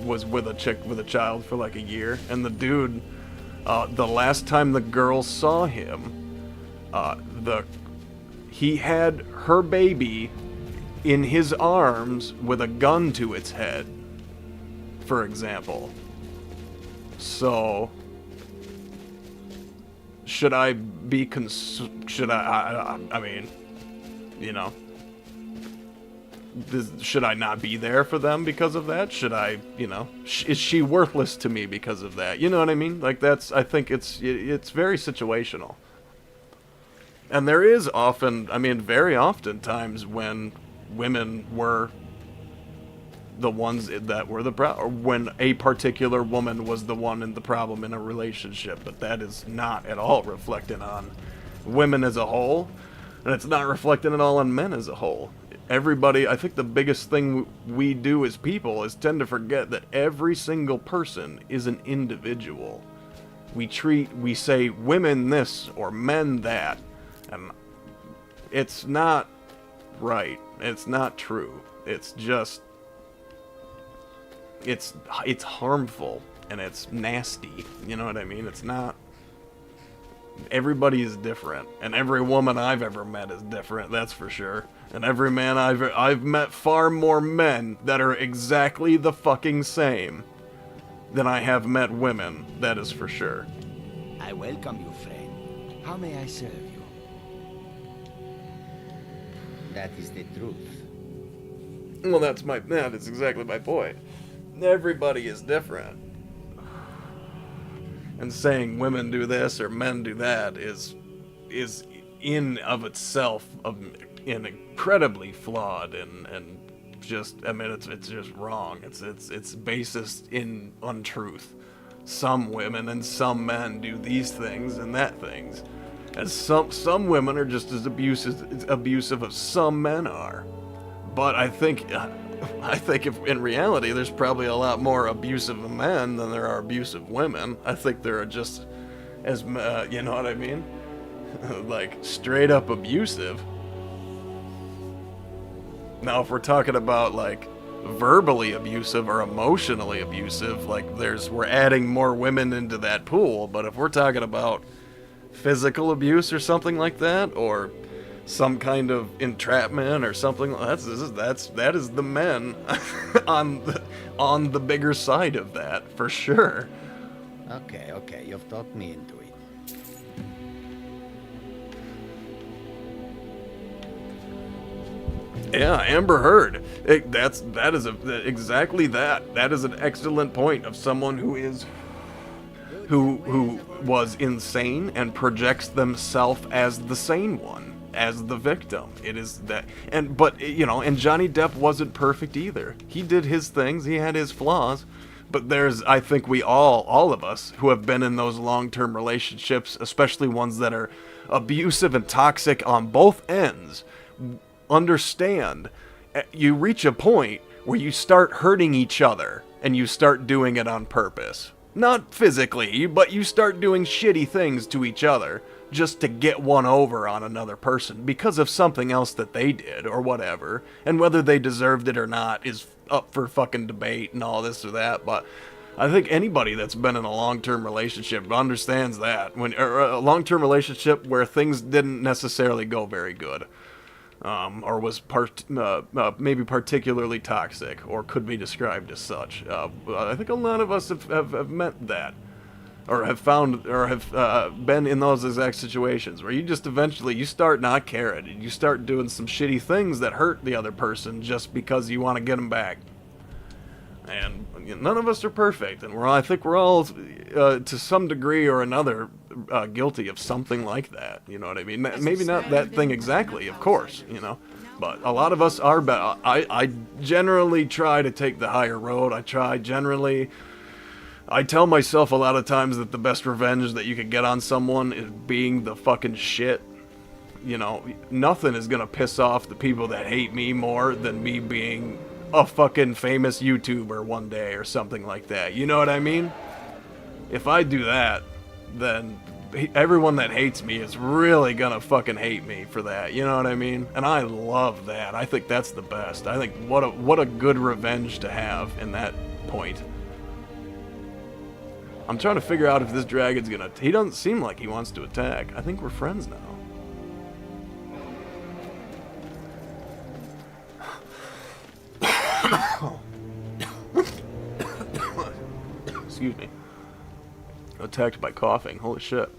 was with a chick with a child for like a year, and the dude, the last time the girl saw him, he had her baby in his arms with a gun to its head, for example. So, should I be I mean, you know, should I not be there for them because of that? Should I, you know, is she worthless to me because of that? You know what I mean? Like, I think it's very situational. And there is often, I mean, very often times when women were the ones that were the problem, or when a particular woman was the one in the problem in a relationship, but that is not at all reflected on women as a whole, and it's not reflected at all on men as a whole. Everybody, I think the biggest thing we do as people is tend to forget that every single person is an individual. We say women this or men that, and it's not right. It's not true. It's just, it's harmful and it's nasty. You know what I mean? It's not. Everybody is different, and every woman I've ever met is different. That's for sure. And every man I've met far more men that are exactly the fucking same than I have met women. That is for sure. I welcome you, friend. How may I serve you? That is the truth. Well, that is exactly my point. Everybody is different. And saying women do this or men do that is in of itself incredibly flawed and just, I mean, it's just wrong. It's based in untruth. Some women and some men do these things and that things, and some women are just as abusive as some men are. But I think if in reality there's probably a lot more abusive men than there are abusive women. I think there are just as you know what I mean, like straight up abusive. Now, if we're talking about like verbally abusive or emotionally abusive, like we're adding more women into that pool. But if we're talking about physical abuse or something like that, or some kind of entrapment or something, that is the men on the bigger side of that, for sure. Okay, you've talked me into it. Yeah, Amber Heard. That is exactly that. That is an excellent point of someone who was insane and projects themselves as the sane one, as the victim. It is that, but you know, and Johnny Depp wasn't perfect either. He did his things. He had his flaws. But I think we all of us who have been in those long-term relationships, especially ones that are abusive and toxic on both ends, understand. You reach a point where you start hurting each other and you start doing it on purpose. Not physically, but you start doing shitty things to each other just to get one over on another person because of something else that they did or whatever. And whether they deserved it or not is up for fucking debate and all this or that. But I think anybody that's been in a long-term relationship understands that. Or a long-term relationship where things didn't necessarily go very good. Or was maybe particularly toxic, or could be described as such. I think a lot of us have met that, or have found, or have been in those exact situations where you just eventually you start not caring, and you start doing some shitty things that hurt the other person just because you want to get them back. And none of us are perfect, and I think we're all, to some degree or another, guilty of something like that. You know what I mean? Maybe not that thing exactly, of course, you know. But a lot of us are bad. I generally try to take the higher road. I tell myself a lot of times that the best revenge that you could get on someone is being the fucking shit. You know, nothing is gonna piss off the people that hate me more than me being a fucking famous YouTuber one day or something like that. You know what I mean? If I do that, then everyone that hates me is really gonna fucking hate me for that. You know what I mean? And I love that. I think that's the best. I think what a good revenge to have in that point. I'm trying to figure out if this dragon's gonna... He doesn't seem like he wants to attack. I think we're friends now. Excuse me. Attacked by coughing. Holy shit.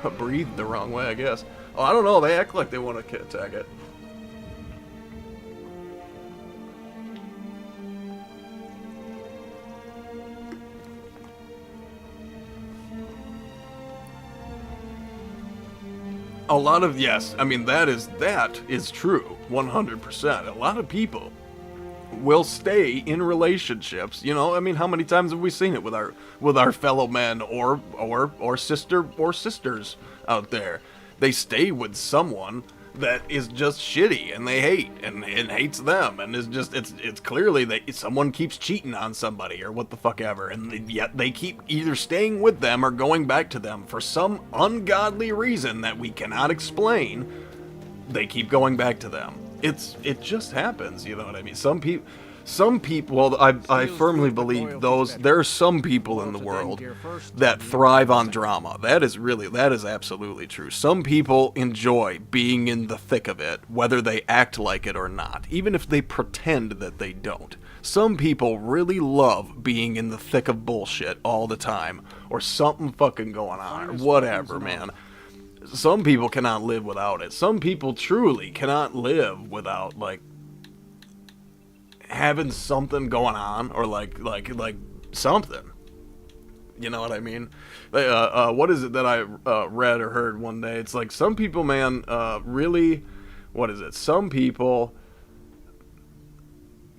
I breathed the wrong way, I guess. Oh, I don't know. They act like they want to attack it. A lot of, yes, I mean, that is true, 100%. A lot of people will stay in relationships, you know. I mean, how many times have we seen it with our fellow men or sisters out there? They stay with someone that is just shitty and they hate and hates them, and it's clearly that someone keeps cheating on somebody or what the fuck ever, and yet they keep either staying with them or going back to them for some ungodly reason that we cannot explain. They keep going back to them. It just happens, you know what I mean? Some people, well, I firmly believe there are some people in the world that thrive on drama. That is absolutely true. Some people enjoy being in the thick of it, whether they act like it or not, even if they pretend that they don't. Some people really love being in the thick of bullshit all the time, or something fucking going on, or whatever, man. Some people cannot live without it. Some people truly cannot live without, like, having something going on, or like something. You know what I mean? What is it that I read or heard one day? It's like some people, man, really, what is it? Some people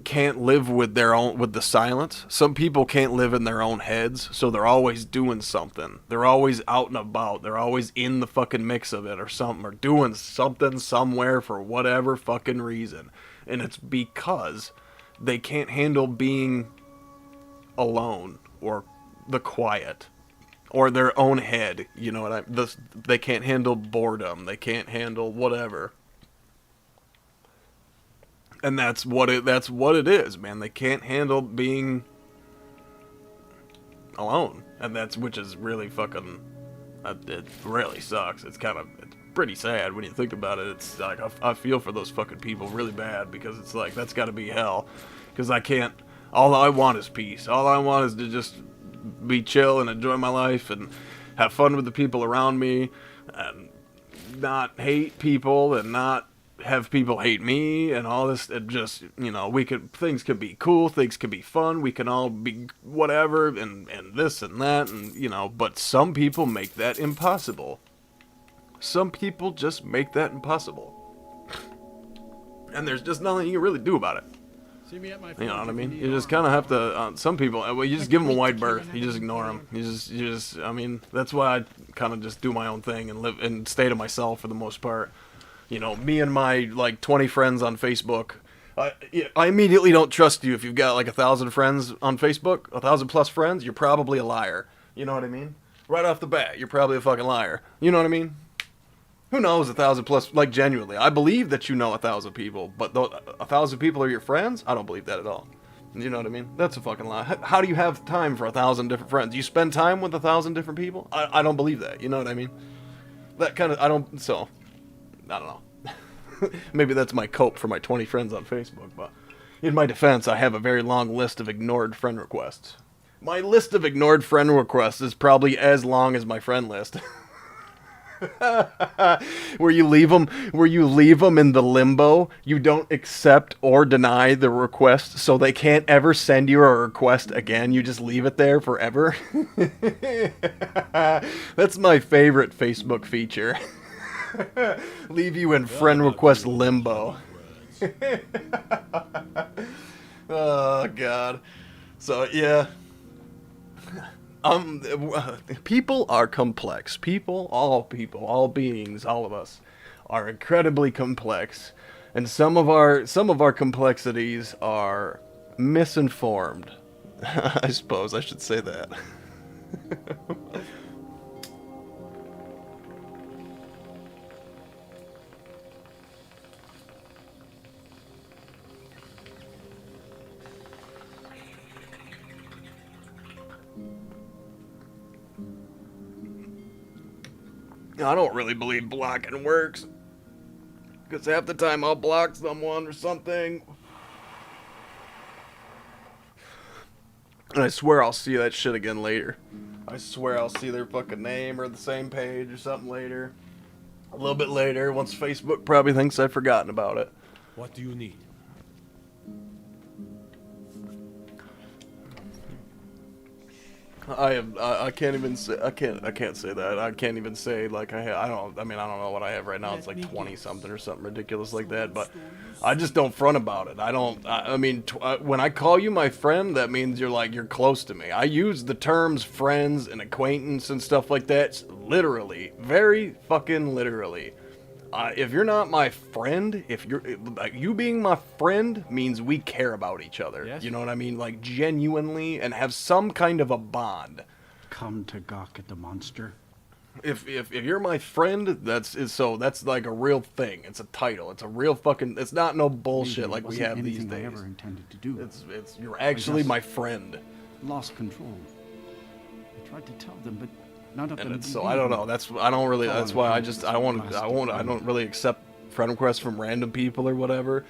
can't live with the silence. Some people can't live in their own heads, so they're always doing something. They're always out and about. They're always in the fucking mix of it or something, or doing something somewhere for whatever fucking reason. And it's because they can't handle being alone, or the quiet, or their own head. You know what they can't handle boredom. They can't handle whatever. And that's what it is, man. They can't handle being alone, and which is really fucking. It really sucks. It's pretty sad when you think about it. It's like I feel for those fucking people really bad, because it's like that's got to be hell. Because I can't. All I want is peace. All I want is to just be chill and enjoy my life and have fun with the people around me, and not hate people and not have people hate me and all this. It just, you know, things could be cool, things could be fun, we can all be whatever, and this and that, and, you know, but some people make that impossible. Some people just make that impossible. And there's just nothing you can really do about it. See me at my You know what I mean? You just kind of have to, some people, well, you just give them a wide berth. You just ignore them. You just, I mean, that's why I kind of just do my own thing and live and stay to myself for the most part. You know, me and my, like, 20 friends on Facebook, I immediately don't trust you if you've got, like, 1,000 friends on Facebook, 1,000 plus friends, you're probably a liar. You know what I mean? Right off the bat, you're probably a fucking liar. You know what I mean? Who knows 1,000 plus, like, genuinely. I believe that you know 1,000 people, but 1,000 people are your friends? I don't believe that at all. You know what I mean? That's a fucking lie. How do you have time for 1,000 different friends? You spend time with 1,000 different people? I don't believe that. You know what I mean? That kind of, I don't know. Maybe that's my cope for my 20 friends on Facebook, but in my defense, I have a very long list of ignored friend requests. My list of ignored friend requests is probably as long as my friend list. where you leave them in the limbo. You don't accept or deny the request, so they can't ever send you a request again. You just leave it there forever. That's my favorite Facebook feature. Leave you in friend request limbo. Oh God. So yeah. People are complex. All beings, all of us, are incredibly complex, and some of our complexities are misinformed. I suppose I should say that. I don't really believe blocking works, because half the time I'll block someone or something, and I swear I'll see that shit again later. I swear I'll see their fucking name or the same page or something later. A little bit later, once Facebook probably thinks I've forgotten about it. What do you need? I can't even say, I can't say that. I can't even say, like, I don't know what I have right now. It's like 20 something or something ridiculous like that, but I just don't front about it. I mean, when I call you my friend, that means you're close to me. I use the terms friends and acquaintance and stuff like that literally, very fucking literally. If you're not my friend, you being my friend means we care about each other. Yes. You know what I mean? Like, genuinely, and have some kind of a bond. Come to gawk at the monster. If you're my friend, that's like a real thing. It's a title. It's a real fucking. It's not no bullshit like we have these days. I ever intended to do. You're actually my friend. Lost control. I tried to tell them, but none of them. And so I don't know. That's why I don't really accept friend requests from random people or whatever.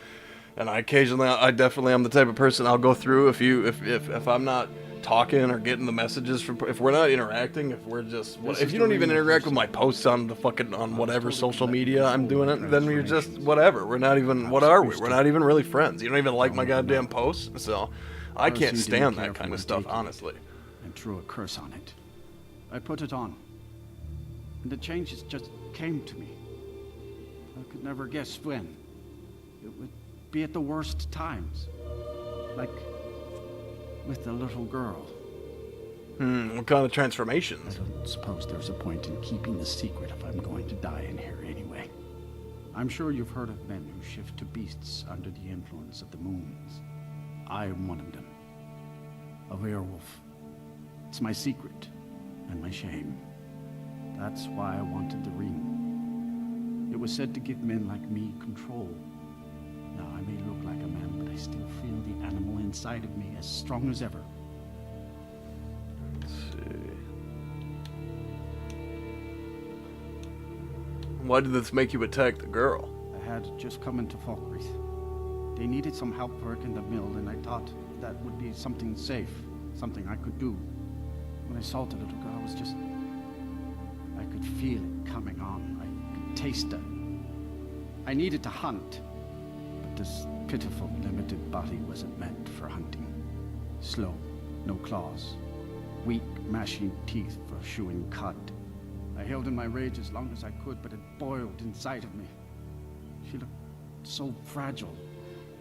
And I definitely am the type of person I'll go through if I'm not talking or getting the messages from, if we're not interacting, if you don't even interact with my posts on whatever social media I'm doing it, then you're just whatever. We're not even, what are we? We're not even really friends. You don't even like my goddamn posts, so I can't stand that kind of stuff, honestly. And threw a curse on it. I put it on, and the changes just came to me. I could never guess when. It would be at the worst times, like with the little girl. What kind of transformations? I don't suppose there's a point in keeping the secret if I'm going to die in here anyway. I'm sure you've heard of men who shift to beasts under the influence of the moons. I am one of them. A werewolf. It's my secret. And my shame. That's why I wanted the ring. It was said to give men like me control. Now, I may look like a man, but I still feel the animal inside of me as strong as ever. Let's see. Why did this make you attack the girl? I had just come into Falkreath. They needed some help work in the mill, and I thought that would be something safe, something I could do. When I saw the little girl, I could feel it coming on. I could taste it. I needed to hunt. But this pitiful, limited body wasn't meant for hunting. Slow, no claws. Weak, mashing teeth for chewing cud. I held in my rage as long as I could, but it boiled inside of me. She looked so fragile,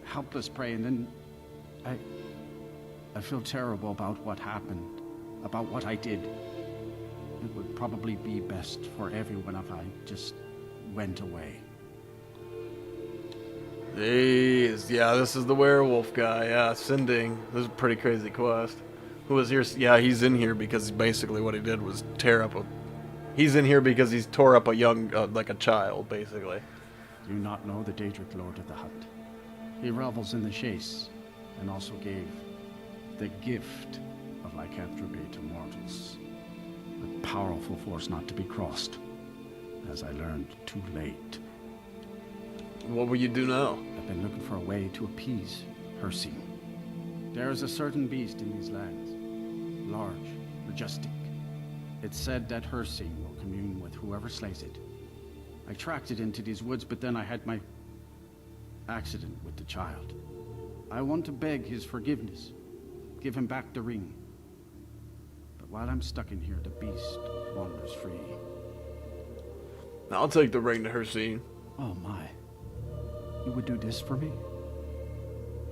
helpless prey, and then I feel terrible about what happened, about what I did. It would probably be best for everyone if I just went away. Jeez, yeah, this is the werewolf guy, yeah, Sinding. This is a pretty crazy quest. Who was here? Yeah, he's in here because basically what he did was tear up a... He's in here because he's tore up a young, like a child, basically. Do you not know the Daedric Lord of the Hunt? He revels in the chase, and also gave the gift of lycanthropy to mortals. A powerful force not to be crossed, as I learned too late. What will you do now? I've been looking for a way to appease Hircine. There is a certain beast in these lands, large, majestic. It's said that Hircine will commune with whoever slays it. I tracked it into these woods, but then I had my accident with the child. I want to beg his forgiveness, give him back the ring. But while I'm stuck in here, the beast wanders free. I'll take the ring to Hircine. Oh my. You would do this for me?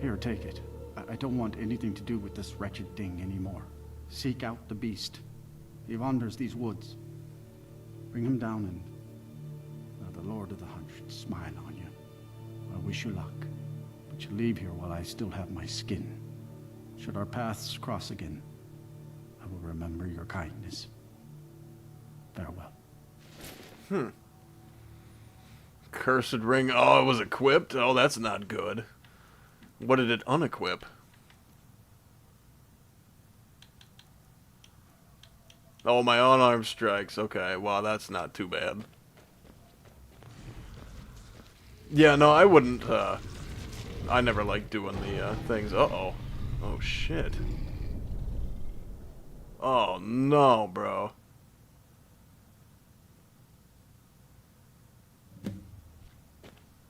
Here, take it. I don't want anything to do with this wretched thing anymore. Seek out the beast. He wanders these woods. Bring him down and the Lord of the Hunt should smile on you. I wish you luck, but you leave here while I still have my skin. Should our paths cross again, I will remember your kindness. Farewell. Cursed ring. Oh, it was equipped? Oh, that's not good. What did it unequip? Oh, my unarmed strikes. Okay, well, that's not too bad. Yeah, no, I wouldn't, I never liked doing the, things. Uh-oh. Oh, shit. Oh, no, bro.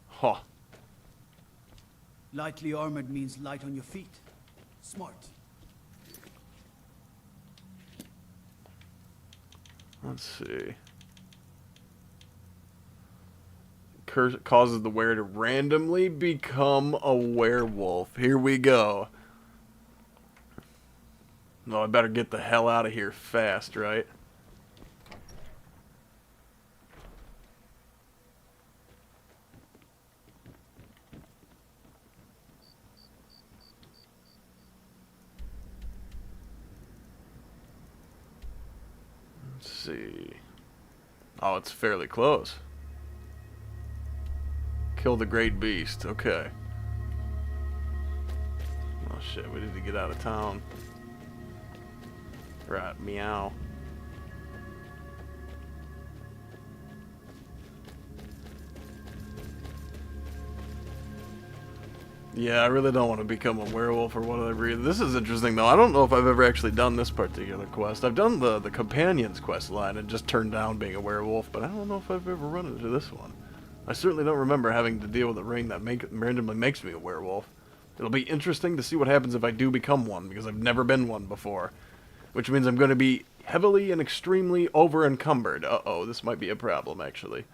Huh. Lightly armored means light on your feet. Smart. Let's see. Curse causes the wearer to randomly become a werewolf. Here we go. No, I better get the hell out of here fast, right? Let's see. Oh, it's fairly close. Kill the great beast. Okay. Oh shit, we need to get out of town. Right, meow. Yeah, I really don't want to become a werewolf or whatever either. This is interesting though. I don't know if I've ever actually done this particular quest. I've done the companions quest line and just turned down being a werewolf, but I don't know if I've ever run into this one. I certainly don't remember having to deal with a ring that randomly makes me a werewolf. It'll be interesting to see what happens if I do become one, because I've never been one before. Which means I'm going to be heavily and extremely over-encumbered. Uh-oh, this might be a problem, actually.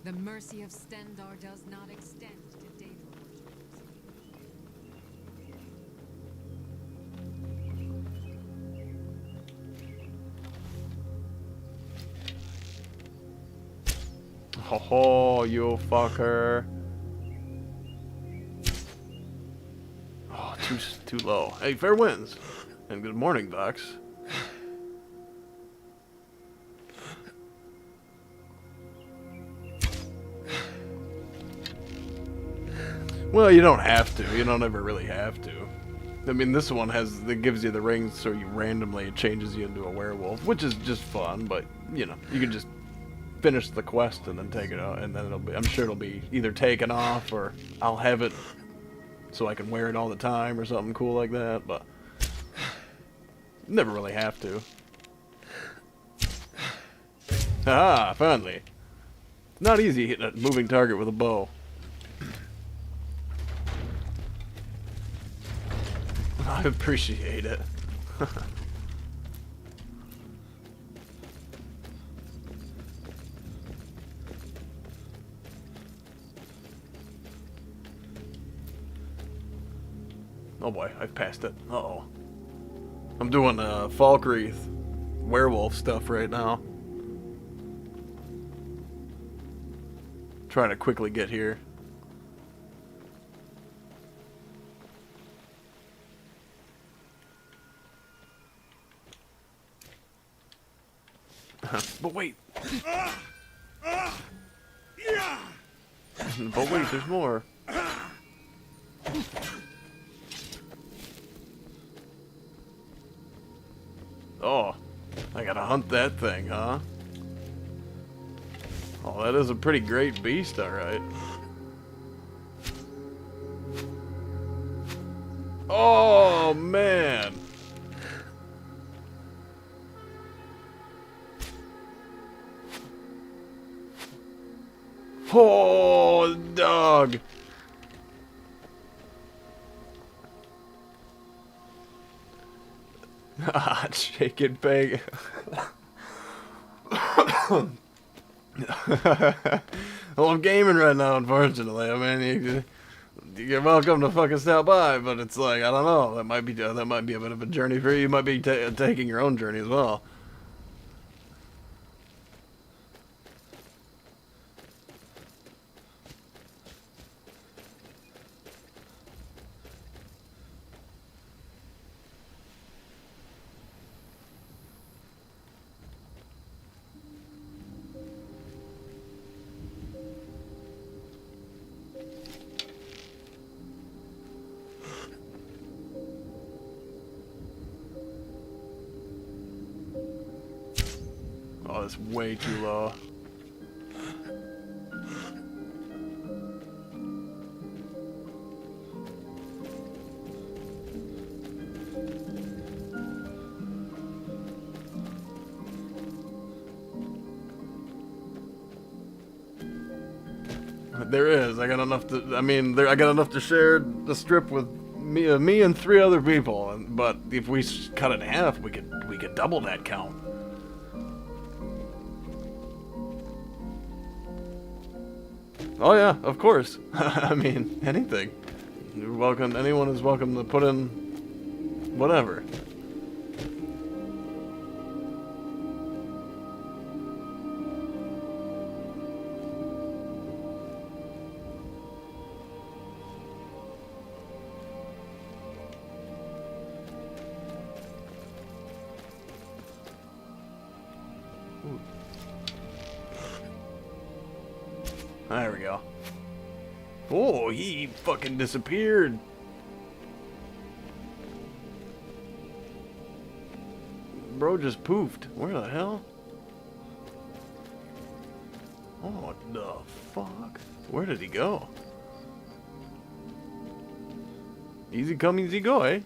The mercy of Stendarr does not extend to Daedra. Ho ho, you fucker. Oh, too low. Hey, fair winds. And good morning, Vox. Well, you don't have to. You don't ever really have to. I mean, this one it gives you the rings, so you randomly it changes you into a werewolf, which is just fun. But you know, you can just finish the quest and then take it out, and then I'm sure it'll be either taken off or I'll have it so I can wear it all the time or something cool like that. But never really have to. Ah, finally. Not easy hitting a moving target with a bow. I appreciate it. Oh boy, I've passed it. Uh-oh. I'm doing Falkreath werewolf stuff right now. Trying to quickly get here. But wait. But wait, there's more. Oh, I gotta hunt that thing, huh? Oh, that is a pretty great beast, alright. Oh, man. Oh, dog. Ah, shake it, bag. Well, I'm gaming right now, unfortunately. I mean, you're welcome to fucking stop by, but it's like, I don't know. That might be a bit of a journey for you. You might be taking your own journey as well. Oh, that's way too low. There is. I got enough to. I mean, I got enough to share the strip with me and 3 other people. But if we cut it in half, we could double that count. Oh yeah, of course. I mean, anything. You're welcome. Anyone is welcome to put in whatever. There we go. Oh, he fucking disappeared. Bro just poofed. Where the hell? Oh, what the fuck? Where did he go? Easy come, easy go, eh?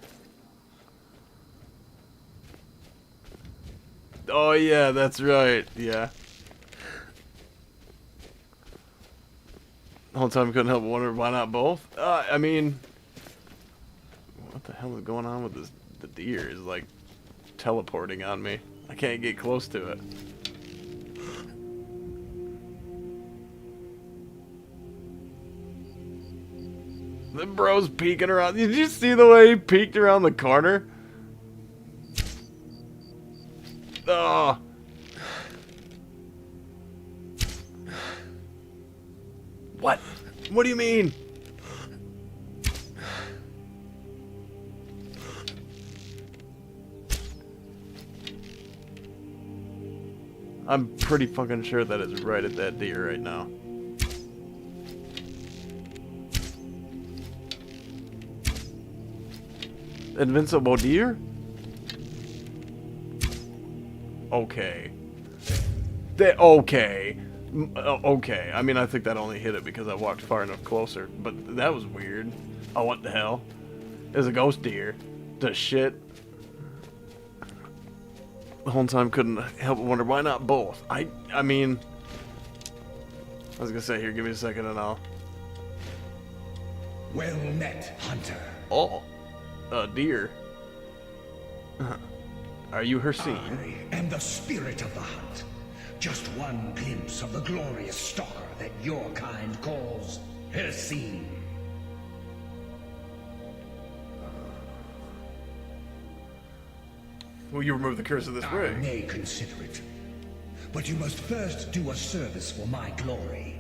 Oh yeah, that's right. Yeah. The whole time I couldn't help but wonder why not both. I mean, what the hell is going on with this? The deer is like teleporting on me. I can't get close to it. The bro's peeking around. Did you see the way he peeked around the corner? Oh. What? What do you mean? I'm pretty fucking sure that is right at that deer right now. Invincible deer? Okay. Okay. Okay. I mean, I think that only hit it because I walked far enough closer. But that was weird. Oh, what the hell? There's a ghost deer. The shit. The whole time couldn't help but wonder why not both. I mean, I was gonna say, here, give me a second and I'll... Well met, hunter. Oh, a deer. Are you Hircine? I am the spirit of the hunt. Just one glimpse of the glorious stalker that your kind calls Hircine. Will you remove the curse of this ring? I may consider it. But you must first do a service for my glory.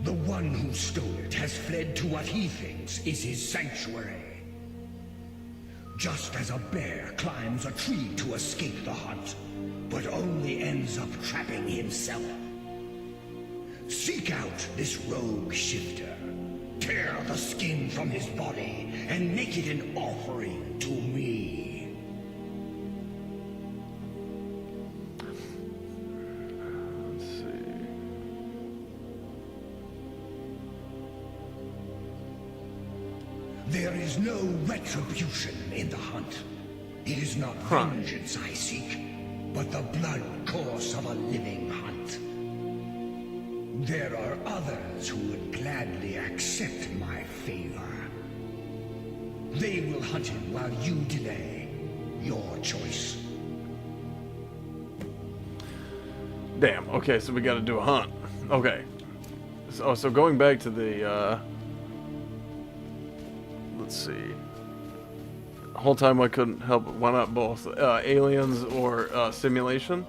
The one who stole it has fled to what he thinks is his sanctuary. Just as a bear climbs a tree to escape the hunt, but only ends up trapping himself. Seek out this rogue shifter. Tear the skin from his body and make it an offering to me. There is no retribution in the hunt. It is not vengeance I seek, but the blood course of a living hunt. There are others who would gladly accept my favor. They will hunt him while you delay. Your choice. Damn, okay, so we gotta do a hunt. Okay. So going back to the, let's see. The whole time I couldn't help it. Why not both? Aliens or simulation?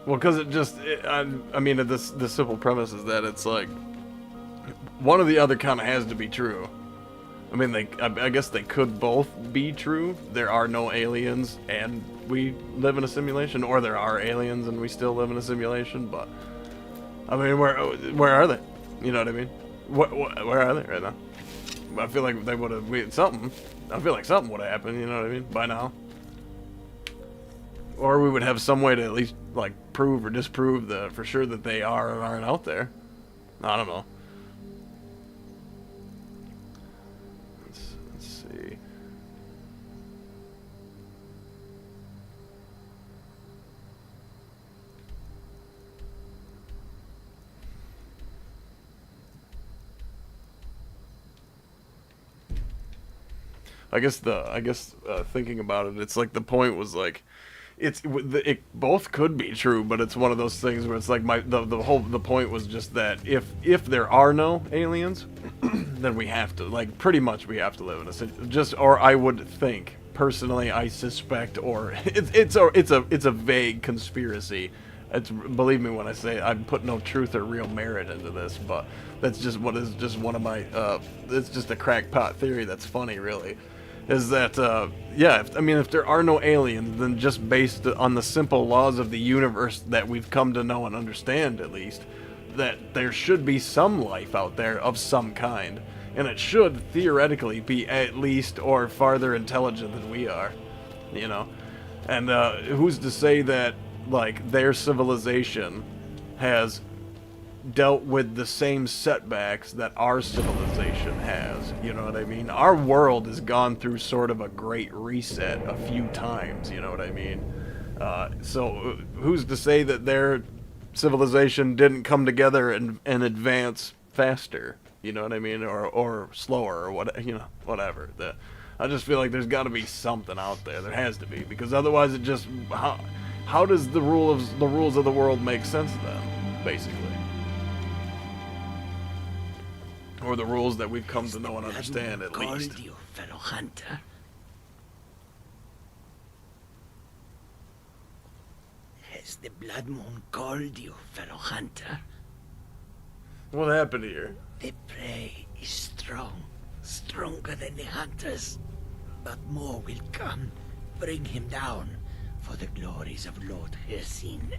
Well, because I mean, the simple premise is that it's like one or the other kind of has to be true. I mean, I guess they could both be true. There are no aliens and we live in a simulation, or there are aliens and we still live in a simulation. But I mean, where are they? You know what I mean? Where are they right now? I feel like they would have something. I feel like something would have happened. You know what I mean? By now, or we would have some way to at least like prove or disprove for sure that they are or aren't out there. I don't know. Let's see. I guess thinking about it, it's like the point was like, it both could be true, but it's one of those things where it's like the point was just that if there are no aliens, then we have to, like, pretty much we have to live in a or I would think personally, I suspect, or it's a vague conspiracy. Believe me when I say I put no truth or real merit into this, but that's just what is just one of my it's just a crackpot theory that's funny, really. Is that, yeah, if there are no aliens, then just based on the simple laws of the universe that we've come to know and understand, at least, that there should be some life out there of some kind. And it should, theoretically, be at least or farther intelligent than we are, you know? And who's to say that, like, their civilization has dealt with the same setbacks that our civilization has, you know what I mean? Our world has gone through sort of a great reset a few times, you know what I mean? So who's to say that their civilization didn't come together and advance faster, you know what I mean? Or slower, or what, you know, whatever. I just feel like there's got to be something out there. There has to be, because otherwise it just, how does the rules of the world make sense then, basically? Or the rules that we've come to know and understand, at least. Called you, fellow hunter. Has the blood moon called you, fellow hunter? What happened here? The prey is strong, stronger than the hunters. But more will come. Bring him down for the glories of Lord Hircine.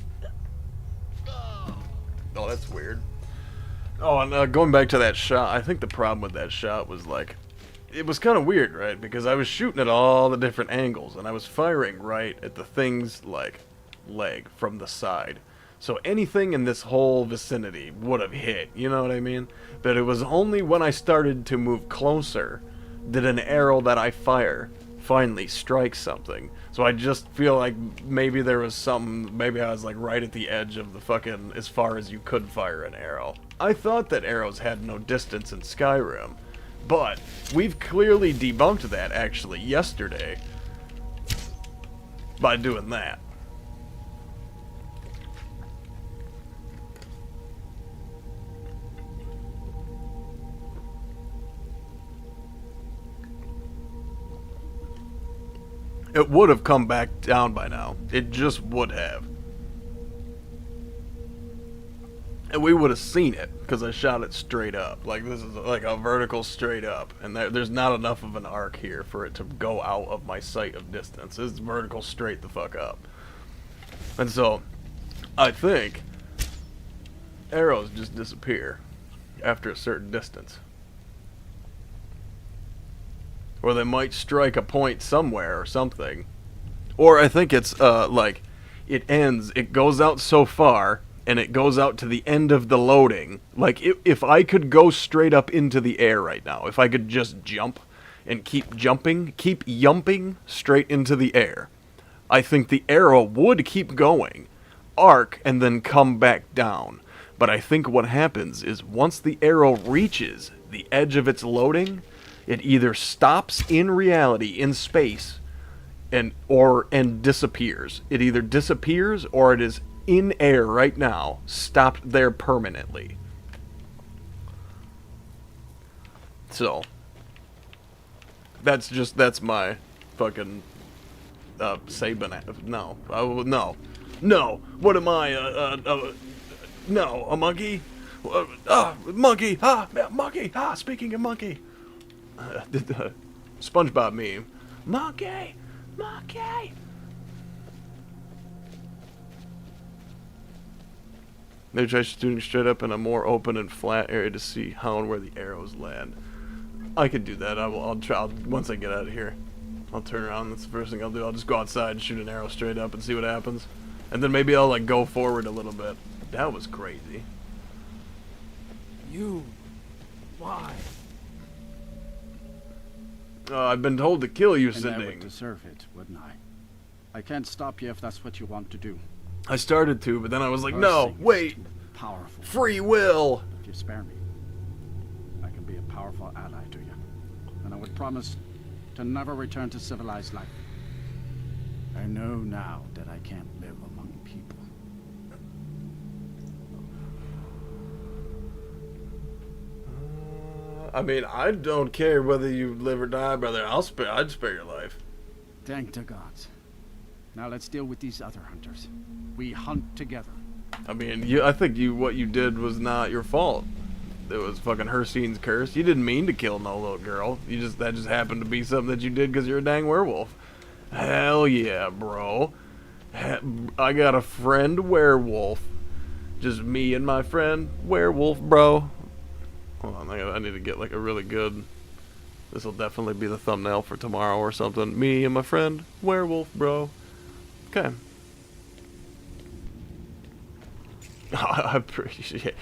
Oh, that's weird. Oh, and going back to that shot, I think the problem with that shot was, like, it was kind of weird, right? Because I was shooting at all the different angles, and I was firing right at the thing's, like, leg from the side. So anything in this whole vicinity would have hit, you know what I mean? But it was only when I started to move closer did an arrow that I fire finally strike something. So I just feel like maybe there was something, maybe I was like right at the edge of the fucking, as far as you could fire an arrow. I thought that arrows had no distance in Skyrim, but we've clearly debunked that actually yesterday by doing that. It would have come back down by now. It just would have. And we would have seen it, because I shot it straight up. Like, this is like a vertical straight up. And there's not enough of an arc here for it to go out of my sight of distance. It's vertical straight the fuck up. And so, I think arrows just disappear after a certain distance. Or they might strike a point somewhere or something. Or I think it's, like, it ends, it goes out so far, and it goes out to the end of the loading. Like, if I could go straight up into the air right now, if I could just jump and keep jumping, keep yumping straight into the air, I think the arrow would keep going, arc, and then come back down. But I think what happens is once the arrow reaches the edge of its loading, it either stops in reality, in space, and disappears. It either disappears or it is in air right now, stopped there permanently. So, that's my fucking Saban. No. What am I? No, a monkey. Monkey. Monkey. Speaking of monkey. The SpongeBob meme. Monkey! Maybe try shooting straight up in a more open and flat area to see how and where the arrows land. I could do that. I'll try. Once I get out of here, I'll turn around. That's the first thing I'll do. I'll just go outside and shoot an arrow straight up and see what happens. And then maybe I'll like go forward a little bit. That was crazy. Why? I've been told to kill you, And I Sinding. would deserve it, wouldn't I? I can't stop you if that's what you want to do. I started to, but then I was like, Cursing no, is wait. too powerful. Free will. If you spare me, I can be a powerful ally to you. And I would promise to never return to civilized life. I know now that I can't live among people. I mean, I don't care whether you live or die, brother. I'd spare your life. Thank the gods. Now let's deal with these other hunters. We hunt together. I mean, I think what you did was not your fault. It was fucking Hersine's curse. You didn't mean to kill no little girl. That just happened to be something that you did because you're a dang werewolf. Hell yeah, bro. I got a friend werewolf. Just me and my friend werewolf, bro. Hold on, I need to get like a really good... This will definitely be the thumbnail for tomorrow or something. Me and my friend werewolf, bro. Okay. I appreciate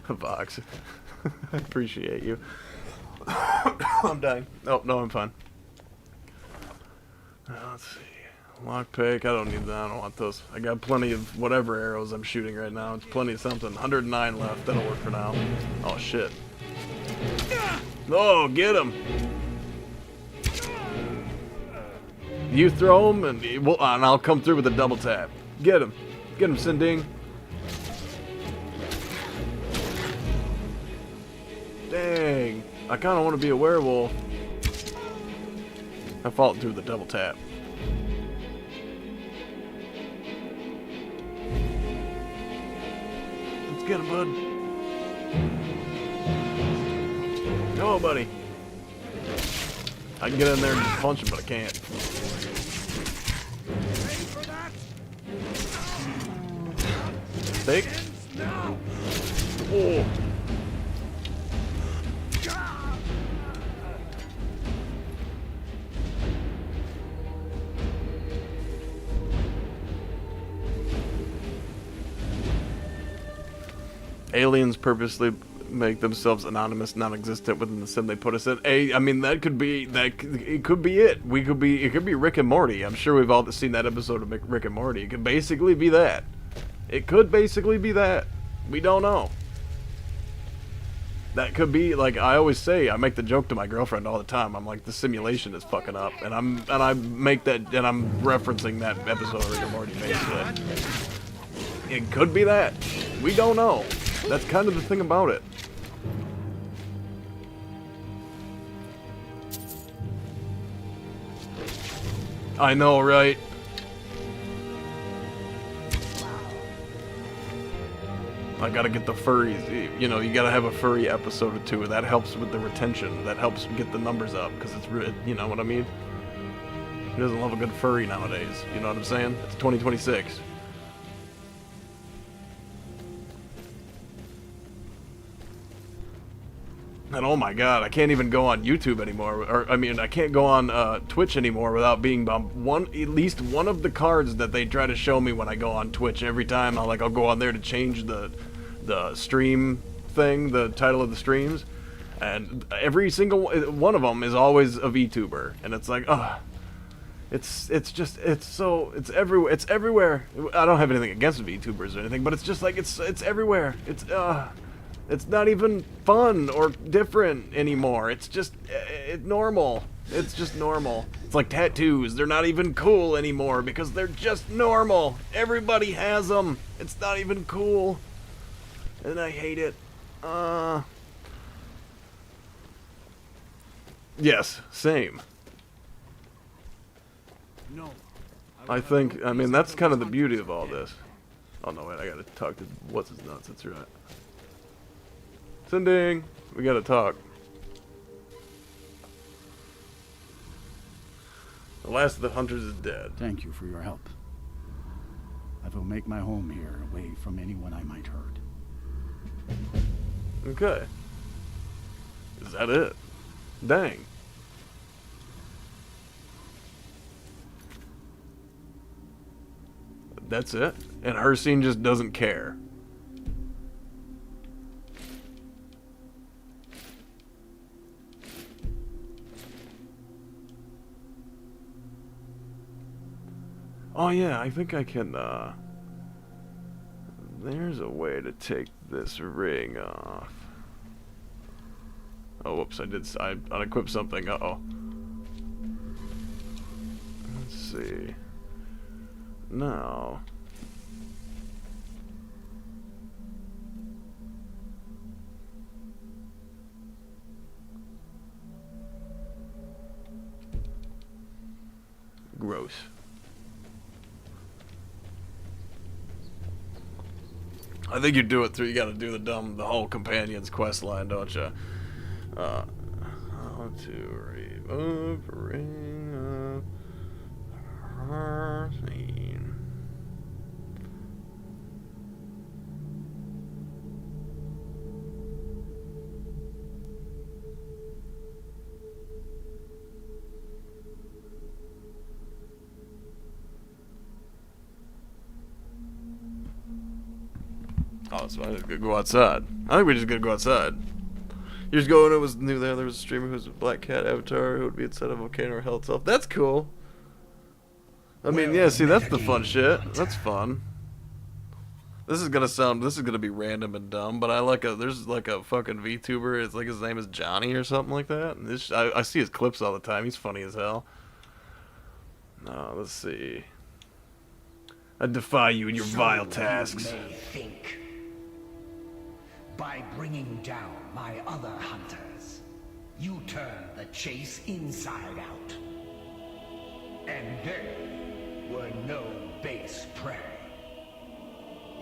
Vox. I appreciate you. I'm dying. Oh, no, I'm fine. Let's see. Lockpick. I don't need that. I don't want those. I got plenty of whatever arrows I'm shooting right now. It's plenty of something. 109 left. That'll work for now. Oh, shit. Oh, get him. You throw him, and I'll come through with a double tap. Get him. Get him, Sinding. Dang. I kind of want to be a werewolf. I followed through with a double tap. Let's get him, bud. Come on, buddy. I can get in there and just punch him, but I can't. Take. Oh. Aliens purposely make themselves anonymous, non-existent within the sim they put us in. I mean, that could be it. Could be it. It could be Rick and Morty. I'm sure we've all seen that episode of Rick and Morty. It could basically be that. It could basically be that. We don't know. That could be, like I always say, I make the joke to my girlfriend all the time. I'm like, the simulation is fucking up, and I'm referencing that episode of Rick and Morty basically. It could be that. We don't know. That's kind of the thing about it. I know, right? I gotta get the furries. You know, you gotta have a furry episode or two. That helps with the retention. That helps get the numbers up, because it's, you know what I mean? Who doesn't love a good furry nowadays? You know what I'm saying? It's 2026. And oh my god, I can't even go on YouTube anymore. Or, I mean, I can't go on Twitch anymore without being at least one of the cards that they try to show me when I go on Twitch. Every time I'll go on there to change the stream thing, the title of the streams. And every single one of them is always a VTuber. And it's like, ugh. It's everywhere. It's everywhere. I don't have anything against VTubers or anything, but it's just like, it's everywhere. It's not even fun or different anymore. It's just normal. It's just normal. It's like tattoos. They're not even cool anymore because they're just normal. Everybody has them. It's not even cool. And I hate it. Yes, same. No. I mean, that's kind of the beauty of all this. Oh no, wait, I gotta talk to what's his nuts. That's right. Sending. We gotta talk. The last of the hunters is dead. Thank you for your help. I will make my home here, away from anyone I might hurt. Okay. Is that it? Dang. That's it? And Hercene just doesn't care. Oh yeah, I think I can, there's a way to take this ring off. Oh, whoops, I unequipped something, uh-oh. Let's see. Now. Gross. I think you do it through. You got to do the whole companion's quest line, don't you? How to remove ring of Hercene. Oh, so I just gotta go outside. I think we're just gonna go outside. You just go and it was new there. There was a streamer who was a black cat avatar who would be inside a volcano or hell itself. That's cool. I mean, yeah, see, that's the fun shit. That's fun. This is gonna be random and dumb, but there's like a fucking VTuber. It's like his name is Johnny or something like that. And I see his clips all the time. He's funny as hell. Let's see. I defy you and your vile tasks. You may think. By bringing down my other hunters, you turn the chase inside out. And they were no base prey.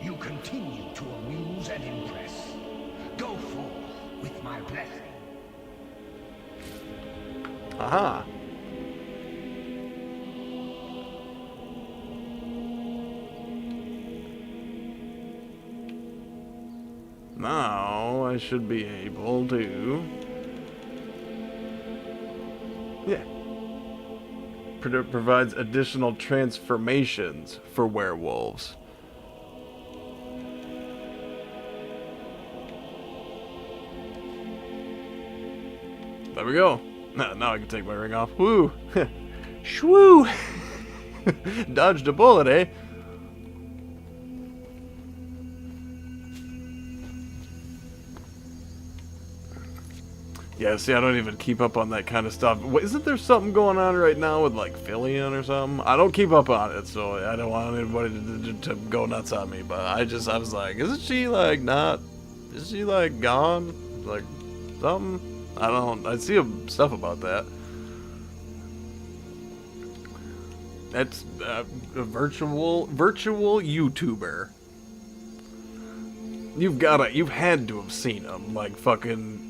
You continue to amuse and impress. Go forth with my blessing. Aha. Now I should be able to, yeah, provides additional transformations for werewolves. There we go. Now I can take my ring off. Woo! Shwoo! Dodged a bullet, eh? Yeah, see, I don't even keep up on that kind of stuff. Isn't there something going on right now with, like, Fillion or something? I don't keep up on it, so I don't want anybody to go nuts on me. But I was like, isn't she, like, not... Is she, like, gone? Like, something? I don't... I see stuff about that. That's a virtual YouTuber. You've had to have seen him, like, fucking...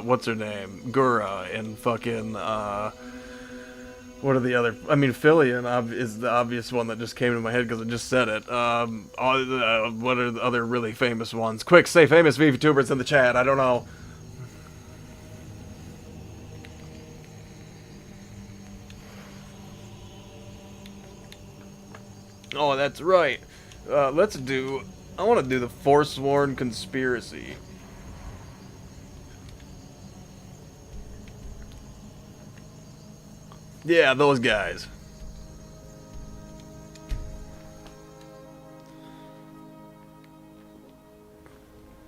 what's her name? Gura and fucking, what are the other? I mean, Fillion is the obvious one that just came to my head because I just said it. What are the other really famous ones? Quick, say famous VTubers in the chat. I don't know. Oh, that's right. I want to do the Forsworn Conspiracy. Yeah, those guys.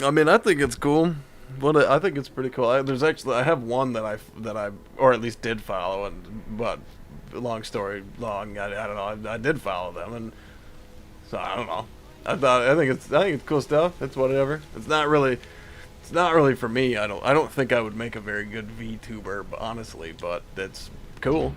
I mean, I think it's cool. I think it's pretty cool. I have one that I or at least did follow, but long story long, I don't know. I did follow them, and so I don't know. I think it's cool stuff. It's whatever. It's not really for me. I don't think I would make a very good VTuber, honestly, but it's cool.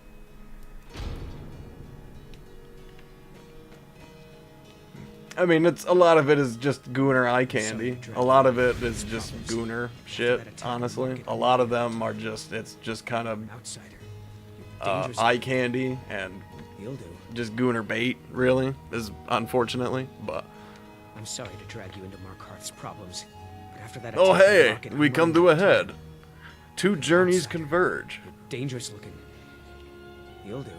I mean, a lot of it is just gooner eye candy. A lot of it is just gooner shit, honestly. A lot of them are it's just kind of eye candy and just gooner bait, really, is unfortunately, but... I'm sorry to drag you into Markarth's problems, but after that... Oh hey, we come to a head. Two journeys converge. Dangerous looking. You'll do.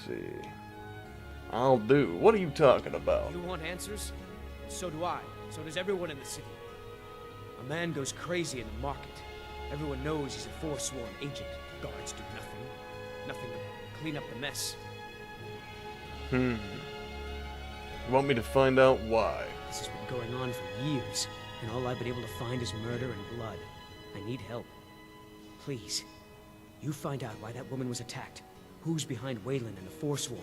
See. I'll do. What are you talking about? You want answers? So do I. So does everyone in the city. A man goes crazy in the market. Everyone knows he's a forsworn agent. Guards do nothing. Nothing but clean up the mess. You want me to find out why? This has been going on for years, and all I've been able to find is murder and blood. I need help. Please. You find out why that woman was attacked. Who's behind Wayland and the Forsworn,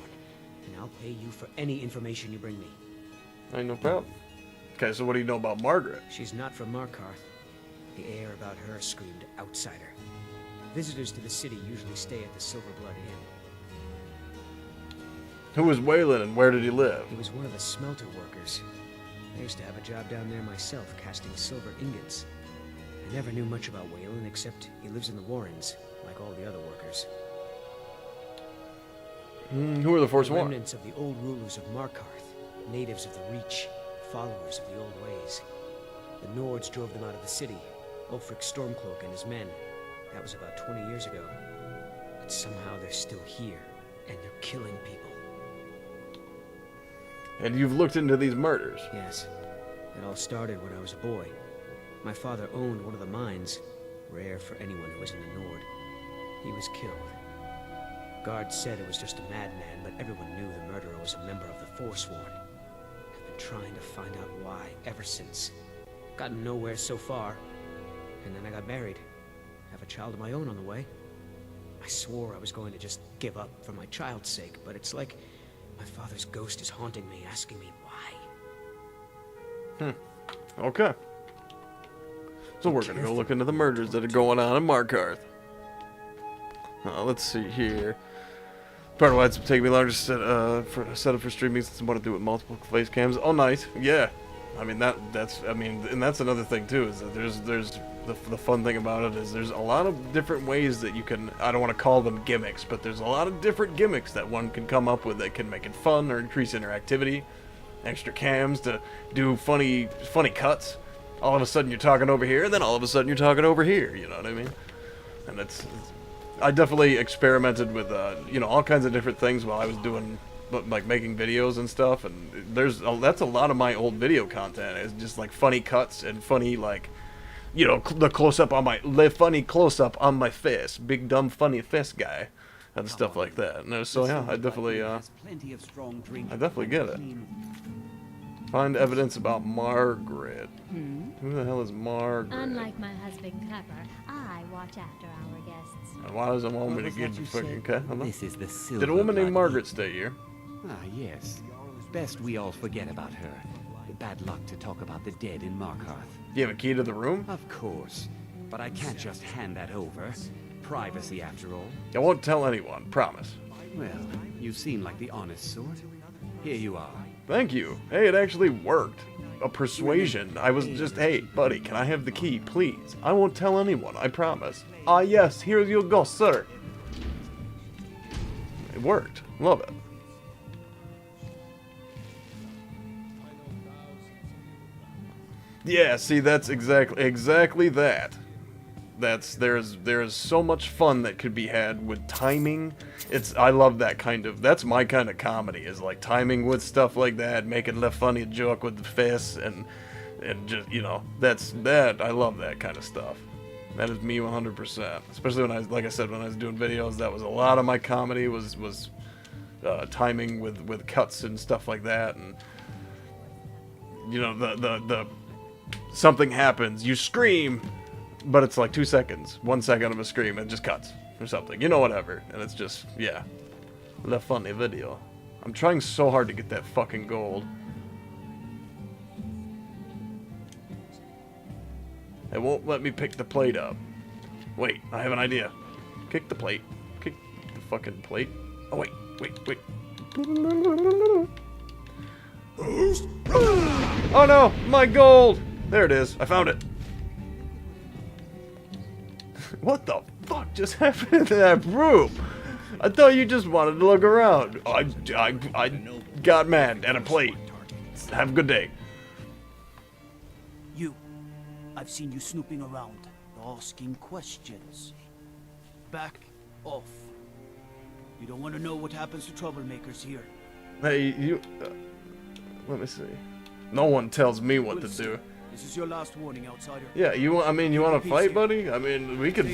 and I'll pay you for any information you bring me. Ain't no problem. Okay, so what do you know about Margaret? She's not from Markarth. The air about her screamed outsider. Visitors to the city usually stay at the Silverblood Inn. Who was Wayland and where did he live? He was one of the smelter workers. I used to have a job down there myself, casting silver ingots. I never knew much about Wayland, except he lives in the Warrens, like all the other workers. Who are the Forsworn? Remnants of the old rulers of Markarth, natives of the Reach, followers of the old ways. The Nords drove them out of the city, Ulfric Stormcloak and his men. That was about 20 years ago. But somehow they're still here, and they're killing people. And you've looked into these murders? Yes. It all started when I was a boy. My father owned one of the mines, rare for anyone who was in the Nord. He was killed. Guards said it was just a madman, but everyone knew the murderer was a member of the Forsworn. I've been trying to find out why ever since. Gotten nowhere so far. And then I got married. Have a child of my own on the way. I swore I was going to just give up for my child's sake, but it's like my father's ghost is haunting me, asking me why. Okay. So we're gonna go look into the murders that are going on in Markarth. Let's see here. Part of why it's taking me longer to set up for streaming since I want to do it with multiple face cams. Oh, nice. Yeah. I mean and that's another thing too, is that there's the fun thing about it is there's a lot of different ways that you can, I don't want to call them gimmicks, but there's a lot of different gimmicks that one can come up with that can make it fun or increase interactivity. Extra cams to do funny cuts. All of a sudden you're talking over here, and then all of a sudden you're talking over here, you know what I mean? And I definitely experimented with, all kinds of different things while I was doing like making videos and stuff, and that's a lot of my old video content. It's just like funny cuts and funny, like, you know, the funny close up on my face, big dumb funny face guy, and stuff like that. And so yeah, I definitely get it. Find evidence about Margaret. Who the hell is Margaret? Unlike my husband Copper, I watch after our guests. And why does a woman to get fucking okay? This is the silver. Did a woman named blood Margaret stay here? Ah, yes. Best we all forget about her. Bad luck to talk about the dead in Markarth. Do you have a key to the room? Of course. But I can't just hand that over. Privacy, after all. I won't tell anyone, promise. Well, you seem like the honest sort. Here you are. Thank you. Hey, it actually worked. A persuasion. I was just, hey, buddy, can I have the key, please? I won't tell anyone, I promise. Ah, yes, here you go, sir. It worked. Love it. Yeah, see, that's exactly that. There's so much fun that could be had with timing. I love that that's my kind of comedy, is like timing with stuff like that, making a funny joke with the face, and just, you know, I love that kind of stuff. That is me 100%. Especially when like I said, when I was doing videos, that was a lot of my comedy was timing with cuts and stuff like that, and you know, the something happens, you scream, but it's like 2 seconds, 1 second of a scream, and it just cuts or something, you know, whatever, and it's just, yeah, a funny video. I'm trying so hard to get that fucking gold. It won't let me pick the plate up. Wait, I have an idea. Kick the plate. Kick the fucking plate. Oh, wait. Oh no, my gold! There it is, I found it. What the fuck just happened to that room? I thought you just wanted to look around. I got mad at a plate. Have a good day. You. I've seen you snooping around, asking questions. Back off. You don't want to know what happens to troublemakers here. Hey, you... let me see. No one tells me what to do. This is your last warning, outsider. Yeah, you want to fight, buddy? I mean, we could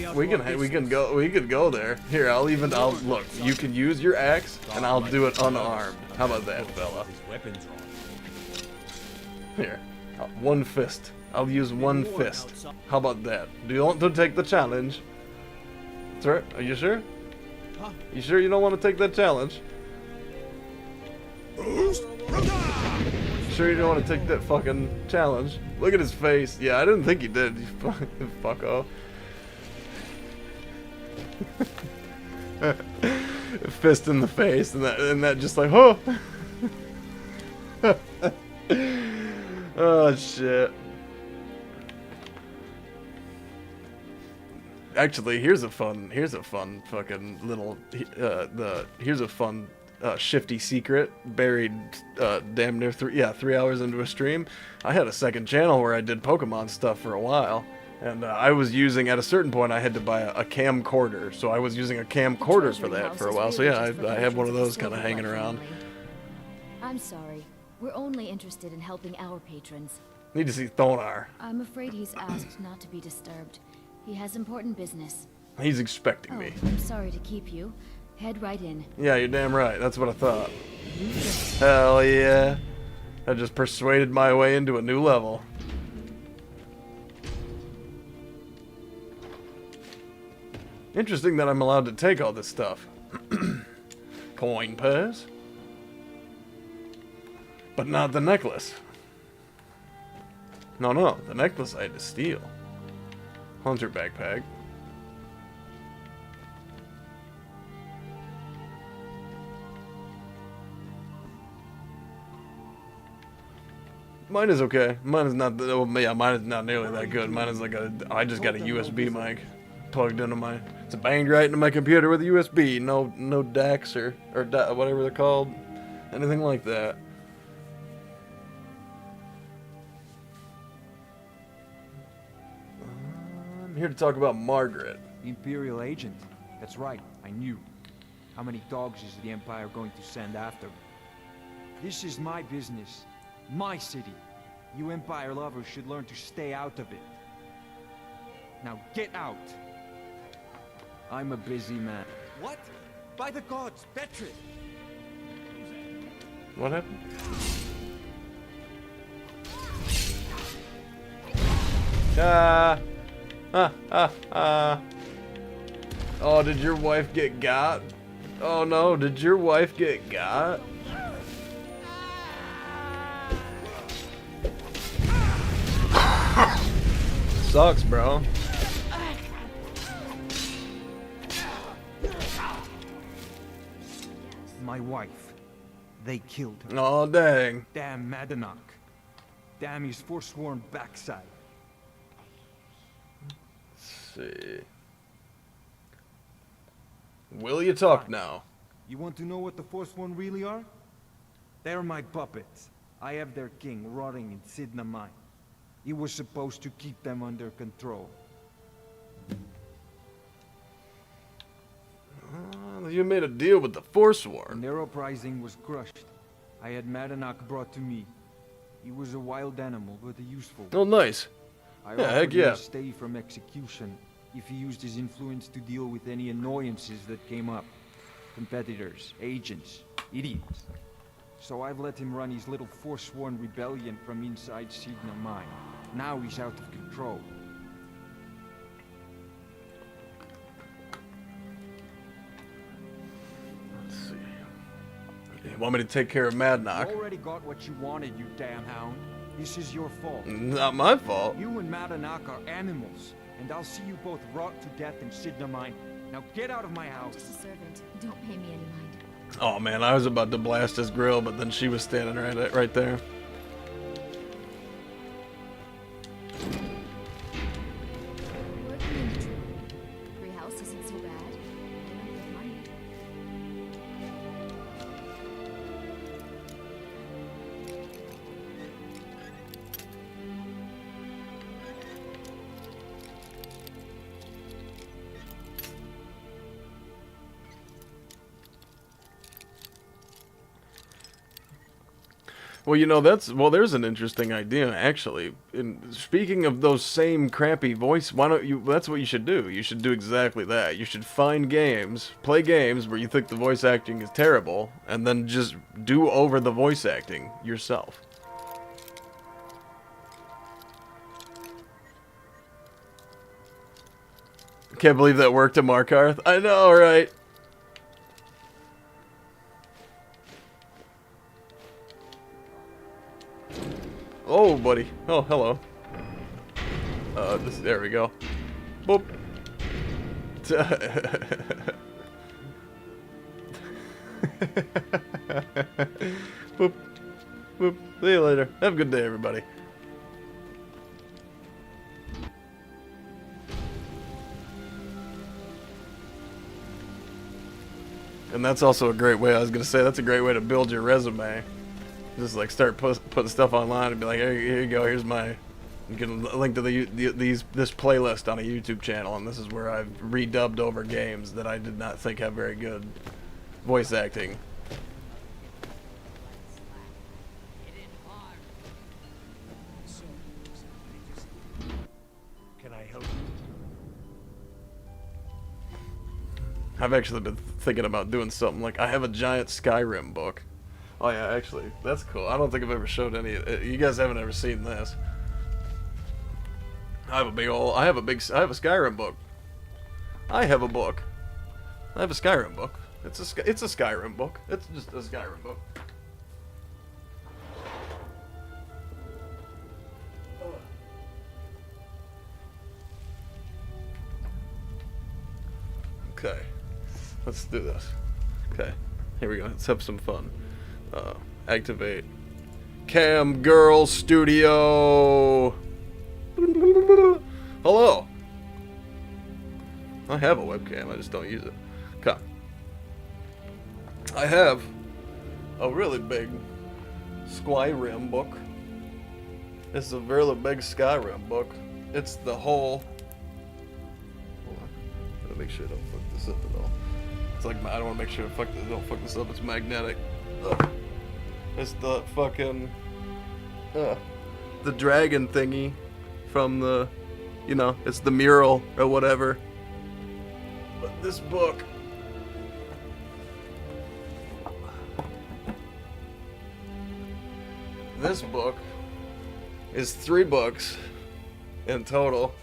go there. Here, look. You can use your axe, and I'll do it unarmed. How about that, fella? Here, one fist. I'll use one fist. How about that? Do you want to take the challenge? Sir, are you sure? You sure you don't want to take that challenge? Sure you don't want to take that fucking challenge? Look at his face. Yeah, I didn't think he did. You fucking fucko. Fist in the face, and that just like, oh. Oh shit. Actually, here's a fun fucking little here's a fun shifty secret buried damn near 3 hours into a stream. I had a second channel where I did Pokemon stuff for a while, and I was using, at a certain point I had to buy a camcorder, so I was using a camcorder for that for a while. So yeah, I have one of those kind of hanging around. I'm sorry. We're only interested in helping our patrons. Need to see Thonar. I'm afraid he's asked not to be disturbed. He has important business. He's expecting me. I'm sorry to keep you. Head right in. Yeah, you're damn right. That's what I thought. Hell yeah. I just persuaded my way into a new level. Interesting that I'm allowed to take all this stuff. Coin purse. But not the necklace. No, the necklace I had to steal. Hunter backpack. Mine is okay. Mine is not. Mine is not nearly that good. Mine is like I just got a USB mic plugged into my. It's banged right into my computer with a USB. No DAX or whatever they're called. Anything like that. I'm here to talk about Margaret. The Imperial agent. That's right. I knew. How many dogs is the Empire going to send after? This is my business. My city. You Empire lovers should learn to stay out of it. Now get out. I'm a busy man. What? By the gods, Betrid! What happened? Oh, did your wife get got? Oh no, did your wife get got? Sucks, bro. My wife. They killed her. Oh, dang. Damn Madanach. Damn his forsworn backside. Let's see. Will you talk now? You want to know what the Forsworn really are? They're my puppets. I have their king rotting in Sidna mine. He was supposed to keep them under control. You made a deal with the Forsworn. Their uprising was crushed. I had Madanach brought to me. He was a wild animal, but a useful one. Oh, nice. I Yeah, offered heck him yeah. a stay from execution if he used his influence to deal with any annoyances that came up. Competitors, agents, idiots. So I've let him run his little Forsworn rebellion from inside Sidna mine. Now he's out of control. Let's see. You want me to take care of Madanach? You already got what you wanted, you damn hound. This is your fault. Not my fault. You and Madanach are animals, and I'll see you both rot to death in Sidna mine. Now get out of my house. Just a servant. Don't pay me any mind. Oh man, I was about to blast his grill, but then she was standing right there. Working in the tree. Free house isn't so bad. I don't get money. Well, you know, there's an interesting idea, actually. And speaking of those same crappy voice, that's what you should do. You should do exactly that. You should find games, play games where you think the voice acting is terrible, and then just do over the voice acting yourself. Can't believe that worked at Markarth. I know, right? Oh, buddy. Oh, hello. There we go. Boop. Boop. Boop. See you later. Have a good day, everybody. And that's also a great way, I was going to say, that's a great way to build your resume. Just like start putting stuff online and be like, here you go, here's my, you can link to this playlist on a YouTube channel, and this is where I've redubbed over games that I did not think have very good voice acting. Can I help I've actually been thinking about doing something like, I have a giant Skyrim book. Oh yeah, actually, that's cool. I don't think I've ever showed any. You guys haven't ever seen this. I have a Skyrim book. I have a book. I have a Skyrim book. It's a Skyrim book. It's just a Skyrim book. Okay, let's do this. Okay, here we go. Let's have some fun. Activate Cam Girl Studio. Hello. I have a webcam, I just don't use it. Okay. I have a really big Skyrim book. It's a really big Skyrim book. It's the whole. Hold on. Gotta make sure I don't fuck this up at all. It's like I don't want to make sure don't fuck this up. It's magnetic. Ugh. It's the fucking the dragon thingy from the, you know, it's the mural or whatever. But this book, is 3 books in total.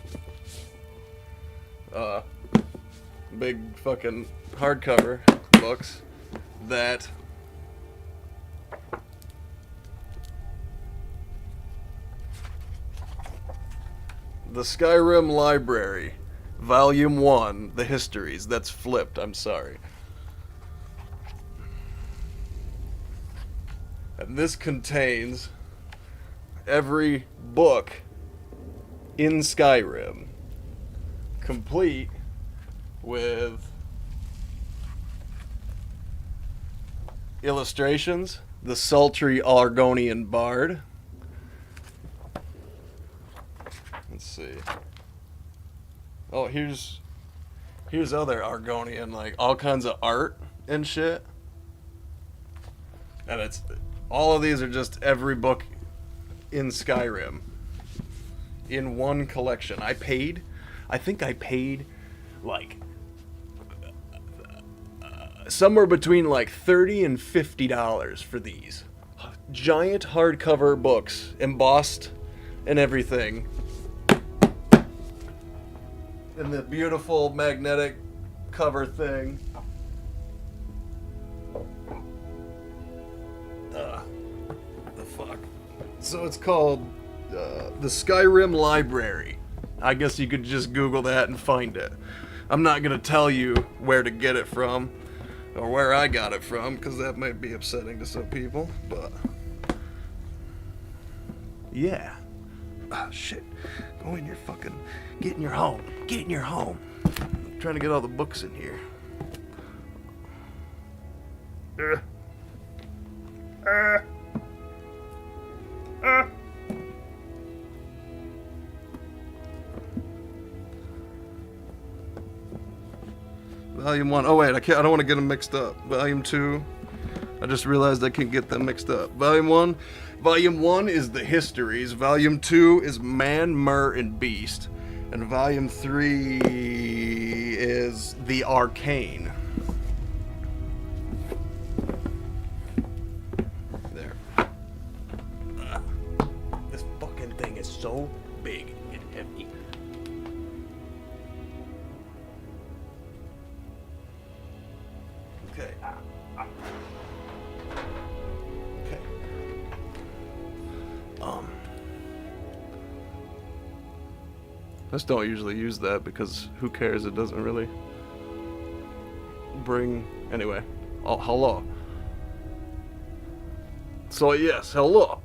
Big fucking hardcover books that the Skyrim Library, Volume 1, The Histories. That's flipped, I'm sorry. And this contains every book in Skyrim, complete with illustrations, the sultry Argonian bard. Let's see. Oh, here's other Argonian, like all kinds of art and shit. And it's all of these are just every book in Skyrim in one collection. I think I paid like somewhere between like $30 and $50 for these giant hardcover books, embossed and everything, and the beautiful magnetic cover thing. The fuck. So it's called the Skyrim Library. I guess you could just Google that and find it. I'm not gonna tell you where to get it from or where I got it from, because that might be upsetting to some people, but yeah. Ah, shit. Go in your fucking... Get in your home. Get in your home. I'm trying to get all the books in here. Volume 1. Oh wait, I don't want to get them mixed up. Volume 2. I just realized I can't get them mixed up. Volume 1. Volume 1 is the Histories. Volume 2 is Man, Myr, and Beast. And Volume 3 is The Arcane. There. This fucking thing is so big and heavy. Okay. Okay. I just don't usually use that because who cares? It doesn't really bring... Anyway. Oh, hello. So yes, hello.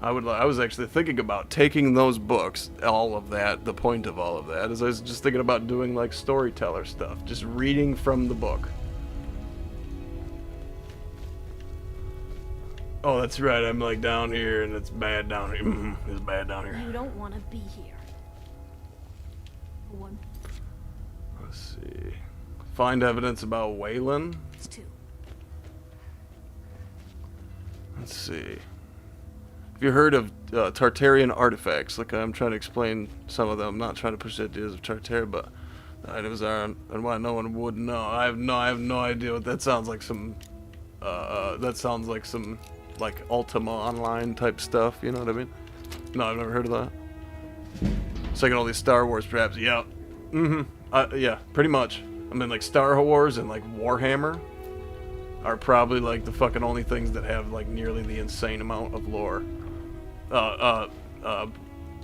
I was actually thinking about taking those books, all of that, the point of all of that, is I was just thinking about doing like storyteller stuff, just reading from the book. Oh, that's right, I'm like down here and it's bad down here. It's bad down here. You don't want to be here. One. Let's see. Find evidence about Waylon. It's 2. Let's see. Have you heard of Tartarian artifacts? Like, I'm trying to explain some of them. I'm not trying to push the ideas of Tartare, but the items are and why no one would know. I have no idea what that sounds like. That sounds like some like Ultima Online type stuff. You know what I mean? No, I've never heard of that. It's like all these Star Wars, perhaps. Yeah. Yeah, pretty much. I mean, like Star Wars and like Warhammer are probably like the fucking only things that have like nearly the insane amount of lore.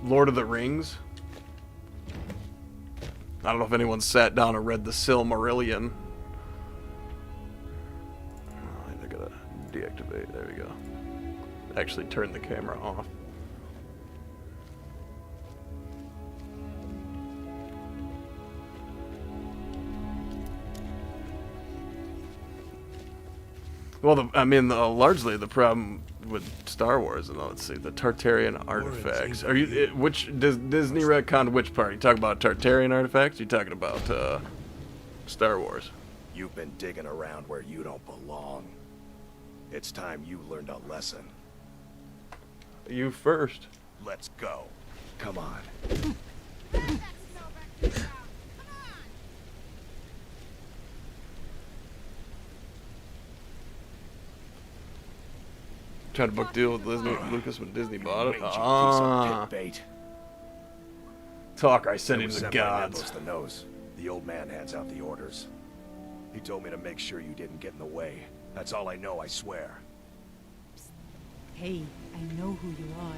Lord of the Rings. I don't know if anyone sat down and read the Silmarillion. Oh, I gotta deactivate. There we go. Actually, turn the camera off. Well, largely the problem with Star Wars, and let's see, the Tartarian artifacts. Are you does Disney retcon which part? You talking about Tartarian artifacts? You talking about Star Wars? You've been digging around where you don't belong. It's time you learned a lesson. You first. Let's go. Come on. Tried to book deal with Lucas when Disney bought it. Piece Ah. of pit bait. Talk, I sent It him was to sent by gods. Nambos the Nose. The old man hands out the orders. He told me to make sure you didn't get in the way. That's all I know, I swear. Hey, I know who you are.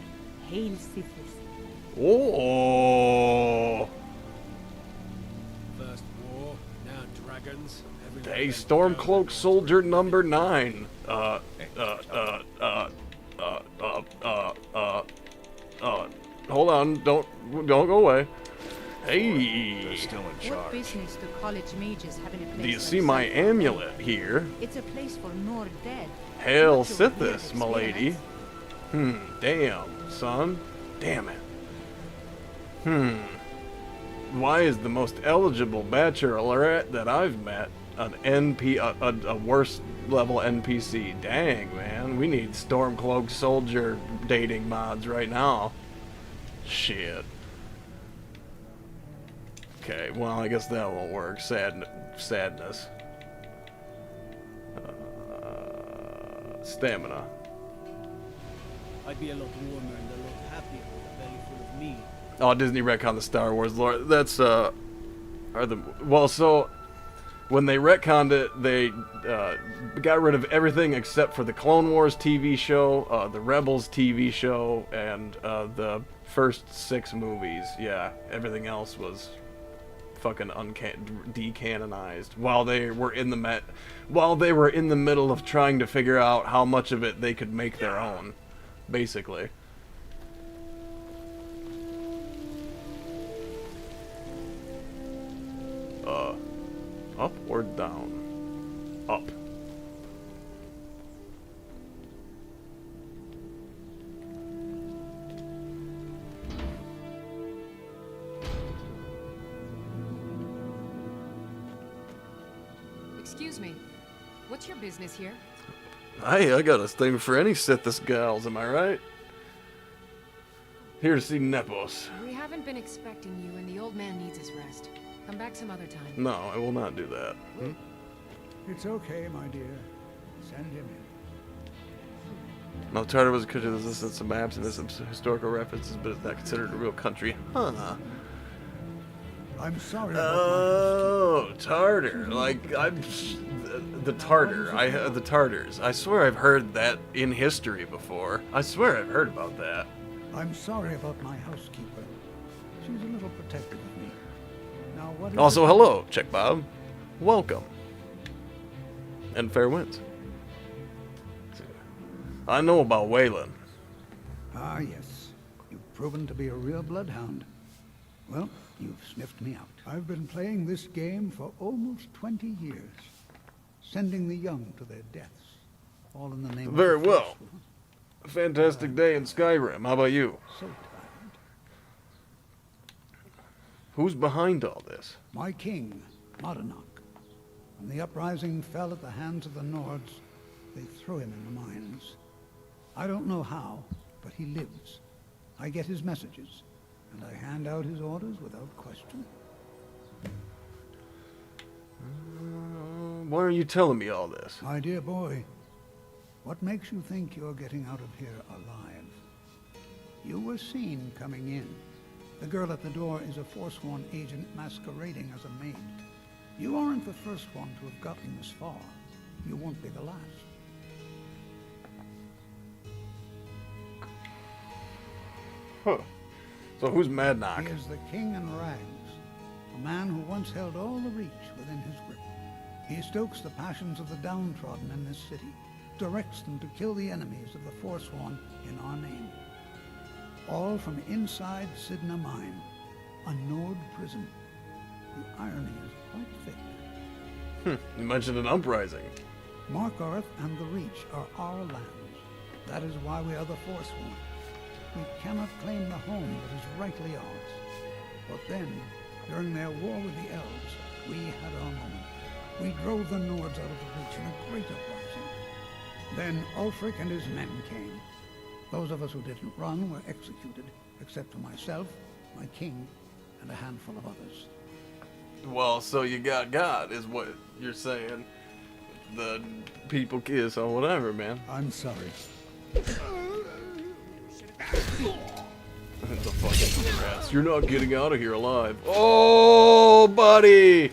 Hail Sithis. Oh. First war, now dragons. Hey, Stormcloak Soldier number 9. Hold on, don't go away. Hey. They're still in What charge. business do college mages have in a place Do you like see my Skyrim? amulet here? It's a place for Nord dead. Hail Not your weird Sithis, m'lady. Damn, son. Damn it. Why is the most eligible bachelorette that I've met an a worse level NPC? Dang, man. We need Stormcloak Soldier dating mods right now. Shit. Okay, well, I guess that won't work. Sadness. Stamina. I'd be a lot warmer and a lot happier with a belly full of meat. Oh, Disney retconned the Star Wars lore. That's so when they retconned it, they got rid of everything except for the Clone Wars TV show, the Rebels TV show, and the first 6 movies. Yeah, everything else was fucking decanonized while they were in the middle of trying to figure out how much of it they could make their own, basically. Up or down? Up. Excuse me. What's your business here? Hey, I got a thing for any Sithis gals, am I right? Here to see Nepos. We haven't been expecting you, and the old man needs his rest. Come back some other time. No, I will not do that. It's okay, my dear. Send him in. Now, the Tartar was a country that existed some maps and there's some historical references, but it's not considered a real country. Huh. I'm sorry. Oh, Tartar. Like, the Tartar. The Tartars. I swear I've heard that in history before. I swear I've heard about that. I'm sorry about my housekeeper. She's a little protective of me. Now, what is Also, it? hello, Check Bob. Welcome. And fair winds. I know about Waylon. Ah, yes. You've proven to be a real bloodhound. Well, you've sniffed me out. I've been playing this game for almost 20 years. Sending the young to their deaths. All in the name Very of the well. first one. A fantastic day in Skyrim. How about you? So tired. Who's behind all this? My king, Modernach. When the uprising fell at the hands of the Nords, they threw him in the mines. I don't know how, but he lives. I get his messages, and I hand out his orders without question. Why are you telling me all this? My dear boy, what makes you think you're getting out of here alive? You were seen coming in. The girl at the door is a Forsworn agent masquerading as a maid. You aren't the first one to have gotten this far. You won't be the last. Huh. So who's Madnock? He is the king in rags, a man who once held all the reach within his grip. He stokes the passions of the downtrodden in this city, directs them to kill the enemies of the Forsworn in our name. All from inside Sidna Mine, a Nord prison. The irony is quite thick. You mentioned an uprising. Markarth and the Reach are our lands. That is why we are the Forsworn. We cannot claim the home that is rightly ours. But then, during their war with the Elves, we had our moment. We drove the Nords out of the Reach in a great uprising. Then Ulfric and his men came. Those of us who didn't run were executed, except for myself, my king, and a handful of others. Well, so you got God, is what you're saying. The people kiss or whatever, man. I'm sorry. The fucking rats. You're not getting out of here alive. Oh, buddy!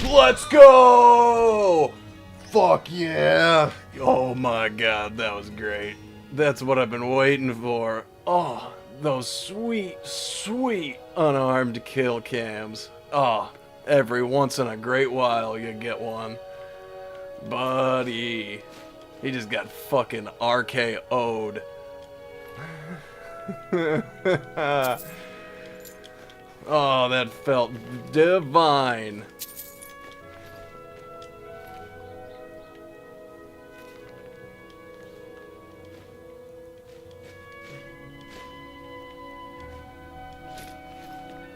Let's go! Fuck yeah! Oh my god, that was great. That's what I've been waiting for. Oh, those sweet, sweet unarmed kill cams. Oh, every once in a great while you get one. Buddy. He just got fucking RKO'd. Oh, that felt divine.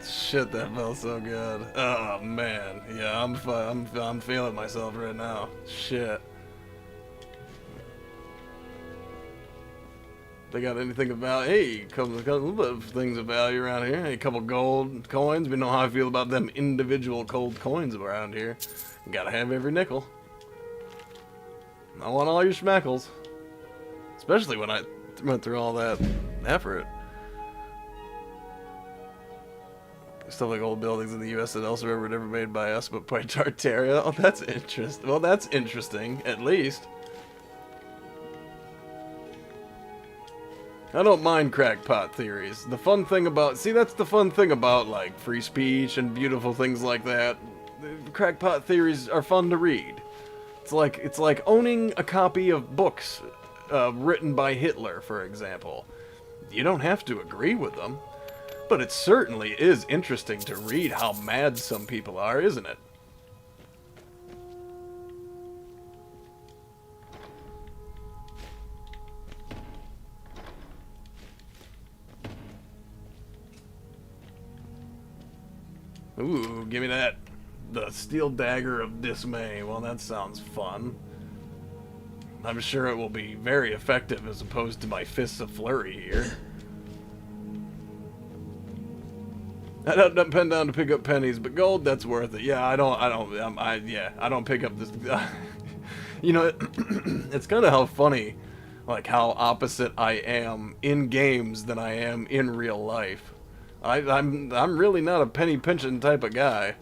Shit, that felt so good. Oh man, yeah, I'm feeling myself right now. Shit. They got anything about? Hey, a little bit of things of value around here. Hey, a couple gold coins. We know how I feel about them individual gold coins around here. Gotta have every nickel. I want all your schmeckles, especially when I went through all that effort. Stuff like old buildings in the U.S. and elsewhere were never made by us, but by Tartaria. Oh, that's interesting. Well, that's interesting, at least. I don't mind crackpot theories. The fun thing about... See, that's the fun thing about, like, free speech and beautiful things like that. The crackpot theories are fun to read. It's like owning a copy of books written by Hitler, for example. You don't have to agree with them. But it certainly is interesting to read how mad some people are, isn't it? Ooh, give me that. The Steel Dagger of Dismay. Well, that sounds fun. I'm sure it will be very effective as opposed to my Fists of Flurry here. I don't pen down to pick up pennies, but gold, that's worth it. Yeah, I don't pick up this. You know, it's kind of how funny, like how opposite I am in games than I am in real life. I'm really not a penny pinching type of guy.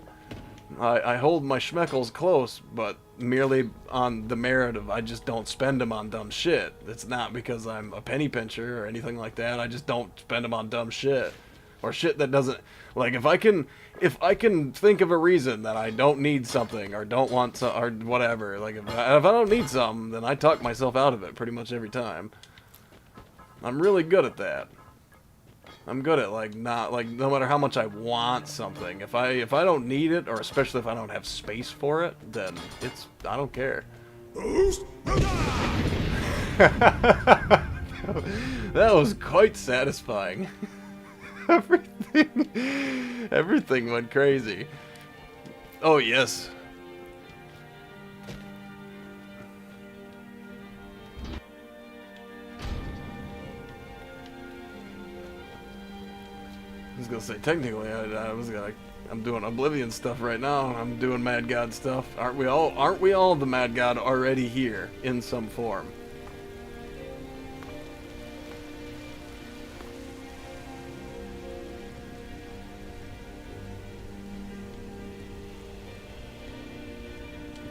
I hold my schmeckles close, but merely on the merit of I just don't spend them on dumb shit. It's not because I'm a penny pincher or anything like that. I just don't spend them on dumb shit. Or shit that doesn't, like, if I can think of a reason that I don't need something or don't want to, or whatever, like if I don't need something, then I talk myself out of it pretty much every time. I'm really good at that. I'm good at, like, not, like, no matter how much I want something, if I don't need it, or especially if I don't have space for it, then I don't care. That was quite satisfying. Everything went crazy. Oh, yes. I was gonna say, technically, I'm doing Oblivion stuff right now. I'm doing Mad God stuff. Aren't we all the Mad God already here in some form?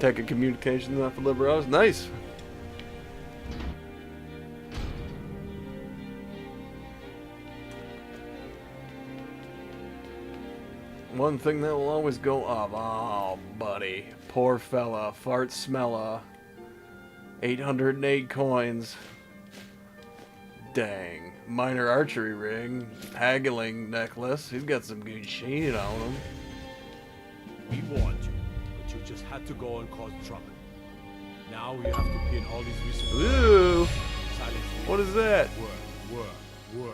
Tech and communications not for liberals. Nice. One thing that will always go up. Oh, buddy. Poor fella. Fart smella. 808 coins. Dang. Minor archery ring. Haggling necklace. He's got some good shit on him. We warned you. You just had to go and cause trouble. Now you have to pin all these resources. Ooh! What is that? Word.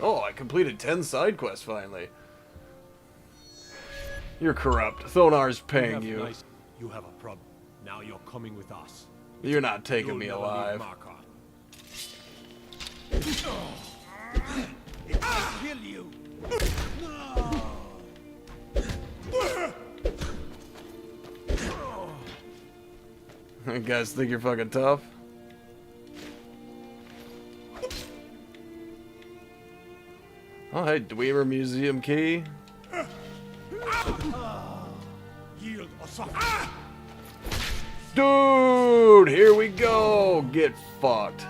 Oh, I completed 10 side quests finally. You're corrupt. Thonar's paying you. You have a problem. Now you're coming with us. You're not taking me You'll never alive. leave Markarth. It might kill you. You guys think you're fucking tough? Oh, hey, Dwemer Museum key. Yield or suffer. Dude, here we go. Get fucked.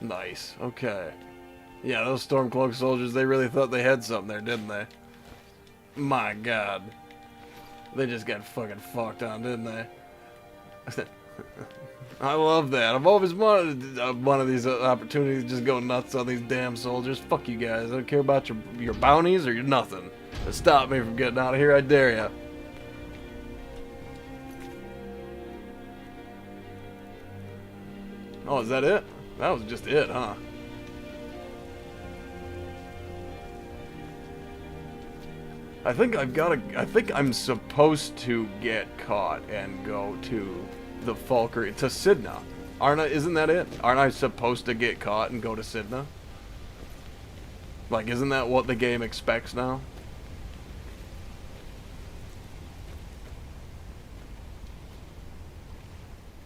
Nice. Okay. Yeah, those Stormcloak soldiers, they really thought they had something there, didn't they? My god. They just got fucking fucked on, didn't they? I love that. I've always wanted one of these opportunities to just go nuts on these damn soldiers. Fuck you guys. I don't care about your bounties or your nothing. Just stop me from getting out of here, I dare ya. Oh, is that it? That was just it, huh? I think I think I'm supposed to get caught and go to the Falkreath, to Sidna. Isn't that it? Aren't I supposed to get caught and go to Sidna? Like, isn't that what the game expects now?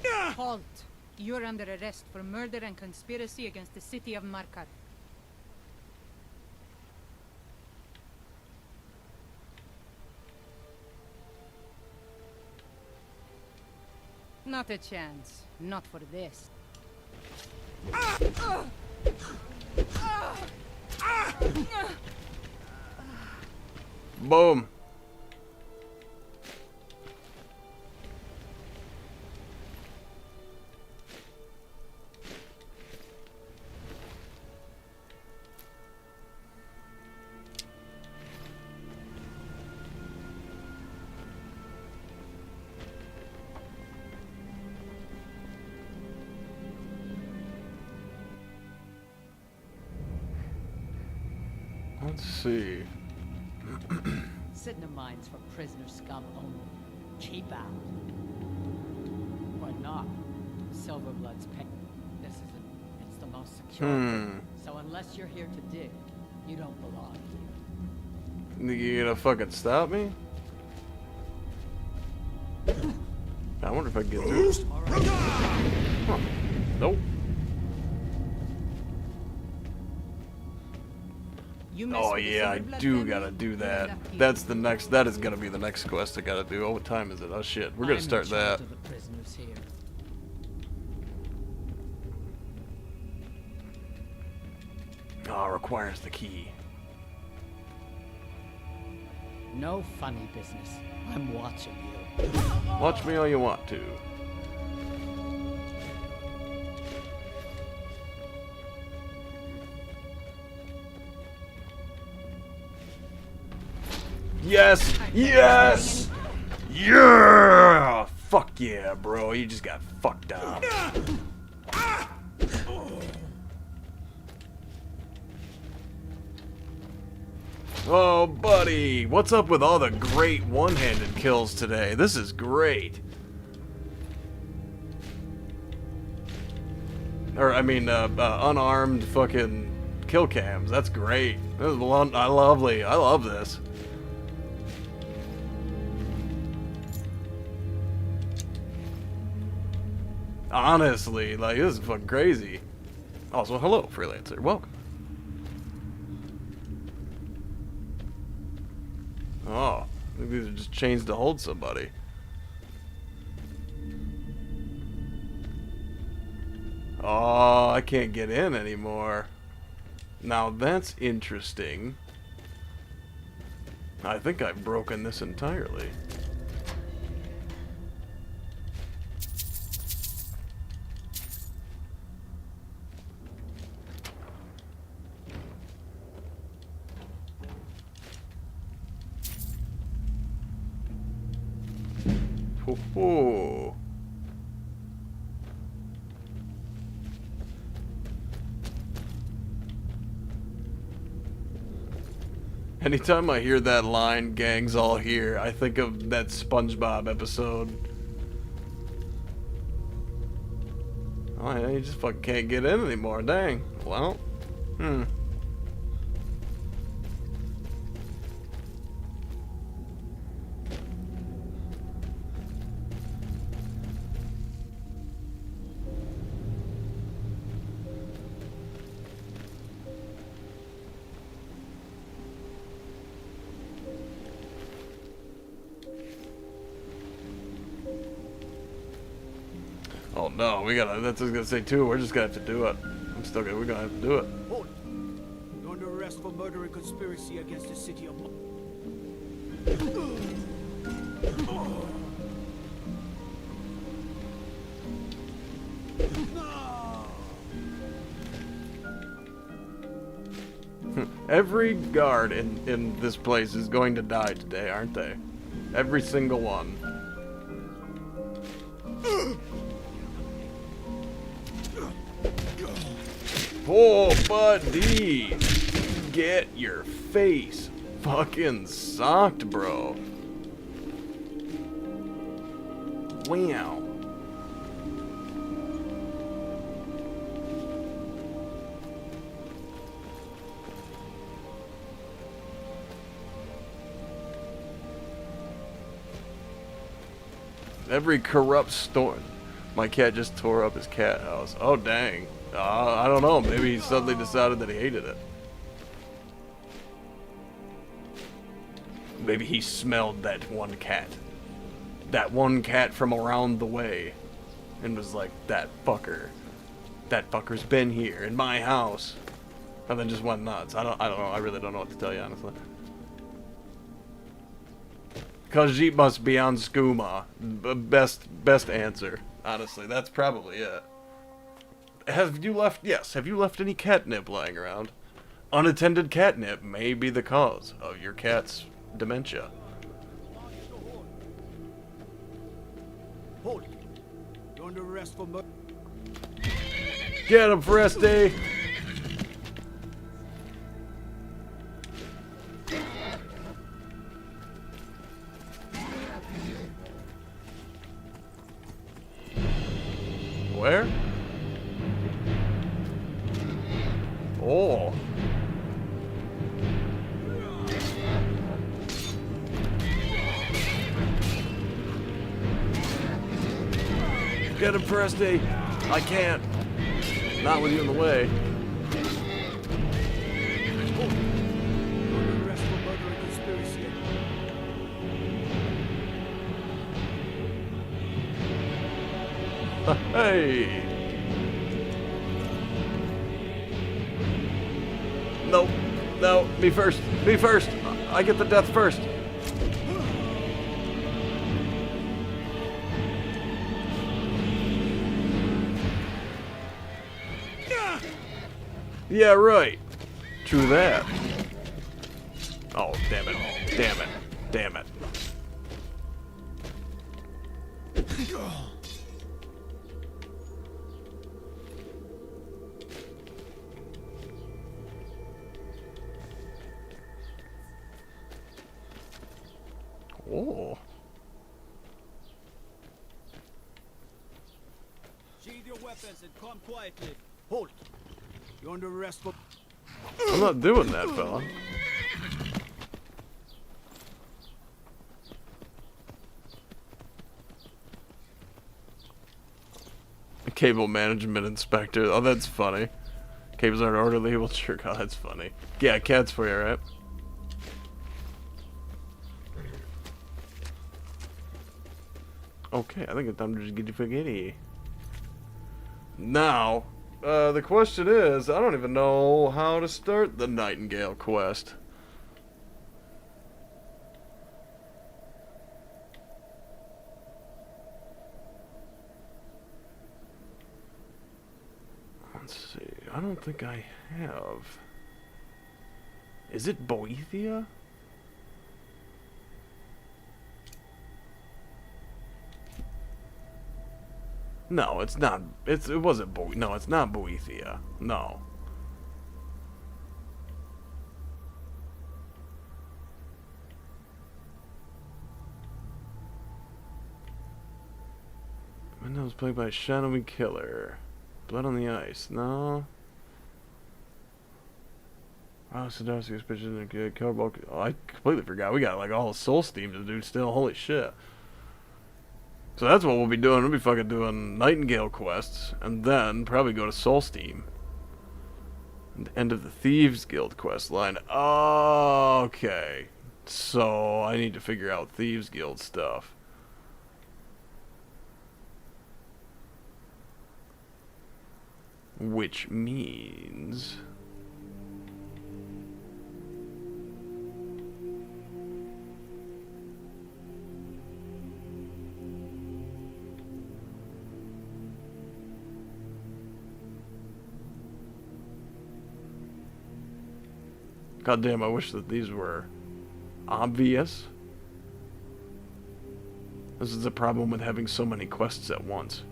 Halt! You're under arrest for murder and conspiracy against the city of Markarth. Not a chance. Not for this. Boom. Let's see. Sidna mines for prisoner scum only. Keep out. Or not. Silverblood's pay. This isn't. It's the most secure. thing. So unless you're here to dig, you don't belong here. You gonna fucking stop me? I wonder if I can get through. Huh. Nope. Oh yeah, I do gotta do that. That's the next. That is gonna be the next quest I gotta do. Oh, what time is it? Oh shit, we're gonna start that. Oh, requires the key. No funny business. I'm watching you. Watch me all you want to. Yes! Yes! Yeah! Fuck yeah, bro. You just got fucked up. Oh, buddy. What's up with all the great one-handed kills today? This is great. Or, I mean, unarmed fucking kill cams. That's great. This is lovely. I love this. Honestly, like, this is fucking crazy. Also, hello, freelancer. Welcome. Oh, I think these are just chains to hold somebody. Oh, I can't get in anymore. Now that's interesting. I think I've broken this entirely. Ooh. Anytime I hear that line, "Gang's all here," I think of that SpongeBob episode. Oh, yeah, you just fucking can't get in anymore, dang. Well, oh no, we gotta, that's what I was gonna say too, we're just gonna have to do it. We're gonna have to do it. Hold. You're under arrest for murder and conspiracy against the city of... Every guard in this place is going to die today, aren't they? Every single one. Oh, buddy! Get your face fucking socked, bro. Wow. Every corrupt store. My cat just tore up his cat house. Oh, dang. I don't know. Maybe he suddenly decided that he hated it. Maybe he smelled that one cat. That one cat from around the way. And was like, that fucker. That fucker's been here in my house. And then just went nuts. I don't know. I really don't know what to tell you, honestly. Khajiit must be on skooma. Best answer. Honestly, that's probably it. Have you left... Yes, have you left any catnip lying around? Unattended catnip may be the cause of your cat's dementia. Hold. You're under arrest for murder. Get him, Foreste! Where? Oh. Get him, Foreste! I can't. Not with you in the way. Hey! No, no, me first, me first. I get the death first. Yeah, right. True that. Oh, damn it. Damn it. Damn it. Oh. Sheathe your weapons and come quietly. Hold. You're under arrest for... I'm not doing that, fella. Cable management inspector. Oh, that's funny. Cables aren't orderly. Well, sure, God, that's funny. Yeah, cats for you, right? Okay, I think it's time to just get your spaghetti. Now, the question is, I don't even know how to start the Nightingale quest. Let's see. I don't think I have. Is it Boethia? No, it's not. It wasn't no, it's not Boethia. No. That was played by a shadowy killer. Blood on the ice. No. Oh, Sadowski's pictures in a killer bulk. Oh, I completely forgot. We got like all the soul steam to do still. Holy shit. So that's what we'll be doing. We'll be fucking doing Nightingale quests, and then probably go to Soul Steam. And the end of the Thieves Guild quest line. Okay. So I need to figure out Thieves Guild stuff. Which means... God damn, I wish that these were obvious. This is the problem with having so many quests at once.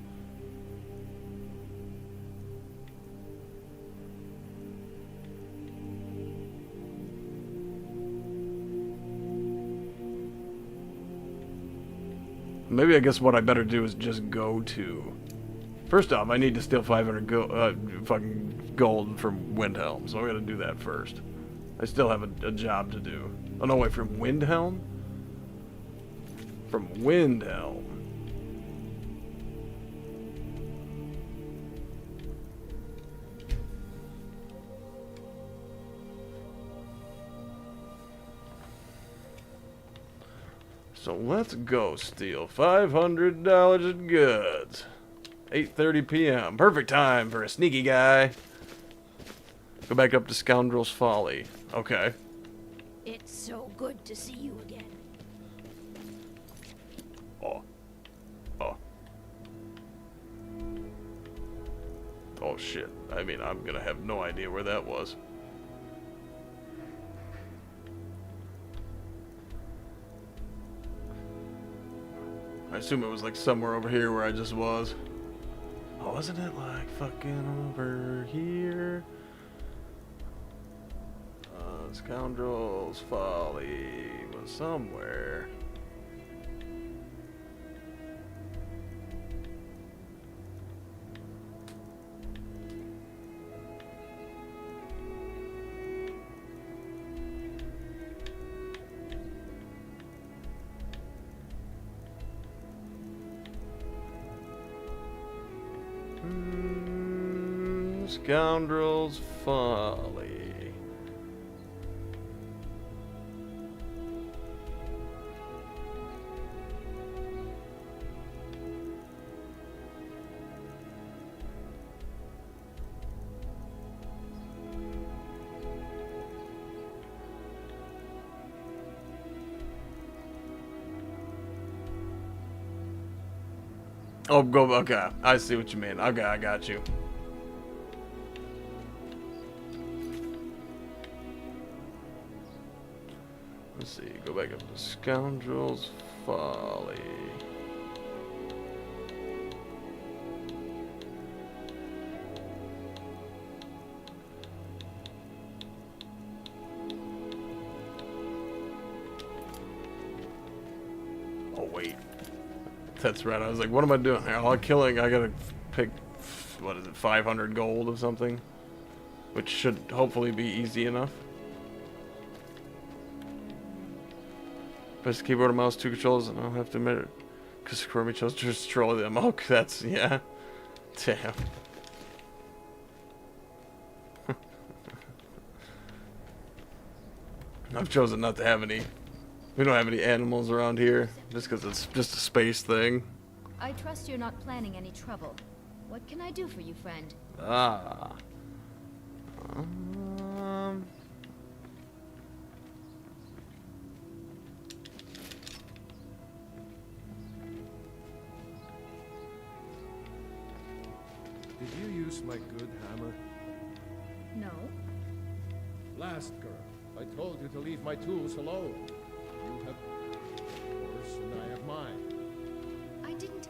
Maybe I guess what I better do is just go to... First off, I need to steal 500 fucking gold from Windhelm, so I'm gonna do that first. I still have a job to do. Oh no, wait, from Windhelm? From Windhelm. So let's go steal $500 in goods. 8:30 p.m. Perfect time for a sneaky guy. Go back up to Scoundrel's Folly. Okay. It's so good to see you again. Oh. Oh. Oh shit. I mean, I'm gonna have no idea where that was. I assume it was like somewhere over here where I just was. Oh, wasn't it like fucking over here? Scoundrel's Folly was somewhere. Scoundrel's Folly. Oh, go, okay. I see what you mean. Okay, I got you. Let's see, go back up to Scoundrel's Folly. Oh, wait. That's right. I was like, what am I doing here? All killing, I gotta pick, what is it, 500 gold or something? Which should hopefully be easy enough. Press the keyboard and mouse, 2 controls, and I'll have to admit it. Because Chromie chose to destroy them. Oh, that's, yeah. Damn. I've chosen not to have any. We don't have any animals around here, just because it's just a space thing. I trust you're not planning any trouble. What can I do for you, friend? Ah. Did you use my good hammer? No. Last girl, I told you to leave my tools alone. You have yours and I have mine. I didn't...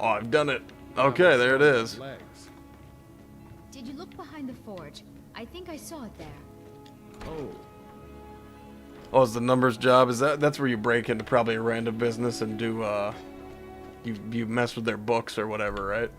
Oh, I've done it. Okay, there it is. Did you look behind the forge? I think I saw it there. Oh, it's the numbers job. Is that's where you break into probably a random business and do you mess with their books or whatever, right?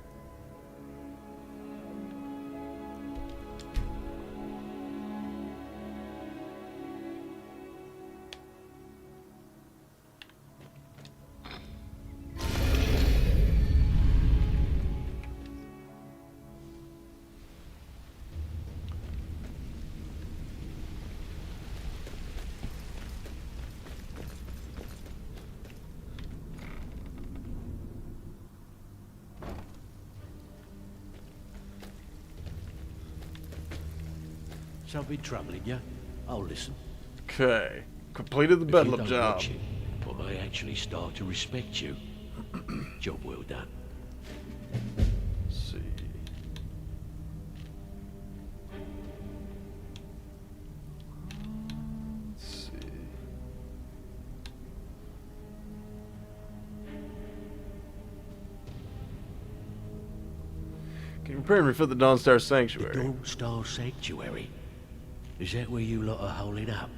Something troubling you? I'll listen. Okay. Completed the If you bedlam don't job. watch it, I may actually start to respect you. Job well done. Let's see. Let's see. Can you prepare and refit the Dawnstar Sanctuary? Dawnstar Sanctuary? Is that where you lot are holding up?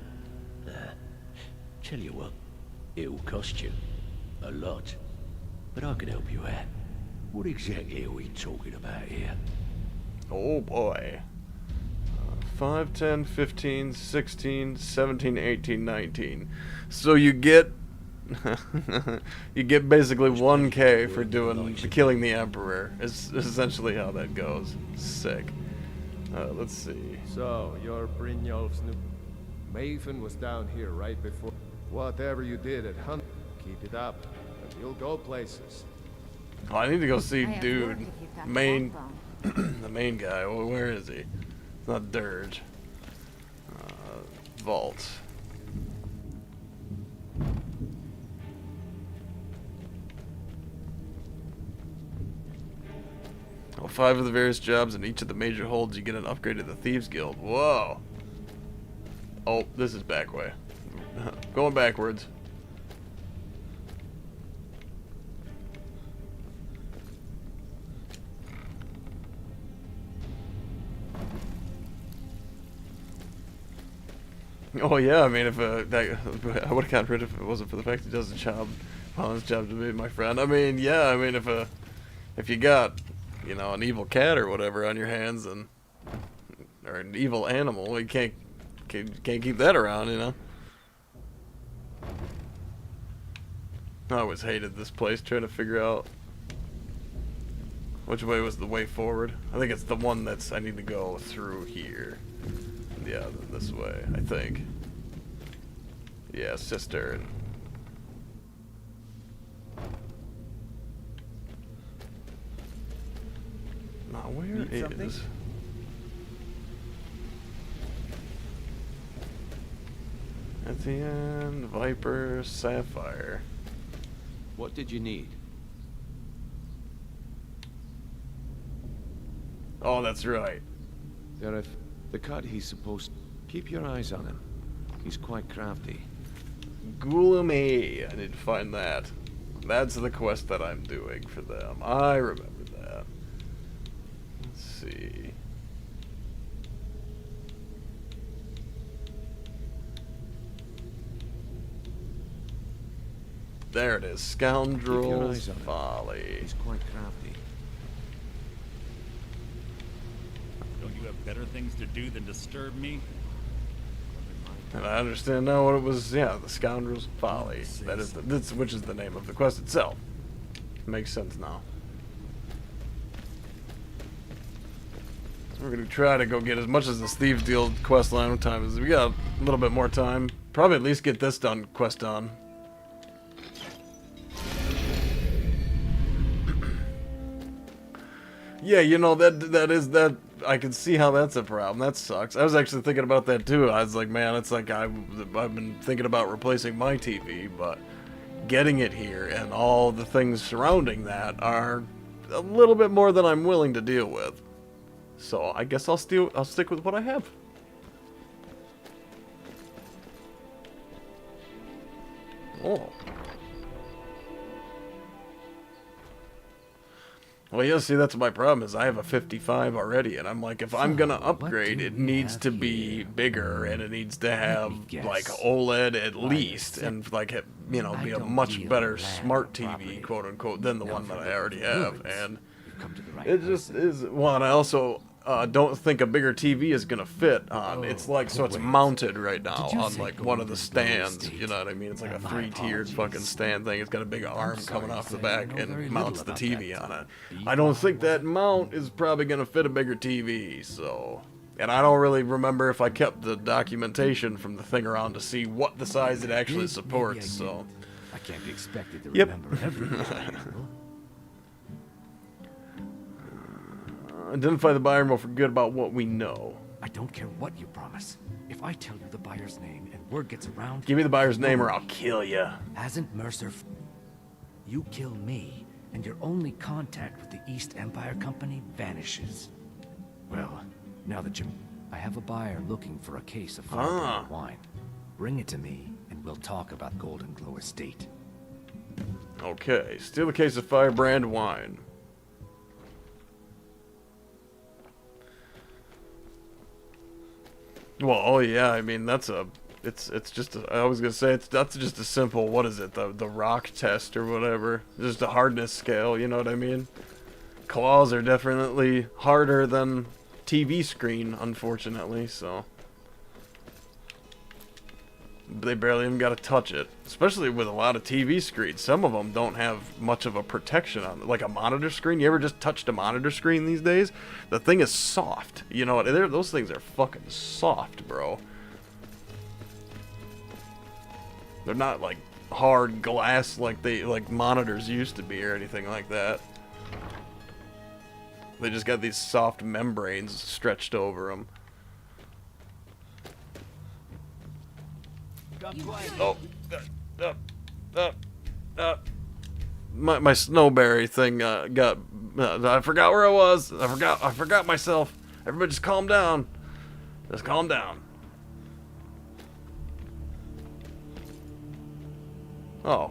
Tell you what, it'll cost you. A lot. But I can help you out. What exactly are we talking about here? Oh boy. 5, 10, 15, 16, 17, 18, 19. So you get you get basically 1k for killing the Emperor. Is essentially how that goes. Sick. Let's see. So, you're Brynjolf's new... Maven was down here right before... Whatever you did at Hunt, keep it up, and you'll go places. Oh, I need to go see dude. Main... the main guy. Well, where is he? It's not Dirge. Vault. Oh, 5 of the various jobs in each of the major holds, you get an upgrade to the Thieves Guild. Whoa. Oh, this is back way. Going backwards. Oh yeah, I mean, if I would have gotten rid of it if it wasn't for the fact he does the job, well, his job to be my friend. I mean, yeah, I mean, if you got, you know, an evil cat or whatever on your hands, and or an evil animal, you can't keep that around, you know. I always hated this place, trying to figure out which way was the way forward. I think it's the one that's I need to go through here. Yeah, this way, I think. Yeah, cistern. Now, where is... At the end, Viper, Sapphire. What did you need? Oh, that's right. Gareth, the cut he's supposed... Keep your eyes on him. He's quite crafty. Ghoulame. I need to find that. That's the quest that I'm doing for them. I remember that. Let's see. There it is. Scoundrel's Folly. He's quite crafty. Don't you have better things to do than disturb me? And I understand now what it was. Yeah, the Scoundrel's Folly. That is which is the name of the quest itself. Makes sense now. We're gonna try to go get as much as this Thieves Guild quest line time as we got a little bit more time. Probably at least get this quest done. Yeah, you know, that I can see how that's a problem. That sucks. I was actually thinking about that too. I was like, man, it's like I've been thinking about replacing my TV, but getting it here and all the things surrounding that are a little bit more than I'm willing to deal with. So I guess I'll stick with what I have. Oh. Well, yeah, see, that's my problem, is I have a 55 already, and I'm like, if I'm gonna upgrade, it needs to be bigger, and it needs to have, like, OLED at least, and, like, you know, be a much better smart TV, quote-unquote, than the one that I already have, and it just is, well, and I also don't think a bigger TV is gonna fit on. It's like, so it's mounted right now on like one of the stands, you know what I mean? It's like a 3-tiered fucking stand thing. It's got a big arm coming off the back and mounts the TV on it. I don't think that mount is probably gonna fit a bigger TV, so. And I don't really remember if I kept the documentation from the thing around to see what the size it actually supports, so. I can't be expected to remember everything. Identify the buyer and we'll forget about what we know. I don't care what you promise. If I tell you the buyer's name and word gets around... Give me the buyer's name or I'll kill you. Hasn't Mercer... You kill me, and your only contact with the East Empire Company vanishes. Well, now that you... I have a buyer looking for a case of firebrand wine. Bring it to me, and we'll talk about Golden Glow Estate. Okay, steal a case of firebrand wine. Well, oh yeah, I mean that's a, it's just a, I was gonna say that's just a simple, what is it, the rock test or whatever, just a hardness scale, you know what I mean? Claws are definitely harder than TV screen, unfortunately, so they barely even gotta touch it, especially with a lot of TV screens. Some of them don't have much of a protection on it, like a monitor screen. You ever just touched a monitor screen these days? The thing is soft, you know. Those things are fucking soft, bro. They're not like hard glass like monitors used to be or anything like that. They just got these soft membranes stretched over them. Oh, my snowberry thing got. I forgot where I was. I forgot myself. Everybody, just calm down. Just calm down. Oh,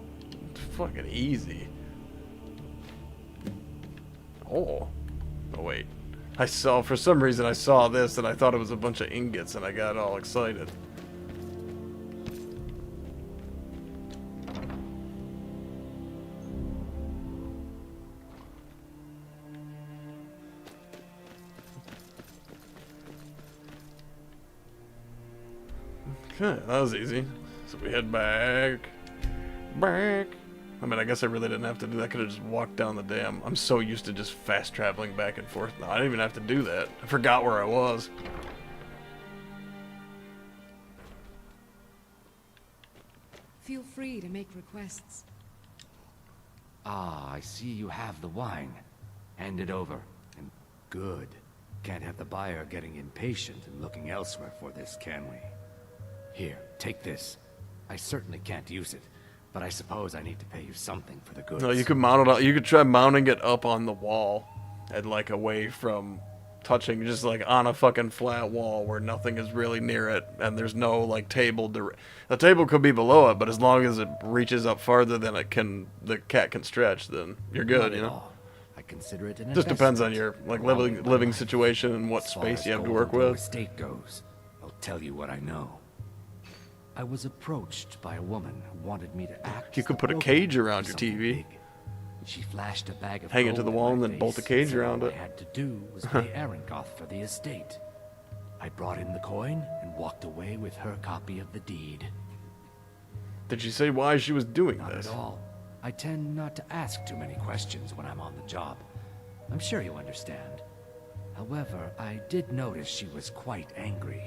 it's fucking easy. Oh wait. For some reason I saw this and I thought it was a bunch of ingots and I got all excited. Okay, that was easy. So we head back. I mean, I guess I really didn't have to do that. I could have just walked down the dam. I'm so used to just fast traveling back and forth now. I didn't even have to do that. I forgot where I was. Feel free to make requests. Ah, I see you have the wine. Hand it over. And good. Can't have the buyer getting impatient and looking elsewhere for this, can we? Here, take this. I certainly can't use it, but I suppose I need to pay you something for the goods. No, you could mount it up. You could try mounting it up on the wall and like away from touching, just like on a fucking flat wall where nothing is really near it and there's no like table. The table could be below it, but as long as it reaches up farther than it can, the cat can stretch, then you're good, you know? I consider it an just depends on your like living situation and what space you have to work with. Estate goes, I'll tell you what I know. I was approached by a woman who wanted me to act. You could put a cage around your TV. She flashed a bag of hang it to the wall and then bolt a cage around it. All I had to do was pay Aarongoth for the estate. I brought in the coin and walked away with her copy of the deed. Did she say why she was doing this? Not at all. I tend not to ask too many questions when I'm on the job. I'm sure you understand. However, I did notice she was quite angry.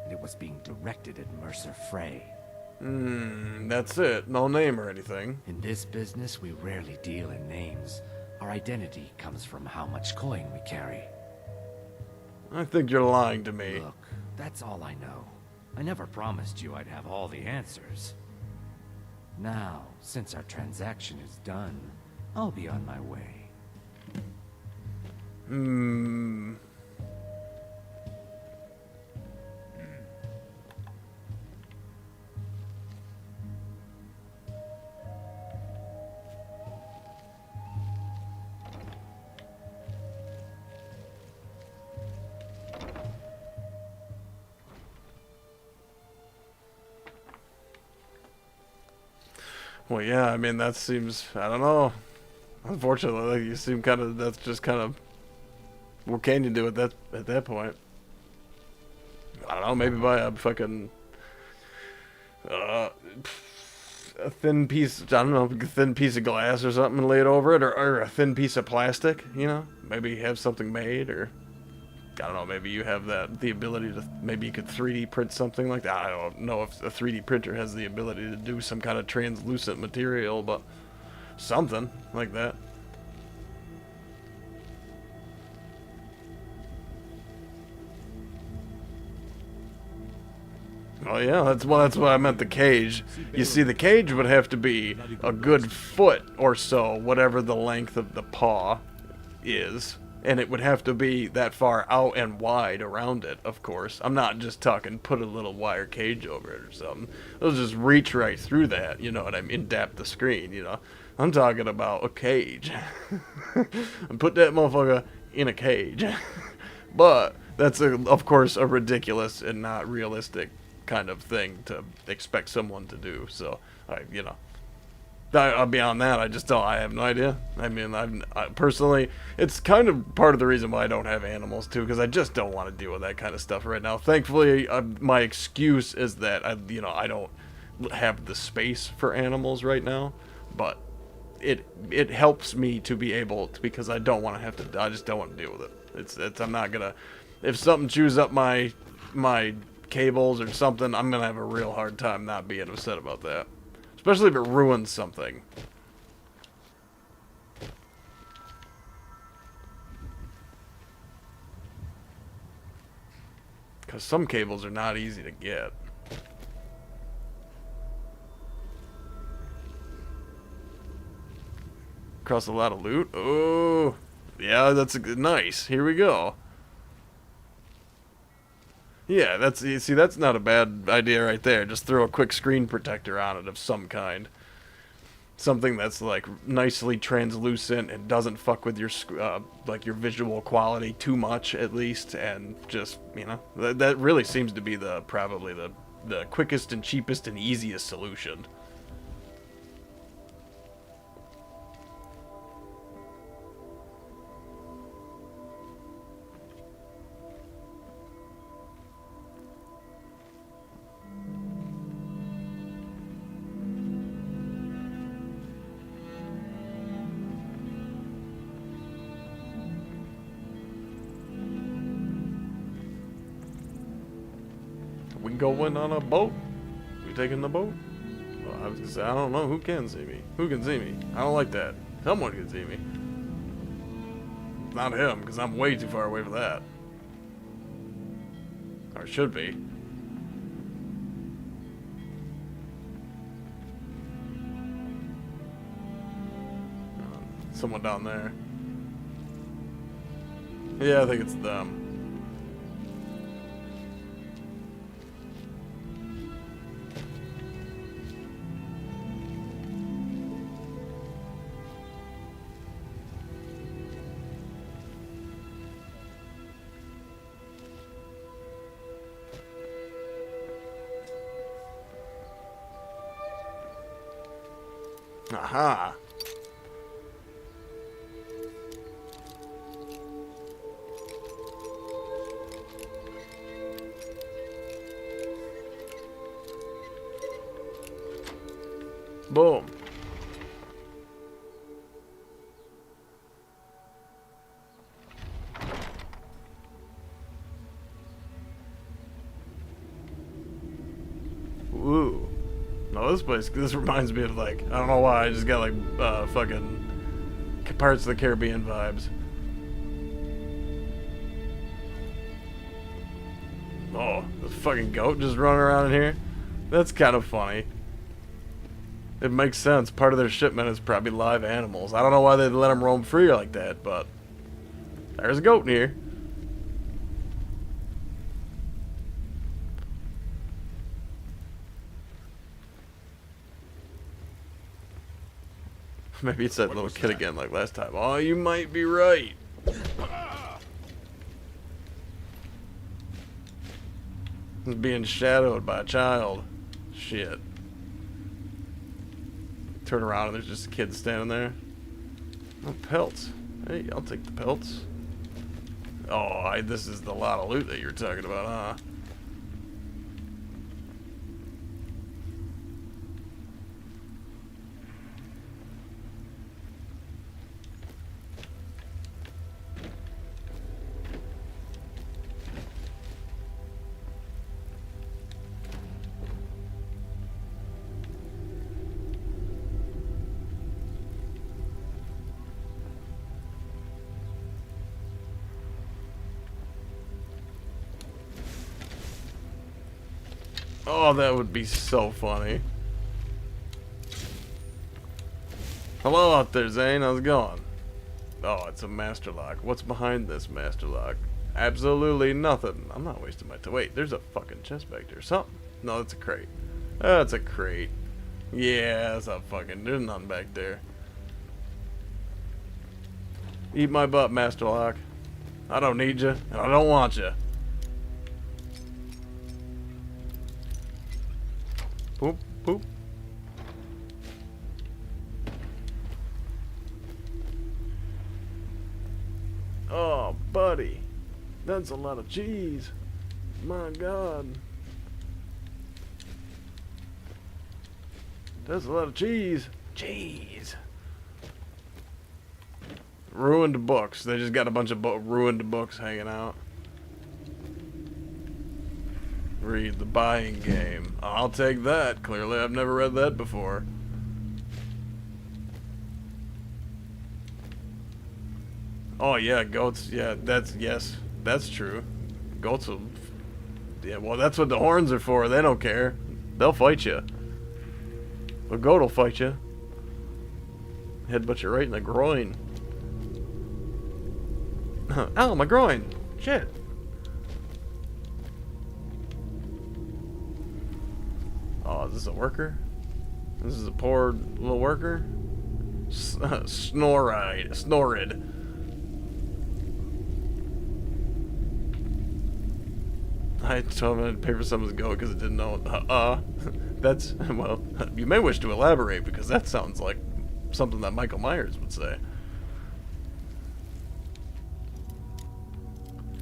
And it was being directed at Mercer Frey. That's it. No name or anything. In this business, we rarely deal in names. Our identity comes from how much coin we carry. I think you're lying to me. Look, that's all I know. I never promised you I'd have all the answers. Now, since our transaction is done, I'll be on my way. Well, yeah, I mean, that seems, I don't know. Unfortunately, you seem kind of, that's just kind of, what can you do at that point? I don't know, maybe buy a fucking, a thin piece, I don't know, a thin piece of glass or something and lay it over it, or a thin piece of plastic, you know? Maybe have something made, or, I don't know, maybe you have the ability to, maybe you could 3D print something like that. I don't know if a 3D printer has the ability to do some kind of translucent material, but something like that. Oh yeah, that's why I meant the cage. You see, the cage would have to be a good foot or so, whatever the length of the paw is. And it would have to be that far out and wide around it, of course. I'm not just talking put a little wire cage over it or something. It'll just reach right through that, you know what I mean? Dap the screen, you know? I'm talking about a cage. And put that motherfucker in a cage. But that's, of course, a ridiculous and not realistic kind of thing to expect someone to do. So, you know. Beyond that, I have no idea. I mean, I personally, it's kind of part of the reason why I don't have animals too, because I just don't want to deal with that kind of stuff right now. Thankfully, my excuse is that I don't have the space for animals right now, but it helps me to be able to, because I don't want to have to. I just don't want to deal with it. I'm not gonna. If something chews up my cables or something, I'm gonna have a real hard time not being upset about that. Especially if it ruins something. Because some cables are not easy to get. Across a lot of loot. Oh, yeah, that's nice. Here we go. Yeah, that's not a bad idea right there. Just throw a quick screen protector on it of some kind. Something that's like nicely translucent and doesn't fuck with your like your visual quality too much, at least, and just, you know, that really seems to be probably the quickest and cheapest and easiest solution. We going on a boat? We taking the boat? Well, I was gonna say, I don't know. Who can see me? Who can see me? I don't like that. Someone can see me. Not him, because I'm way too far away for that. Or it should be. Someone down there. Yeah, I think it's them. Aha. Boom. Ooh. No, this reminds me of, like, I don't know why, I just got, like, fucking Pirates of the Caribbean vibes. Oh, the fucking goat just running around in here? That's kind of funny. It makes sense. Part of their shipment is probably live animals. I don't know why they'd let them roam free like that, but there's a goat in here. Maybe it's that little kid again like last time. Oh, you might be right. He's being shadowed by a child. Shit. Turn around and there's just a kid standing there. Oh, pelts. Hey, I'll take the pelts. Oh, this is the lot of loot that you're talking about, huh? Oh, that would be so funny. Hello out there, Zane. How's it going? Oh, it's a master lock. What's behind this master lock? Absolutely nothing. I'm not wasting my time. Wait, there's a fucking chest back there. Something. No, that's a crate. That's a crate. Yeah, that's a fucking... There's nothing back there. Eat my butt, master lock. I don't need you, and I don't want you. Poop, poop. Oh, buddy. That's a lot of cheese. My God. That's a lot of cheese. Cheese. Ruined books. They just got a bunch of ruined books hanging out. Read the buying game. I'll take that. Clearly, I've never read that before. Oh yeah, goats. Yeah, yes, that's true. Goats will. Yeah, well, that's what the horns are for. They don't care. They'll fight you. A goat will fight you. Headbutt you right in the groin. Ow, my groin. Shit. Oh, is this a worker? This is a poor little worker? Snorid. I told him I'd pay for someone's goat because it didn't know. That's, well, you may wish to elaborate because that sounds like something that Michael Myers would say.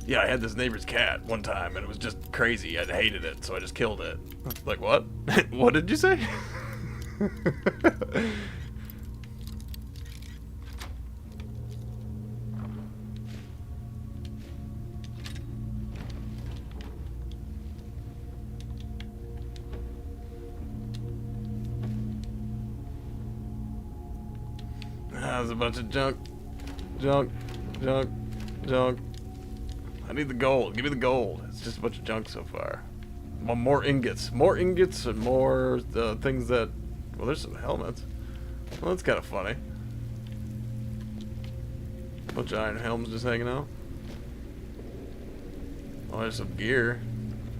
Yeah, I had this neighbor's cat one time, and it was just crazy. I hated it, so I just killed it. Like, what? What did you say? There's a bunch of junk. Junk. I need the gold. Give me the gold. It's just a bunch of junk so far. Well, more ingots. More ingots and more things that... Well, there's some helmets. Well, that's kind of funny. Bunch of iron helms just hanging out. Oh, there's some gear.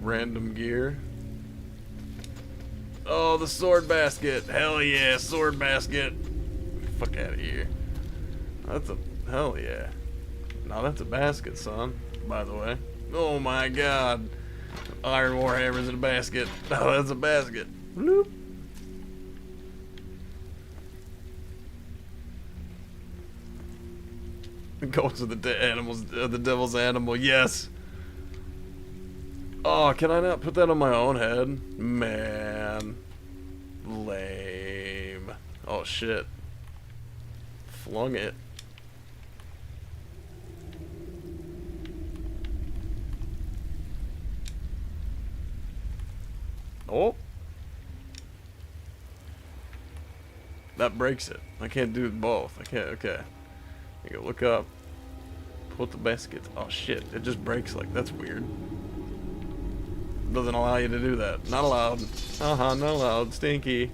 Random gear. Oh, the sword basket. Hell yeah, sword basket. Fuck out of here. That's a... Hell yeah. No, that's a basket, son. By the way. Oh my God. Iron warhammers in a basket. Oh, that's a basket. Bloop. Goats are the animals, the devil's animal. Yes. Oh, can I not put that on my own head? Man. Lame. Oh shit. Flung it. Oh. That breaks it. I can't do both. I can't. Okay. You go look up. Put the basket. Oh shit. It just breaks like that's weird. Doesn't allow you to do that. Not allowed. Not allowed. Stinky.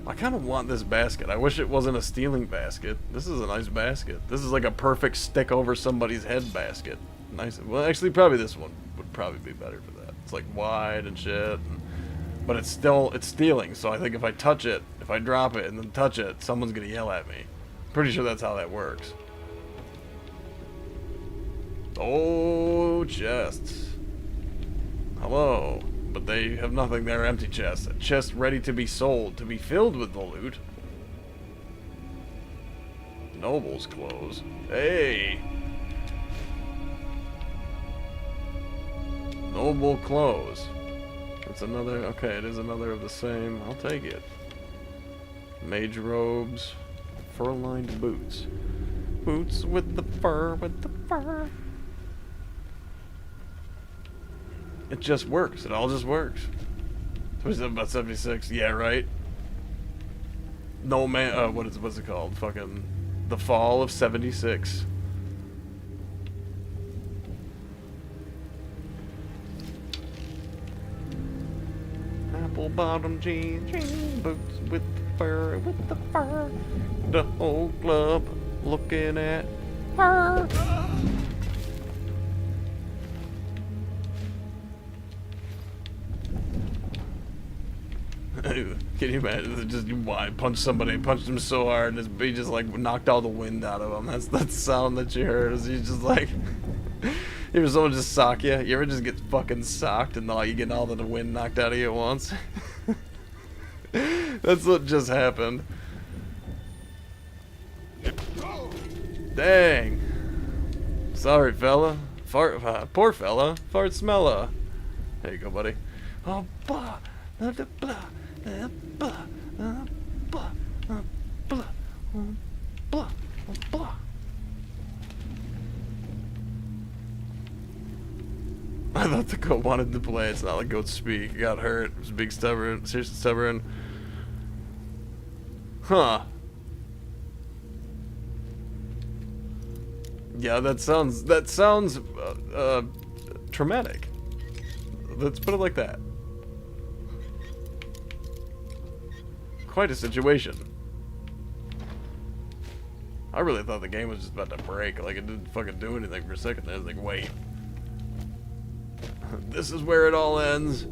I kind of want this basket. I wish it wasn't a stealing basket. This is a nice basket. This is like a perfect stick over somebody's head basket. Nice. Well, actually, probably this one would probably be better for that. It's like wide and shit. But it's stealing. So I think if I touch it, if I drop it and then touch it, someone's gonna yell at me. Pretty sure that's how that works. Oh, chests. Hello. But they have nothing there, empty chests. A chest ready to be sold, to be filled with the loot. Noble's clothes. Hey! Noble clothes. It's another, okay, it is another of the same. I'll take it. Mage robes. Fur-lined boots. Boots with the fur, with the fur. It just works. It all just works. What's that about 76? Yeah, right? No man, what's it called? Fucking The Fall of 76. Apple bottom jeans, boots with the fur, with the fur. The whole club looking at her. Can you imagine? Just punch somebody, punched him so hard, and he just like knocked all the wind out of him. That's the sound that you heard. Is he's just like, you ever someone just sock you? You ever just get fucking socked and all you get all the wind knocked out of you at once? That's what just happened. Dang. Sorry, fella. Poor fella. Fart smella. There you go, buddy. Oh, blah, blah, blah, blah, blah, blah, blah, blah, blah. I thought the goat wanted to play. It's not like goats speak. It got hurt. It was big stubborn. Seriously stubborn. Huh. Yeah, that sounds traumatic. Let's put it like that. Quite a situation. I really thought the game was just about to break. Like, it didn't fucking do anything for a second. I was like, wait. This is where it all ends.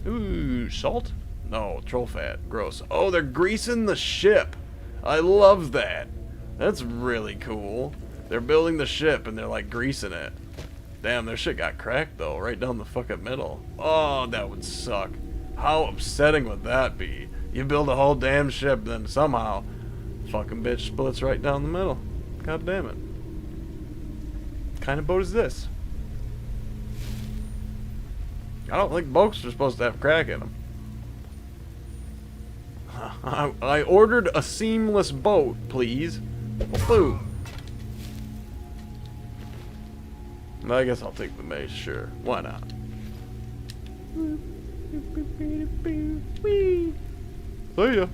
Ooh, salt? No, troll fat. Gross. Oh, they're greasing the ship. I love that. That's really cool. They're building the ship and they're like greasing it. Damn, their shit got cracked though, right down the fucking middle. Oh, that would suck. How upsetting would that be? You build a whole damn ship, then somehow fucking bitch splits right down the middle. God damn it. What kind of boat is this? I don't think boats are supposed to have crack in them. I ordered a seamless boat, please. Boom. I guess I'll take the mage, sure. Why not? See ya.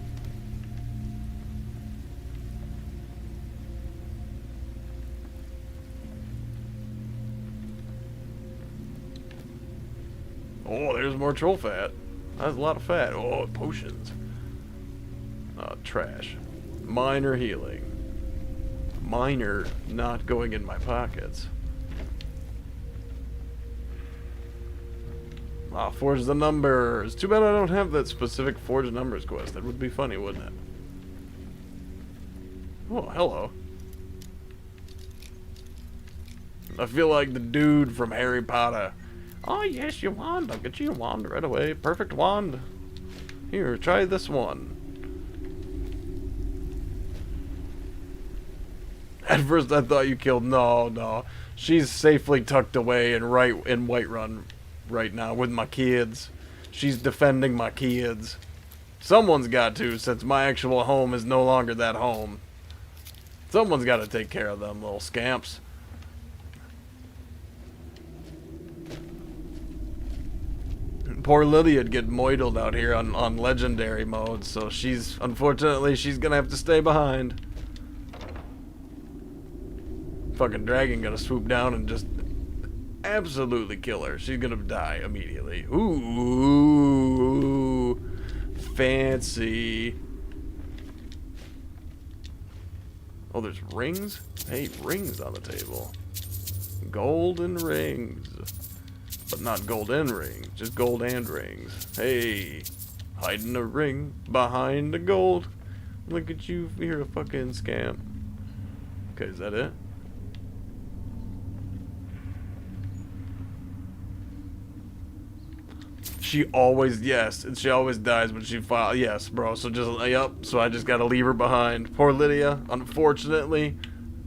Oh, there's more troll fat. That's a lot of fat. Oh, potions. Trash. Minor healing. Minor not going in my pockets. Ah, forge the numbers. Too bad I don't have that specific forge numbers quest. That would be funny, wouldn't it? Oh, hello. I feel like the dude from Harry Potter. Oh, yes, your wand. I'll get you a wand right away. Perfect wand. Here, try this one. At first I thought you killed... No. She's safely tucked away in Whiterun right now with my kids. She's defending my kids. Someone's got to, since my actual home is no longer that home. Someone's got to take care of them little scamps. Poor Lydia'd get moidled out here on legendary mode, so unfortunately she's gonna have to stay behind. Fucking dragon gonna swoop down and just absolutely kill her. She's gonna die immediately. Ooh, fancy. Oh, there's rings? Hey, rings on the table. Golden rings. But not golden rings, just gold and rings. Hey, hiding a ring behind the gold. Look at you, you're a fucking scam. Okay, is that it? She always, yes, and she always dies when she files. Yes, bro. So just, yep. So I just gotta leave her behind. Poor Lydia, unfortunately,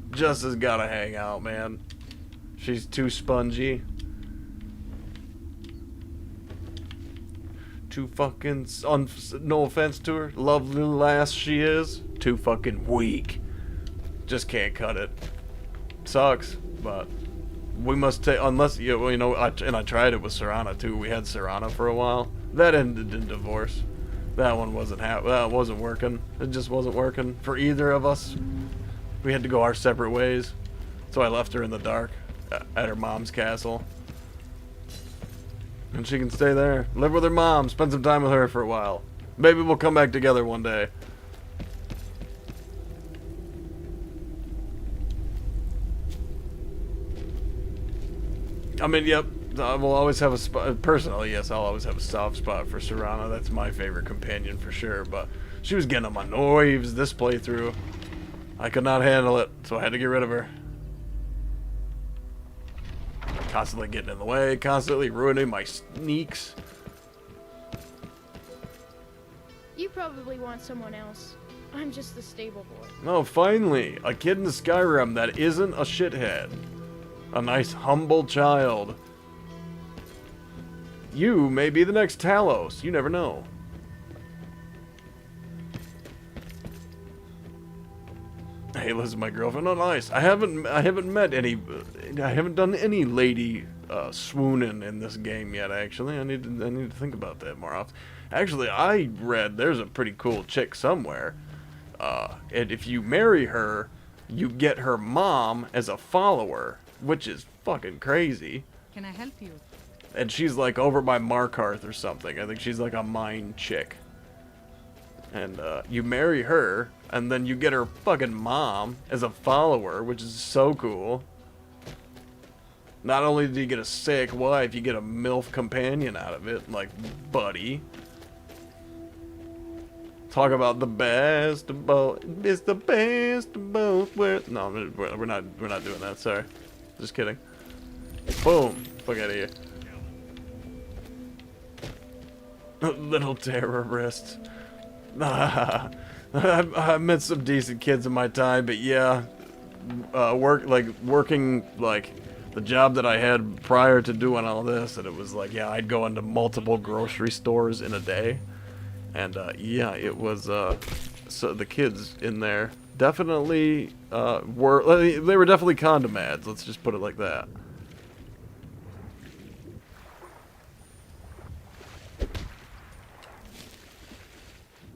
just has gotta hang out, man. She's too spongy. Too fucking, no offense to her, lovely lass she is. Too fucking weak. Just can't cut it. Sucks, but we must take, unless, you know, I tried it with Serana too. We had Serana for a while. That ended in divorce. That one wasn't working. It just wasn't working for either of us. We had to go our separate ways. So I left her in the dark at her mom's castle. And she can stay there, live with her mom, spend some time with her for a while. Maybe we'll come back together one day. I mean, yep, I will always have a spot. Personally, yes, I'll always have a soft spot for Serana. That's my favorite companion for sure. But she was getting on my nerves this playthrough. I could not handle it, so I had to get rid of her. Constantly getting in the way, constantly ruining my sneaks. You probably want someone else. I'm just the stable boy. No, finally, a kid in Skyrim that isn't a shithead. A nice, humble child. You may be the next Talos. You never know. Hey, Liz is my girlfriend. Oh, nice. I haven't met any. I haven't done any lady swooning in this game yet. Actually, I need to think about that more often. Actually, I read there's a pretty cool chick somewhere, and if you marry her, you get her mom as a follower, which is fucking crazy. Can I help you? And she's like over by Markarth or something. I think she's like a mine chick. And you marry her, and then you get her fucking mom as a follower, which is so cool. Not only do you get a sick wife, you get a MILF companion out of it, like buddy. Talk about the best of both. It's the best of both. No, we're not doing that. Sorry, just kidding. Boom! Fuck out of here. Little terrorist. I met some decent kids in my time, but yeah, working like the job that I had prior to doing all this, and it was like, yeah, I'd go into multiple grocery stores in a day, and yeah, it was so the kids in there definitely were definitely condom ads. Let's just put it like that.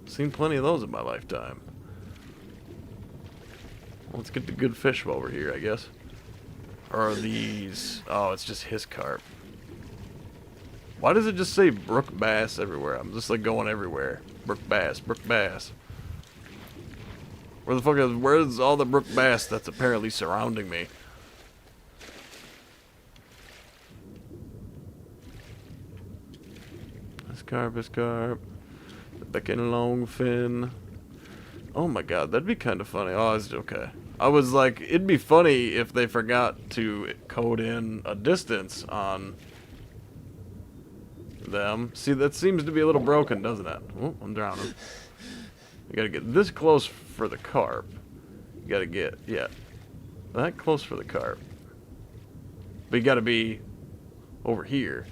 Seen plenty of those in my lifetime. Let's get the good fish while we're here, I guess. Or are these... Oh, it's just his carp. Why does it just say brook bass everywhere? I'm just like going everywhere. Brook bass, brook bass. Where the fuck is... Where's all the brook bass that's apparently surrounding me? This carp is carp. Fucking longfin. Oh my god, that'd be kind of funny. Oh, it's okay. I was like, it'd be funny if they forgot to code in a distance on them. See, that seems to be a little broken, doesn't it? Oh, I'm drowning. You gotta get this close for the carp. You gotta get, yeah, that close for the carp. But you gotta be over here.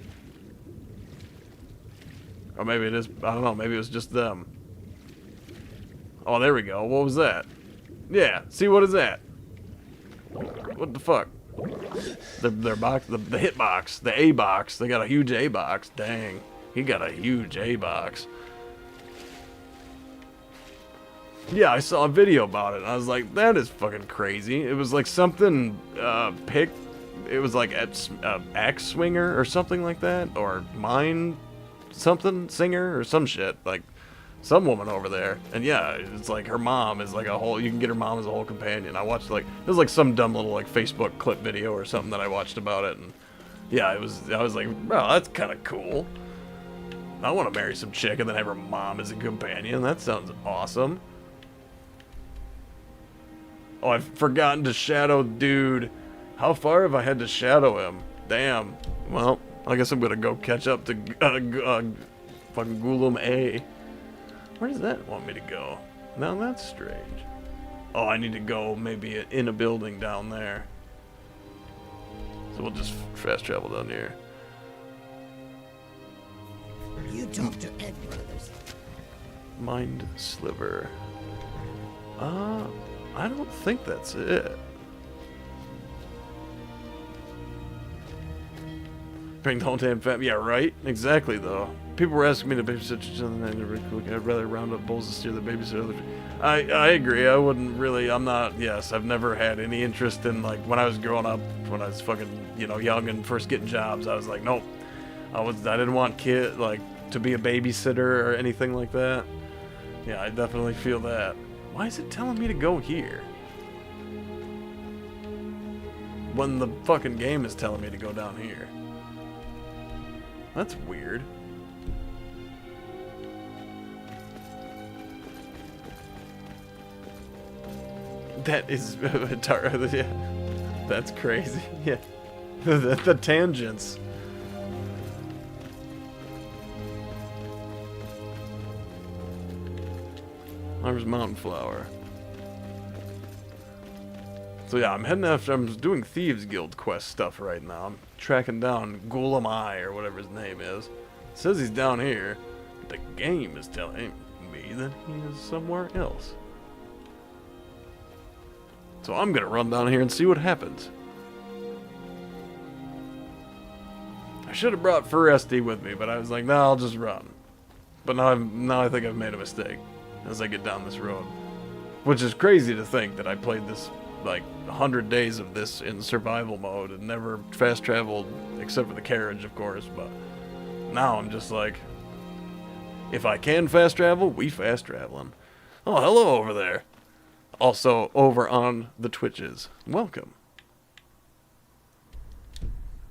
Or maybe it is, I don't know, maybe it was just them. Oh, there we go. What was that? Yeah, see, what is that? What the fuck? Their box, the hit box, the A box. They got a huge A box. Dang, he got a huge A box. Yeah, I saw a video about it, and I was like, that is fucking crazy. It was like something, it was like axe swinger or something like that, or mine something singer or some shit, like some woman over there. And yeah, it's like her mom is like a whole, you can get her mom as a whole companion. I watched like, it was like some dumb little like Facebook clip video or something that I watched about it, and yeah, I was like, bro, that's kind of cool. I want to marry some chick and then have her mom as a companion. That sounds awesome. Oh, I've forgotten to shadow dude. How far have I had to shadow him? Damn. Well, I guess I'm gonna go catch up to fucking Gulum A. Where does that want me to go? Now that's strange. Oh, I need to go maybe in a building down there. So we'll just fast travel down here. You talk to Ed Brothers. Mind Sliver. I don't think that's it. Bring the whole damn fam. Yeah, right? Exactly, though. People were asking me to babysit each other, and I never cook. I'd rather round up bulls and steer the babysitter. I agree. I wouldn't really. I'm not. Yes, I've never had any interest in, like, when I was growing up, when I was fucking, you know, young and first getting jobs. I was like, nope. I didn't want to be a babysitter or anything like that. Yeah, I definitely feel that. Why is it telling me to go here? When the fucking game is telling me to go down here. That's weird. That is yeah. That's crazy. Yeah. The tangents. There's Mountain Flower. So yeah, I'm doing Thieves Guild quest stuff right now. I'm tracking down Golem Eye or whatever his name is. It says he's down here, but the game is telling me that he is somewhere else. So I'm gonna run down here and see what happens. I should have brought Furesti with me, but I was like, no, I'll just run. But now I think I've made a mistake as I get down this road. Which is crazy to think that I played this, like, 100 days of this in survival mode and never fast traveled, except for the carriage, of course, but now I'm just like, if I can fast travel, we fast traveling. Oh, hello over there. Also, over on the Twitches. Welcome.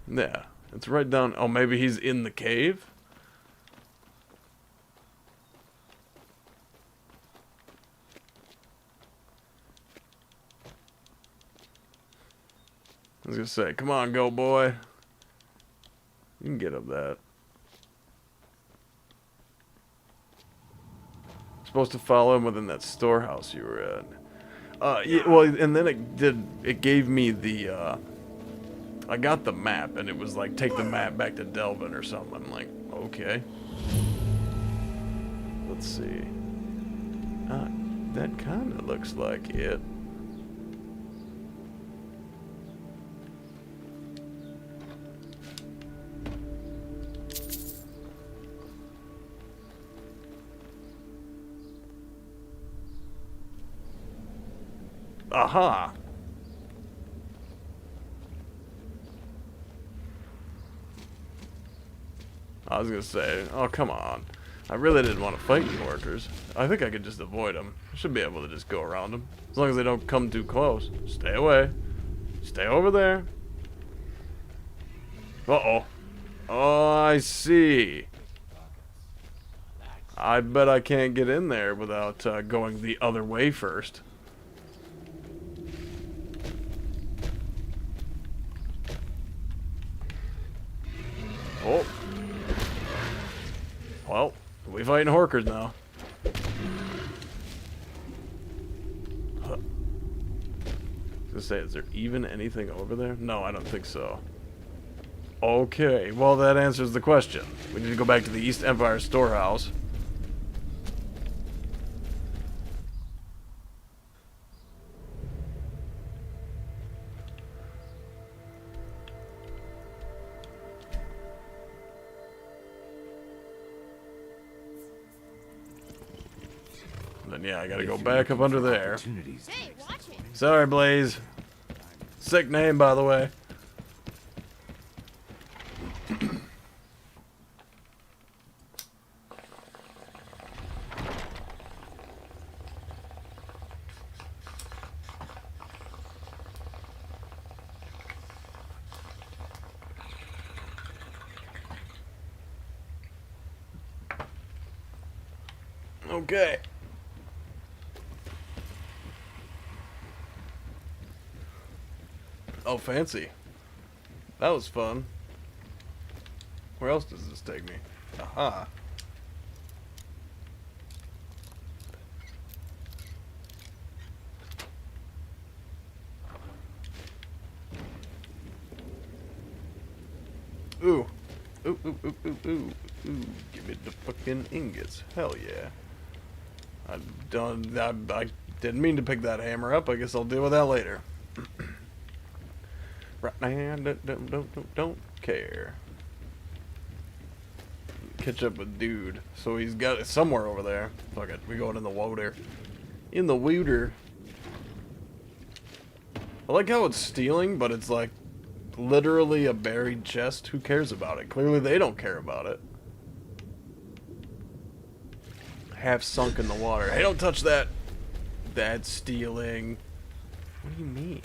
Yeah, it's right down. Oh, maybe he's in the cave? I was gonna say, come on, go boy. You can get up that. Supposed to follow him within that storehouse you were at. Yeah, well, and then it gave me the, I got the map, and it was like, take the map back to Delvin or something. I'm like, okay. Let's see. That kind of looks like it. Aha! I was gonna say, oh come on. I really didn't want to fight the orcers. I think I could just avoid them. I should be able to just go around them. As long as they don't come too close. Stay away. Stay over there. Uh-oh. Oh, I see. I bet I can't get in there without going the other way first. Oh. Well, we fighting Horkers now. I was gonna say, is there even anything over there? No, I don't think so. Okay, well that answers the question. We need to go back to the East Empire storehouse. Then yeah, I gotta go back up under there. Hey, watch it. Sorry, Blaze. Sick name, by the way. Okay. Oh, fancy. That was fun. Where else does this take me? Aha. Ooh. Ooh, ooh, ooh, ooh, ooh, ooh. Give me the fucking ingots. Hell yeah. I didn't mean to pick that hammer up. I guess I'll deal with that later. Right now, don't care. Catch up with dude. So he's got it somewhere over there. Fuck it. We going in the water. In the water. I like how it's stealing, but it's like literally a buried chest. Who cares about it? Clearly they don't care about it. Half sunk in the water. Hey, don't touch that. That's stealing. What do you mean?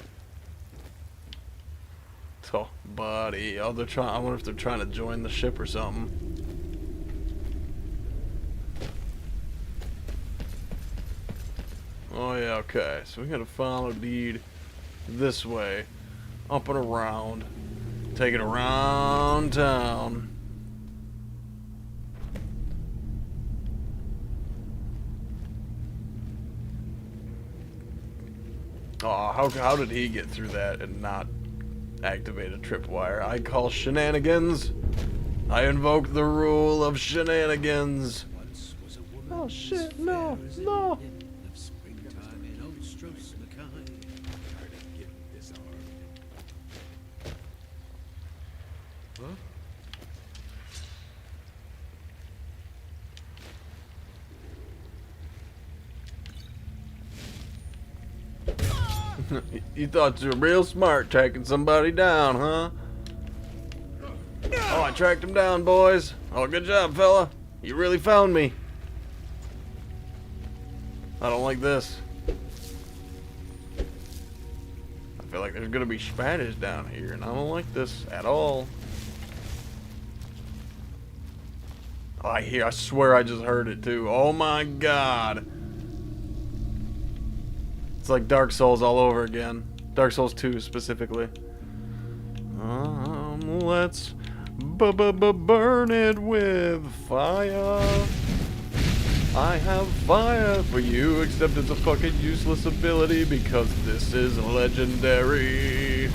Oh, buddy. Oh, they're trying. I wonder if they're trying to join the ship or something. Oh yeah, okay. So we gotta follow the lead this way, up and around, take it around town. Oh, how did he get through that and not activate a tripwire? I call shenanigans. I invoke the rule of shenanigans. Oh shit, no, no. You thought you were real smart tracking somebody down, huh? Oh, I tracked him down, boys. Oh, good job, fella. You really found me. I don't like this. I feel like there's gonna be spiders down here, and I don't like this at all. Oh, I swear I just heard it too. Oh my god. It's like Dark Souls all over again. Dark Souls 2 specifically. Let's burn it with fire. I have fire for you, except it's a fucking useless ability because this is legendary.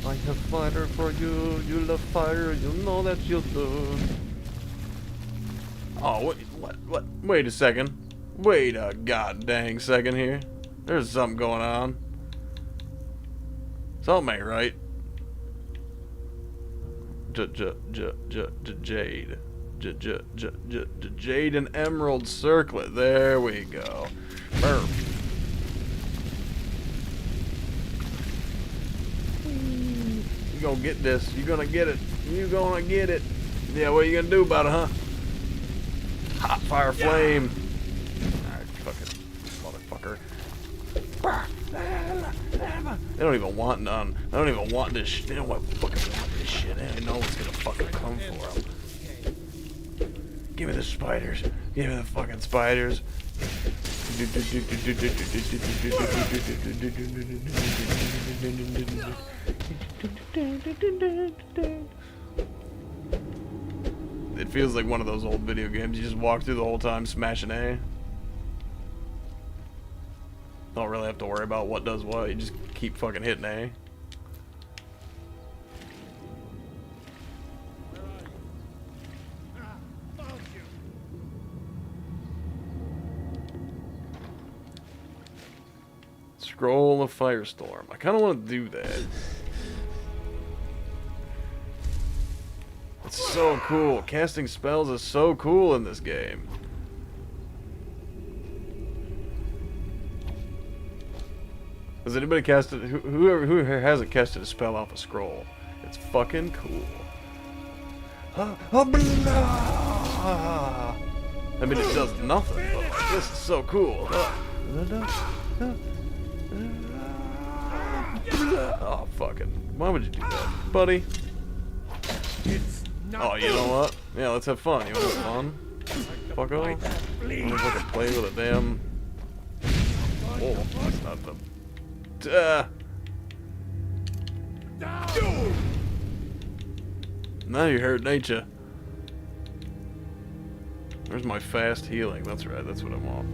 I have fire for you. You love fire. You know that you do. Oh, what? Wait a second. Wait a god dang second here. There's something going on. Something ain't right. Jade. Jade and Emerald Circlet. There we go. Burp. You gonna get this. You gonna get it. You gonna get it. Yeah, what are you gonna do about it, huh? Hot fire flame. Alright, fucking motherfucker. They don't even want none. They don't even want this shit. They don't fucking want this shit. They don't know what's gonna fucking come for them. Give me the spiders. Give me the fucking spiders. It feels like one of those old video games. You just walk through the whole time smashing A. Don't really have to worry about what does what. You just keep fucking hitting A. Scroll of Firestorm. I kind of want to do that. It's so cool. Casting spells is so cool in this game. Has anybody casted? Who hasn't casted a spell off a scroll? It's fucking cool. I mean, it does nothing, but like, this is so cool. Oh, fucking. Why would you do that, buddy? Oh, you know what? Yeah, let's have fun. You want to have fun? Fuck off. I'm gonna fucking play with a damn... Oh, that's not the Now you hurt, ain't ya? Where's my fast healing? That's right, that's what I want.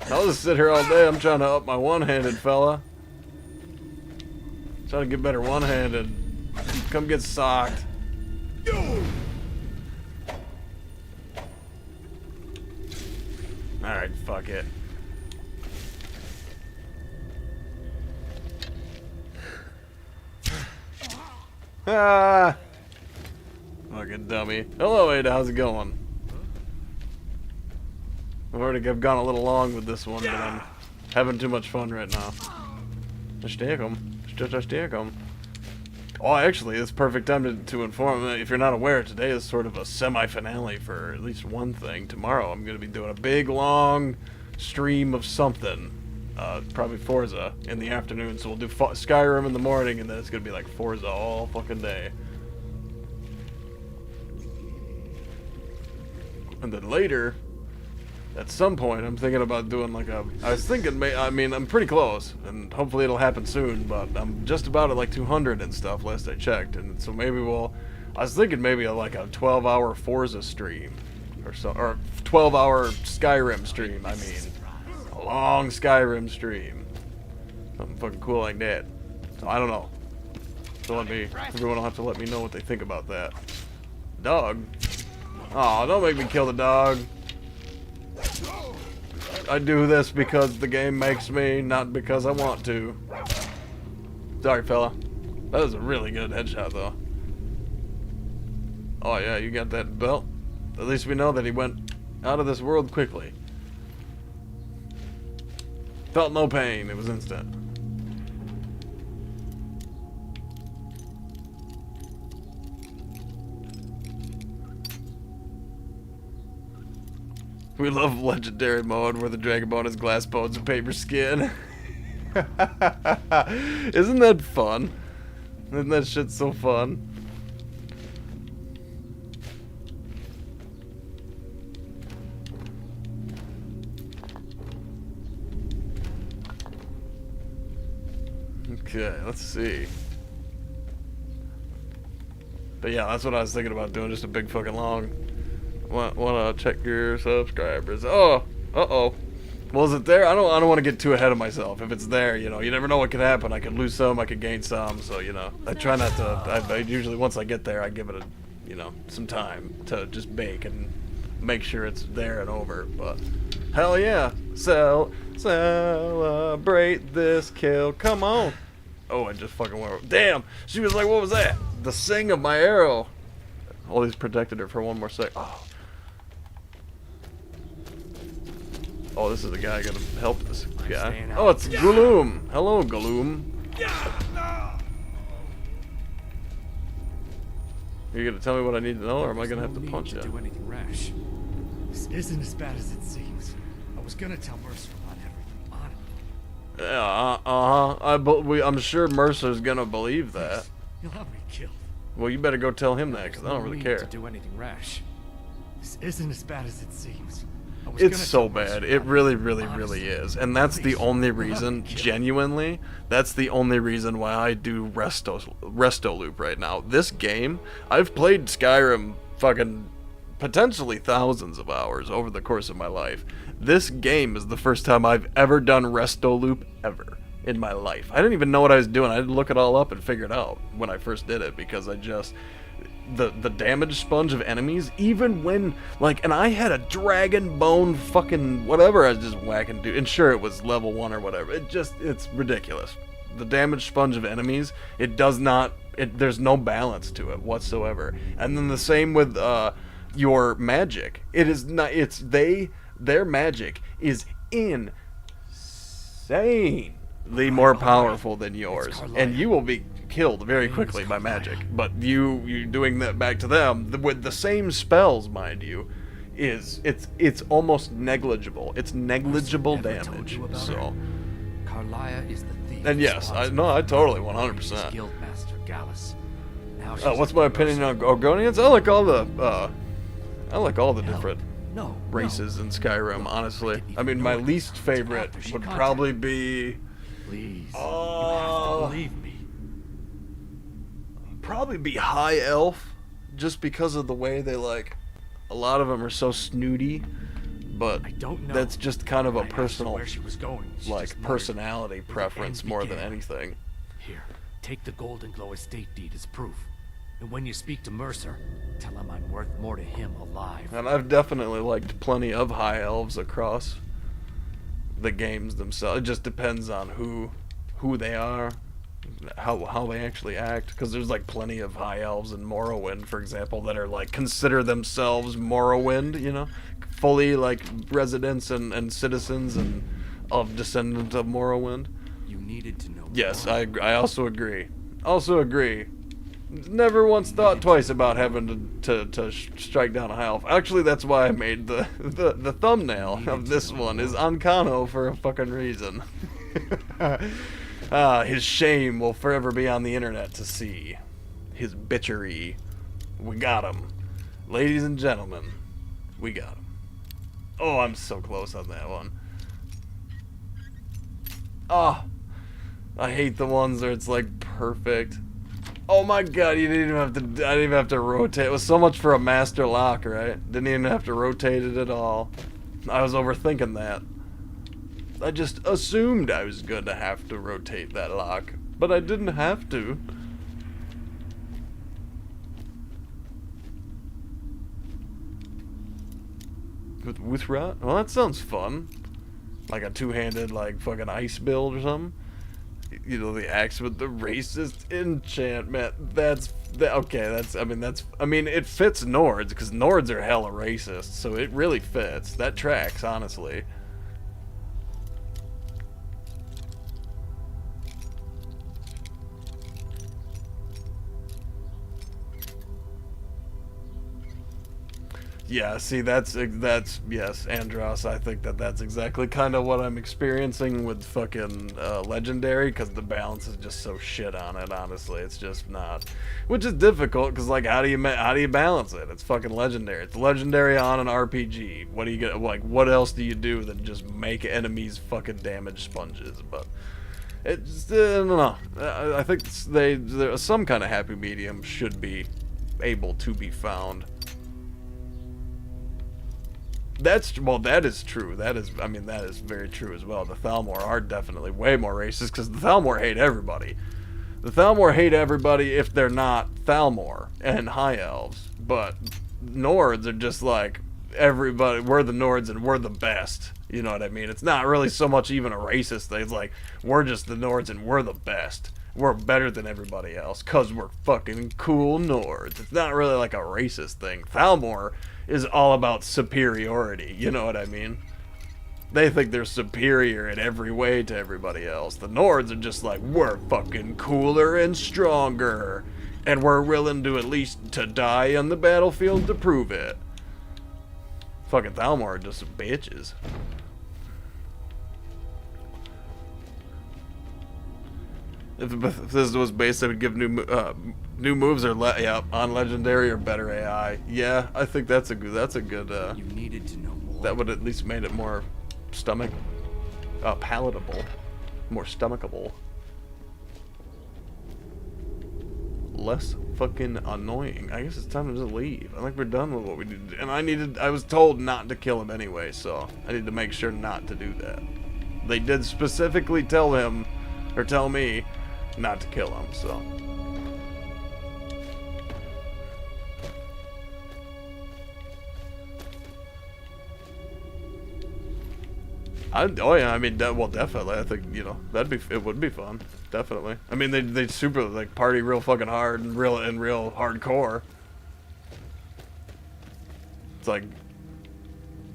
I'll just sit here all day. I'm trying to up my one-handed, fella. Trying to get better one-handed. Come get socked. Alright, fuck it. Ah! Fucking dummy. Hello, Ada, how's it going? I've gone a little long with this one, but I'm having too much fun right now. Oh, actually, it's perfect time to inform. If you're not aware, today is sort of a semi-finale for at least one thing. Tomorrow, I'm going to be doing a big, long stream of something. Probably Forza in the afternoon. So we'll do Skyrim in the morning, and then it's going to be like Forza all fucking day. And then later, at some point, I'm thinking about doing like a... I mean, I'm pretty close, and hopefully it'll happen soon, but I'm just about at like 200 and stuff last I checked, and so maybe I was thinking maybe like a 12-hour Forza stream, or 12-hour Skyrim stream, I mean. A long Skyrim stream. Something fucking cool like that. So I don't know. So everyone will have to let me know what they think about that. Dog? Aw, don't make me kill the dog. I do this because the game makes me, not because I want to. Sorry, fella. That was a really good headshot, though. Oh, yeah, you got that belt? At least we know that he went out of this world quickly. Felt no pain. It was instant. We love legendary mode where the Dragonbone is glass bones and paper skin. Isn't that fun? Isn't that shit so fun? Okay, let's see. But yeah, that's what I was thinking about doing, just a big fucking long. Wanna check your subscribers? Oh, uh-oh. Well, is it there? I don't want to get too ahead of myself. If it's there, you know, you never know what could happen. I could lose some, I could gain some, so, you know. I try not to, I usually, once I get there, I give it you know, some time to just bake and make sure it's there and over, but hell yeah. Celebrate this kill. Come on. Oh, I just fucking went. Damn! She was like, what was that? The sing of my arrow. All these protected her for one more sec. Oh, this is the guy gonna help this guy. Oh, it's Gloom. Hello, Gloom. Are you gonna tell me what I need to know, or am I gonna have to punch you? Do anything rash. This isn't as bad as it seems. I was gonna tell Mercer about everything. Yeah, I'm sure Mercer's gonna believe that. You'll have me killed. Well, you better go tell him that, because I don't really care. To do anything rash. This isn't as bad as it seems. It's so bad. It really, really, really is. And that's the only reason, genuinely, that's the only reason why I do Resto Loop right now. This game, I've played Skyrim fucking potentially thousands of hours over the course of my life. This game is the first time I've ever done Resto Loop ever in my life. I didn't even know what I was doing. I had to look it all up and figure it out when I first did it, because I just... The damage sponge of enemies, even when, like, and I had a dragon bone fucking whatever I was just whacking dude, and sure, it was level 1 or whatever, it's ridiculous. The damage sponge of enemies, there's no balance to it whatsoever. And then the same with your magic. It is not, their magic is insanely more powerful than yours, and you will be killed very quickly by magic. But you doing that back to them with the same spells, mind you, it's almost negligible. It's negligible damage. So. Carlia is the thief. And yes, I totally 100%. Guildmaster Gallus. What's my opinion on Gorgonians? I like all the different races in Skyrim, honestly. I mean, my least favorite would probably be... Please, you have to believe me. Probably be High Elf, just because of the way they, like... A lot of them are so snooty, but that's just kind of a personal, like, personality preference more than anything. Here, take the Golden Glow estate deed as proof. And when you speak to Mercer, tell him I'm worth more to him alive. And I've definitely liked plenty of high elves across the games themselves. It just depends on who they are, how they actually act. Because there's like plenty of high elves in Morrowind, for example, that are like consider themselves Morrowind, you know, fully like residents and citizens and of descendants of Morrowind. You needed to know. Yes, I also agree. Also agree. Never once thought twice about having to strike down a high elf. Actually, that's why I made the thumbnail of this one is Ancano for a fucking reason. His shame will forever be on the internet to see. His bitchery. We got him. Ladies and gentlemen, we got him. Oh, I'm so close on that one. Oh, I hate the ones where it's like perfect. Oh my god, you didn't even have to, I didn't even have to rotate. It was so much for a master lock, right? Didn't even have to rotate it at all. I was overthinking that. I just assumed I was going to have to rotate that lock, but I didn't have to. With Wuthrot? Well, that sounds fun. Like a two-handed, like, fucking ice build or something. You know, the axe with the racist enchantment. Okay, I mean, it fits Nords, because Nords are hella racist, so it really fits. That tracks, honestly. Yeah, see, that's yes, Andros. I think that's exactly kind of what I'm experiencing with fucking Legendary, because the balance is just so shit on it. Honestly, it's just not, which is difficult because like how do you balance it? It's fucking Legendary. It's Legendary on an RPG. What do you get? Like, what else do you do than just make enemies fucking damage sponges? But it's I don't know. I think there some kind of happy medium should be able to be found. That is true. That is very true as well. The Thalmor are definitely way more racist because the Thalmor hate everybody. The Thalmor hate everybody if they're not Thalmor and High Elves. But Nords are just like, everybody, we're the Nords and we're the best. You know what I mean? It's not really so much even a racist thing. It's like, we're just the Nords and we're the best. We're better than everybody else because we're fucking cool Nords. It's not really like a racist thing. Thalmor is all about superiority, you know what I mean? They think they're superior in every way to everybody else. The Nords are just like, we're fucking cooler and stronger, and we're willing to at least to die on the battlefield to prove it. Fucking Thalmor are just bitches. If this was based, I would give new moves or on Legendary or better AI. Yeah, I think that's a good. You needed to know more. That would at least made it more palatable, more stomachable, less fucking annoying. I guess it's time to just leave. I think we're done with what we did, and I was told not to kill him anyway, so I need to make sure not to do that. They did specifically tell me not to kill him, so. Oh yeah, I mean, well, definitely. I think, you know, it would be fun, definitely. I mean, they super like party real fucking hard and real hardcore. It's like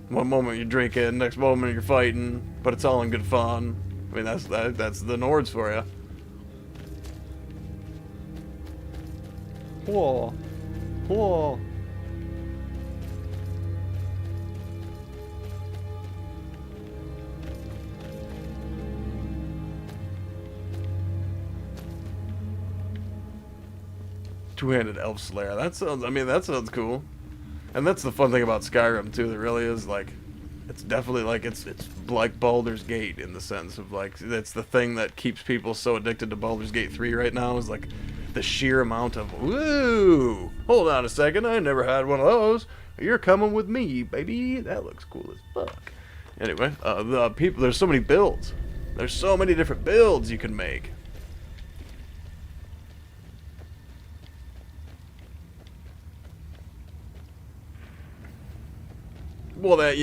one moment you're drinking, next moment you're fighting, but it's all in good fun. I mean, that's the Nords for you. Whoa. Whoa. Two-handed elf slayer. That sounds. I mean, that sounds cool. And that's the fun thing about Skyrim too. That really is like, it's definitely like it's like Baldur's Gate in the sense of like that's the thing that keeps people so addicted to Baldur's Gate 3 right now is like the sheer amount of woo. Hold on a second, I never had one of those. You're coming with me, baby. That looks cool as fuck. Anyway, the people. There's so many builds. There's so many different builds you can make. Well, that,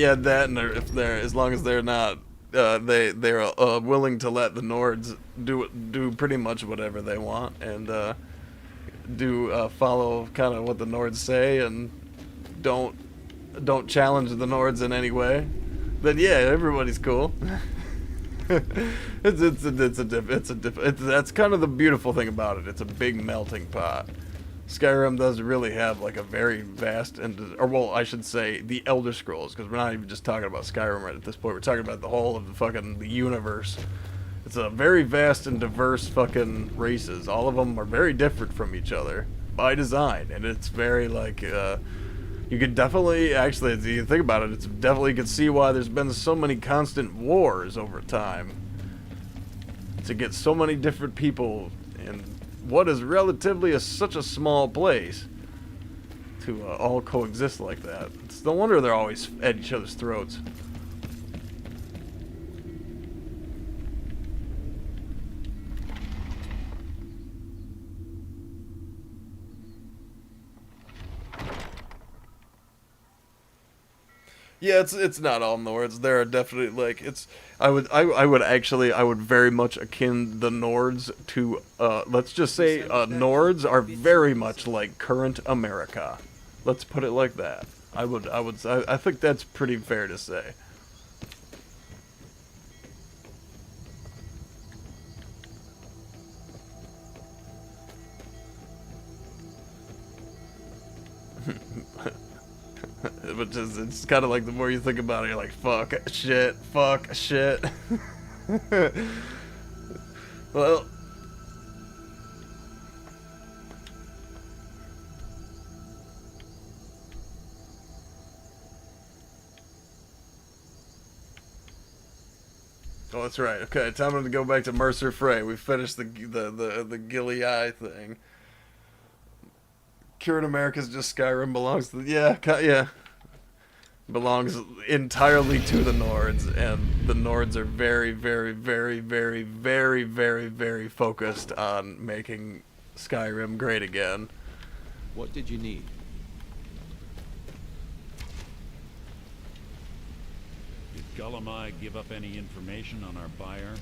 and if they're as long as they're not, they're willing to let the Nords do pretty much whatever they want, and follow kind of what the Nords say, and don't challenge the Nords in any way. Then yeah, everybody's cool. That's kind of the beautiful thing about it. It's a big melting pot. Skyrim does really have like a very vast or well, I should say the Elder Scrolls, because we're not even just talking about Skyrim right at this point. We're talking about the whole of the universe. It's a very vast and diverse fucking races. All of them are very different from each other by design, and it's very like you could definitely actually, if you think about it, it's definitely you can see why there's been so many constant wars over time to get so many different people in what is relatively such a small place to all coexist like that. It's no wonder they're always at each other's throats. Yeah, it's not all Nords. There are definitely like I would very much akin the Nords to let's just say Nords are very much like current America. Let's put it like that. I think that's pretty fair to say. But it's kind of like the more you think about it, you're like, fuck shit. Well, oh, that's right. Okay, time to go back to Mercer Frey. We finished the Gilly Eye thing. Current America's just Skyrim belongs to yeah. Belongs entirely to the Nords, and the Nords are very, very, very, very, very, very, very focused on making Skyrim great again. What did you need? Did Gullumai give up any information on our buyer?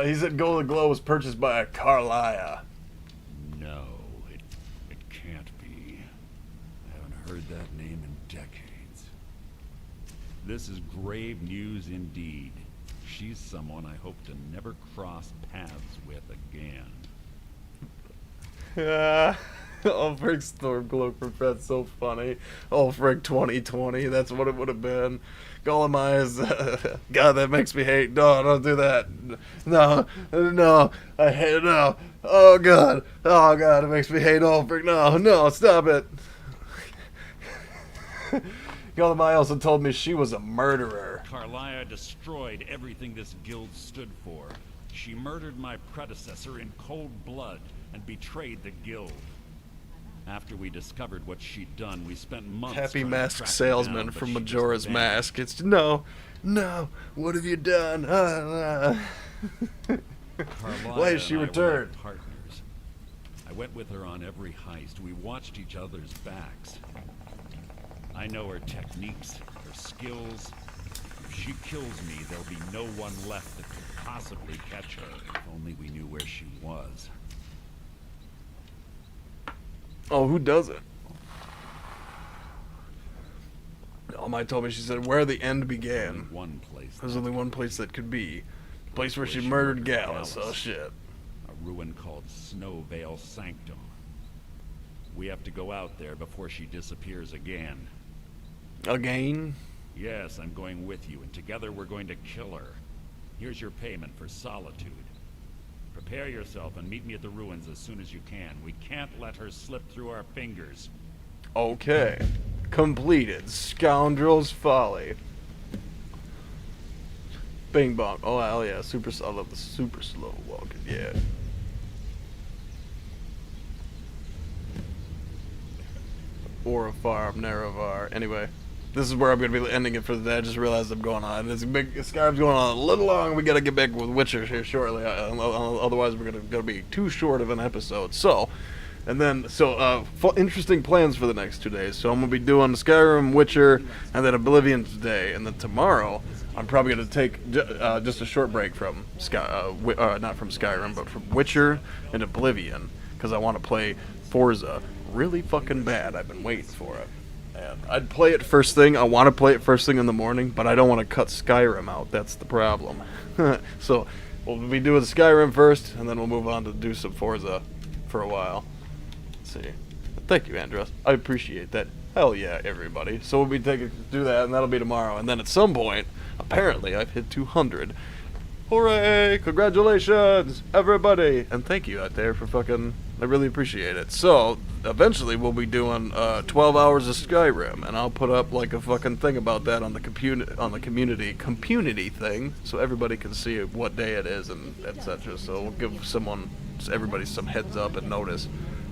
He said Golden Glow was purchased by a Carlia. No, it can't be. I haven't heard that name in decades. This is grave news indeed. She's someone I hope to never cross paths with again. Oh, frick, Stormcloak, that's so funny. Oh, frick, 2020, that's what it would have been. Gollum is, God, that makes me hate. No, don't do that. No, I hate, no. Oh, God, it makes me hate Ulfric. No, stop it. Gollum also told me she was a murderer. Carlia destroyed everything this guild stood for. She murdered my predecessor in cold blood and betrayed the guild. After we discovered what she'd done, we spent months Happy trying masked to track her salesman down, from but she Majora's just Mask. It's no, what have you done? Why has she returned? Partners. I went with her on every heist. We watched each other's backs. I know her techniques, her skills. If she kills me, there'll be no one left that could possibly catch her. If only we knew where she was. Oh, who does it? Almighty told me, she said, where the end began. There's only one place that could be. The place where she murdered Gallus. Oh, shit. A ruin called Snow Vale Sanctum. We have to go out there before she disappears again. Again? Yes, I'm going with you, and together we're going to kill her. Here's your payment for solitude. Prepare yourself and meet me at the ruins as soon as you can. We can't let her slip through our fingers. Okay. Completed. Scoundrel's Folly. Bing bong. Oh, hell yeah. I love the super slow walking. Yeah. Or a farm, Nerevar. Anyway, this is where I'm going to be ending it for the day. I just realized I'm going on. Skyrim's going on a little long. We got to get back with Witcher here shortly. Otherwise, we're going to be too short of an episode. So, interesting plans for the next 2 days. So I'm going to be doing Skyrim, Witcher, and then Oblivion today. And then tomorrow, I'm probably going to take just a short break from not from Skyrim, but from Witcher and Oblivion, because I want to play Forza really fucking bad. I've been waiting for it. And I'd play it first thing. I want to play it first thing in the morning, but I don't want to cut Skyrim out. That's the problem. So we'll be doing Skyrim first, and then we'll move on to do some Forza for a while. Let's see. Thank you, Andros. I appreciate that. Hell yeah, everybody. So we'll be do that, and that'll be tomorrow. And then at some point, apparently, I've hit 200. Hooray! Congratulations, everybody! And thank you out there for fucking... I really appreciate it. So, eventually we'll be doing 12 hours of Skyrim, and I'll put up like a fucking thing about that on the community thing, so everybody can see what day it is and etc. So we'll give everybody some heads up and notice.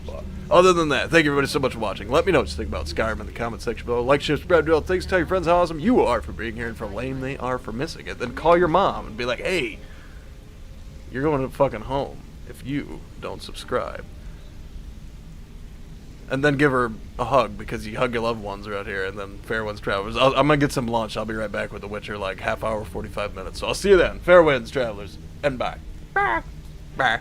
But other than that, thank you everybody so much for watching. Let me know what you think about Skyrim in the comment section below. Like, share, subscribe, do all things. Tell your friends how awesome you are for being here and how lame they are for missing it. Then call your mom and be like, hey, you're going to fucking home if you don't subscribe. And then give her a hug, because you hug your loved ones around here, and then fair winds, travelers. I'm going to get some lunch. I'll be right back with The Witcher, like half hour, 45 minutes. So I'll see you then. Fair winds, travelers, and bye. Bye. Bye.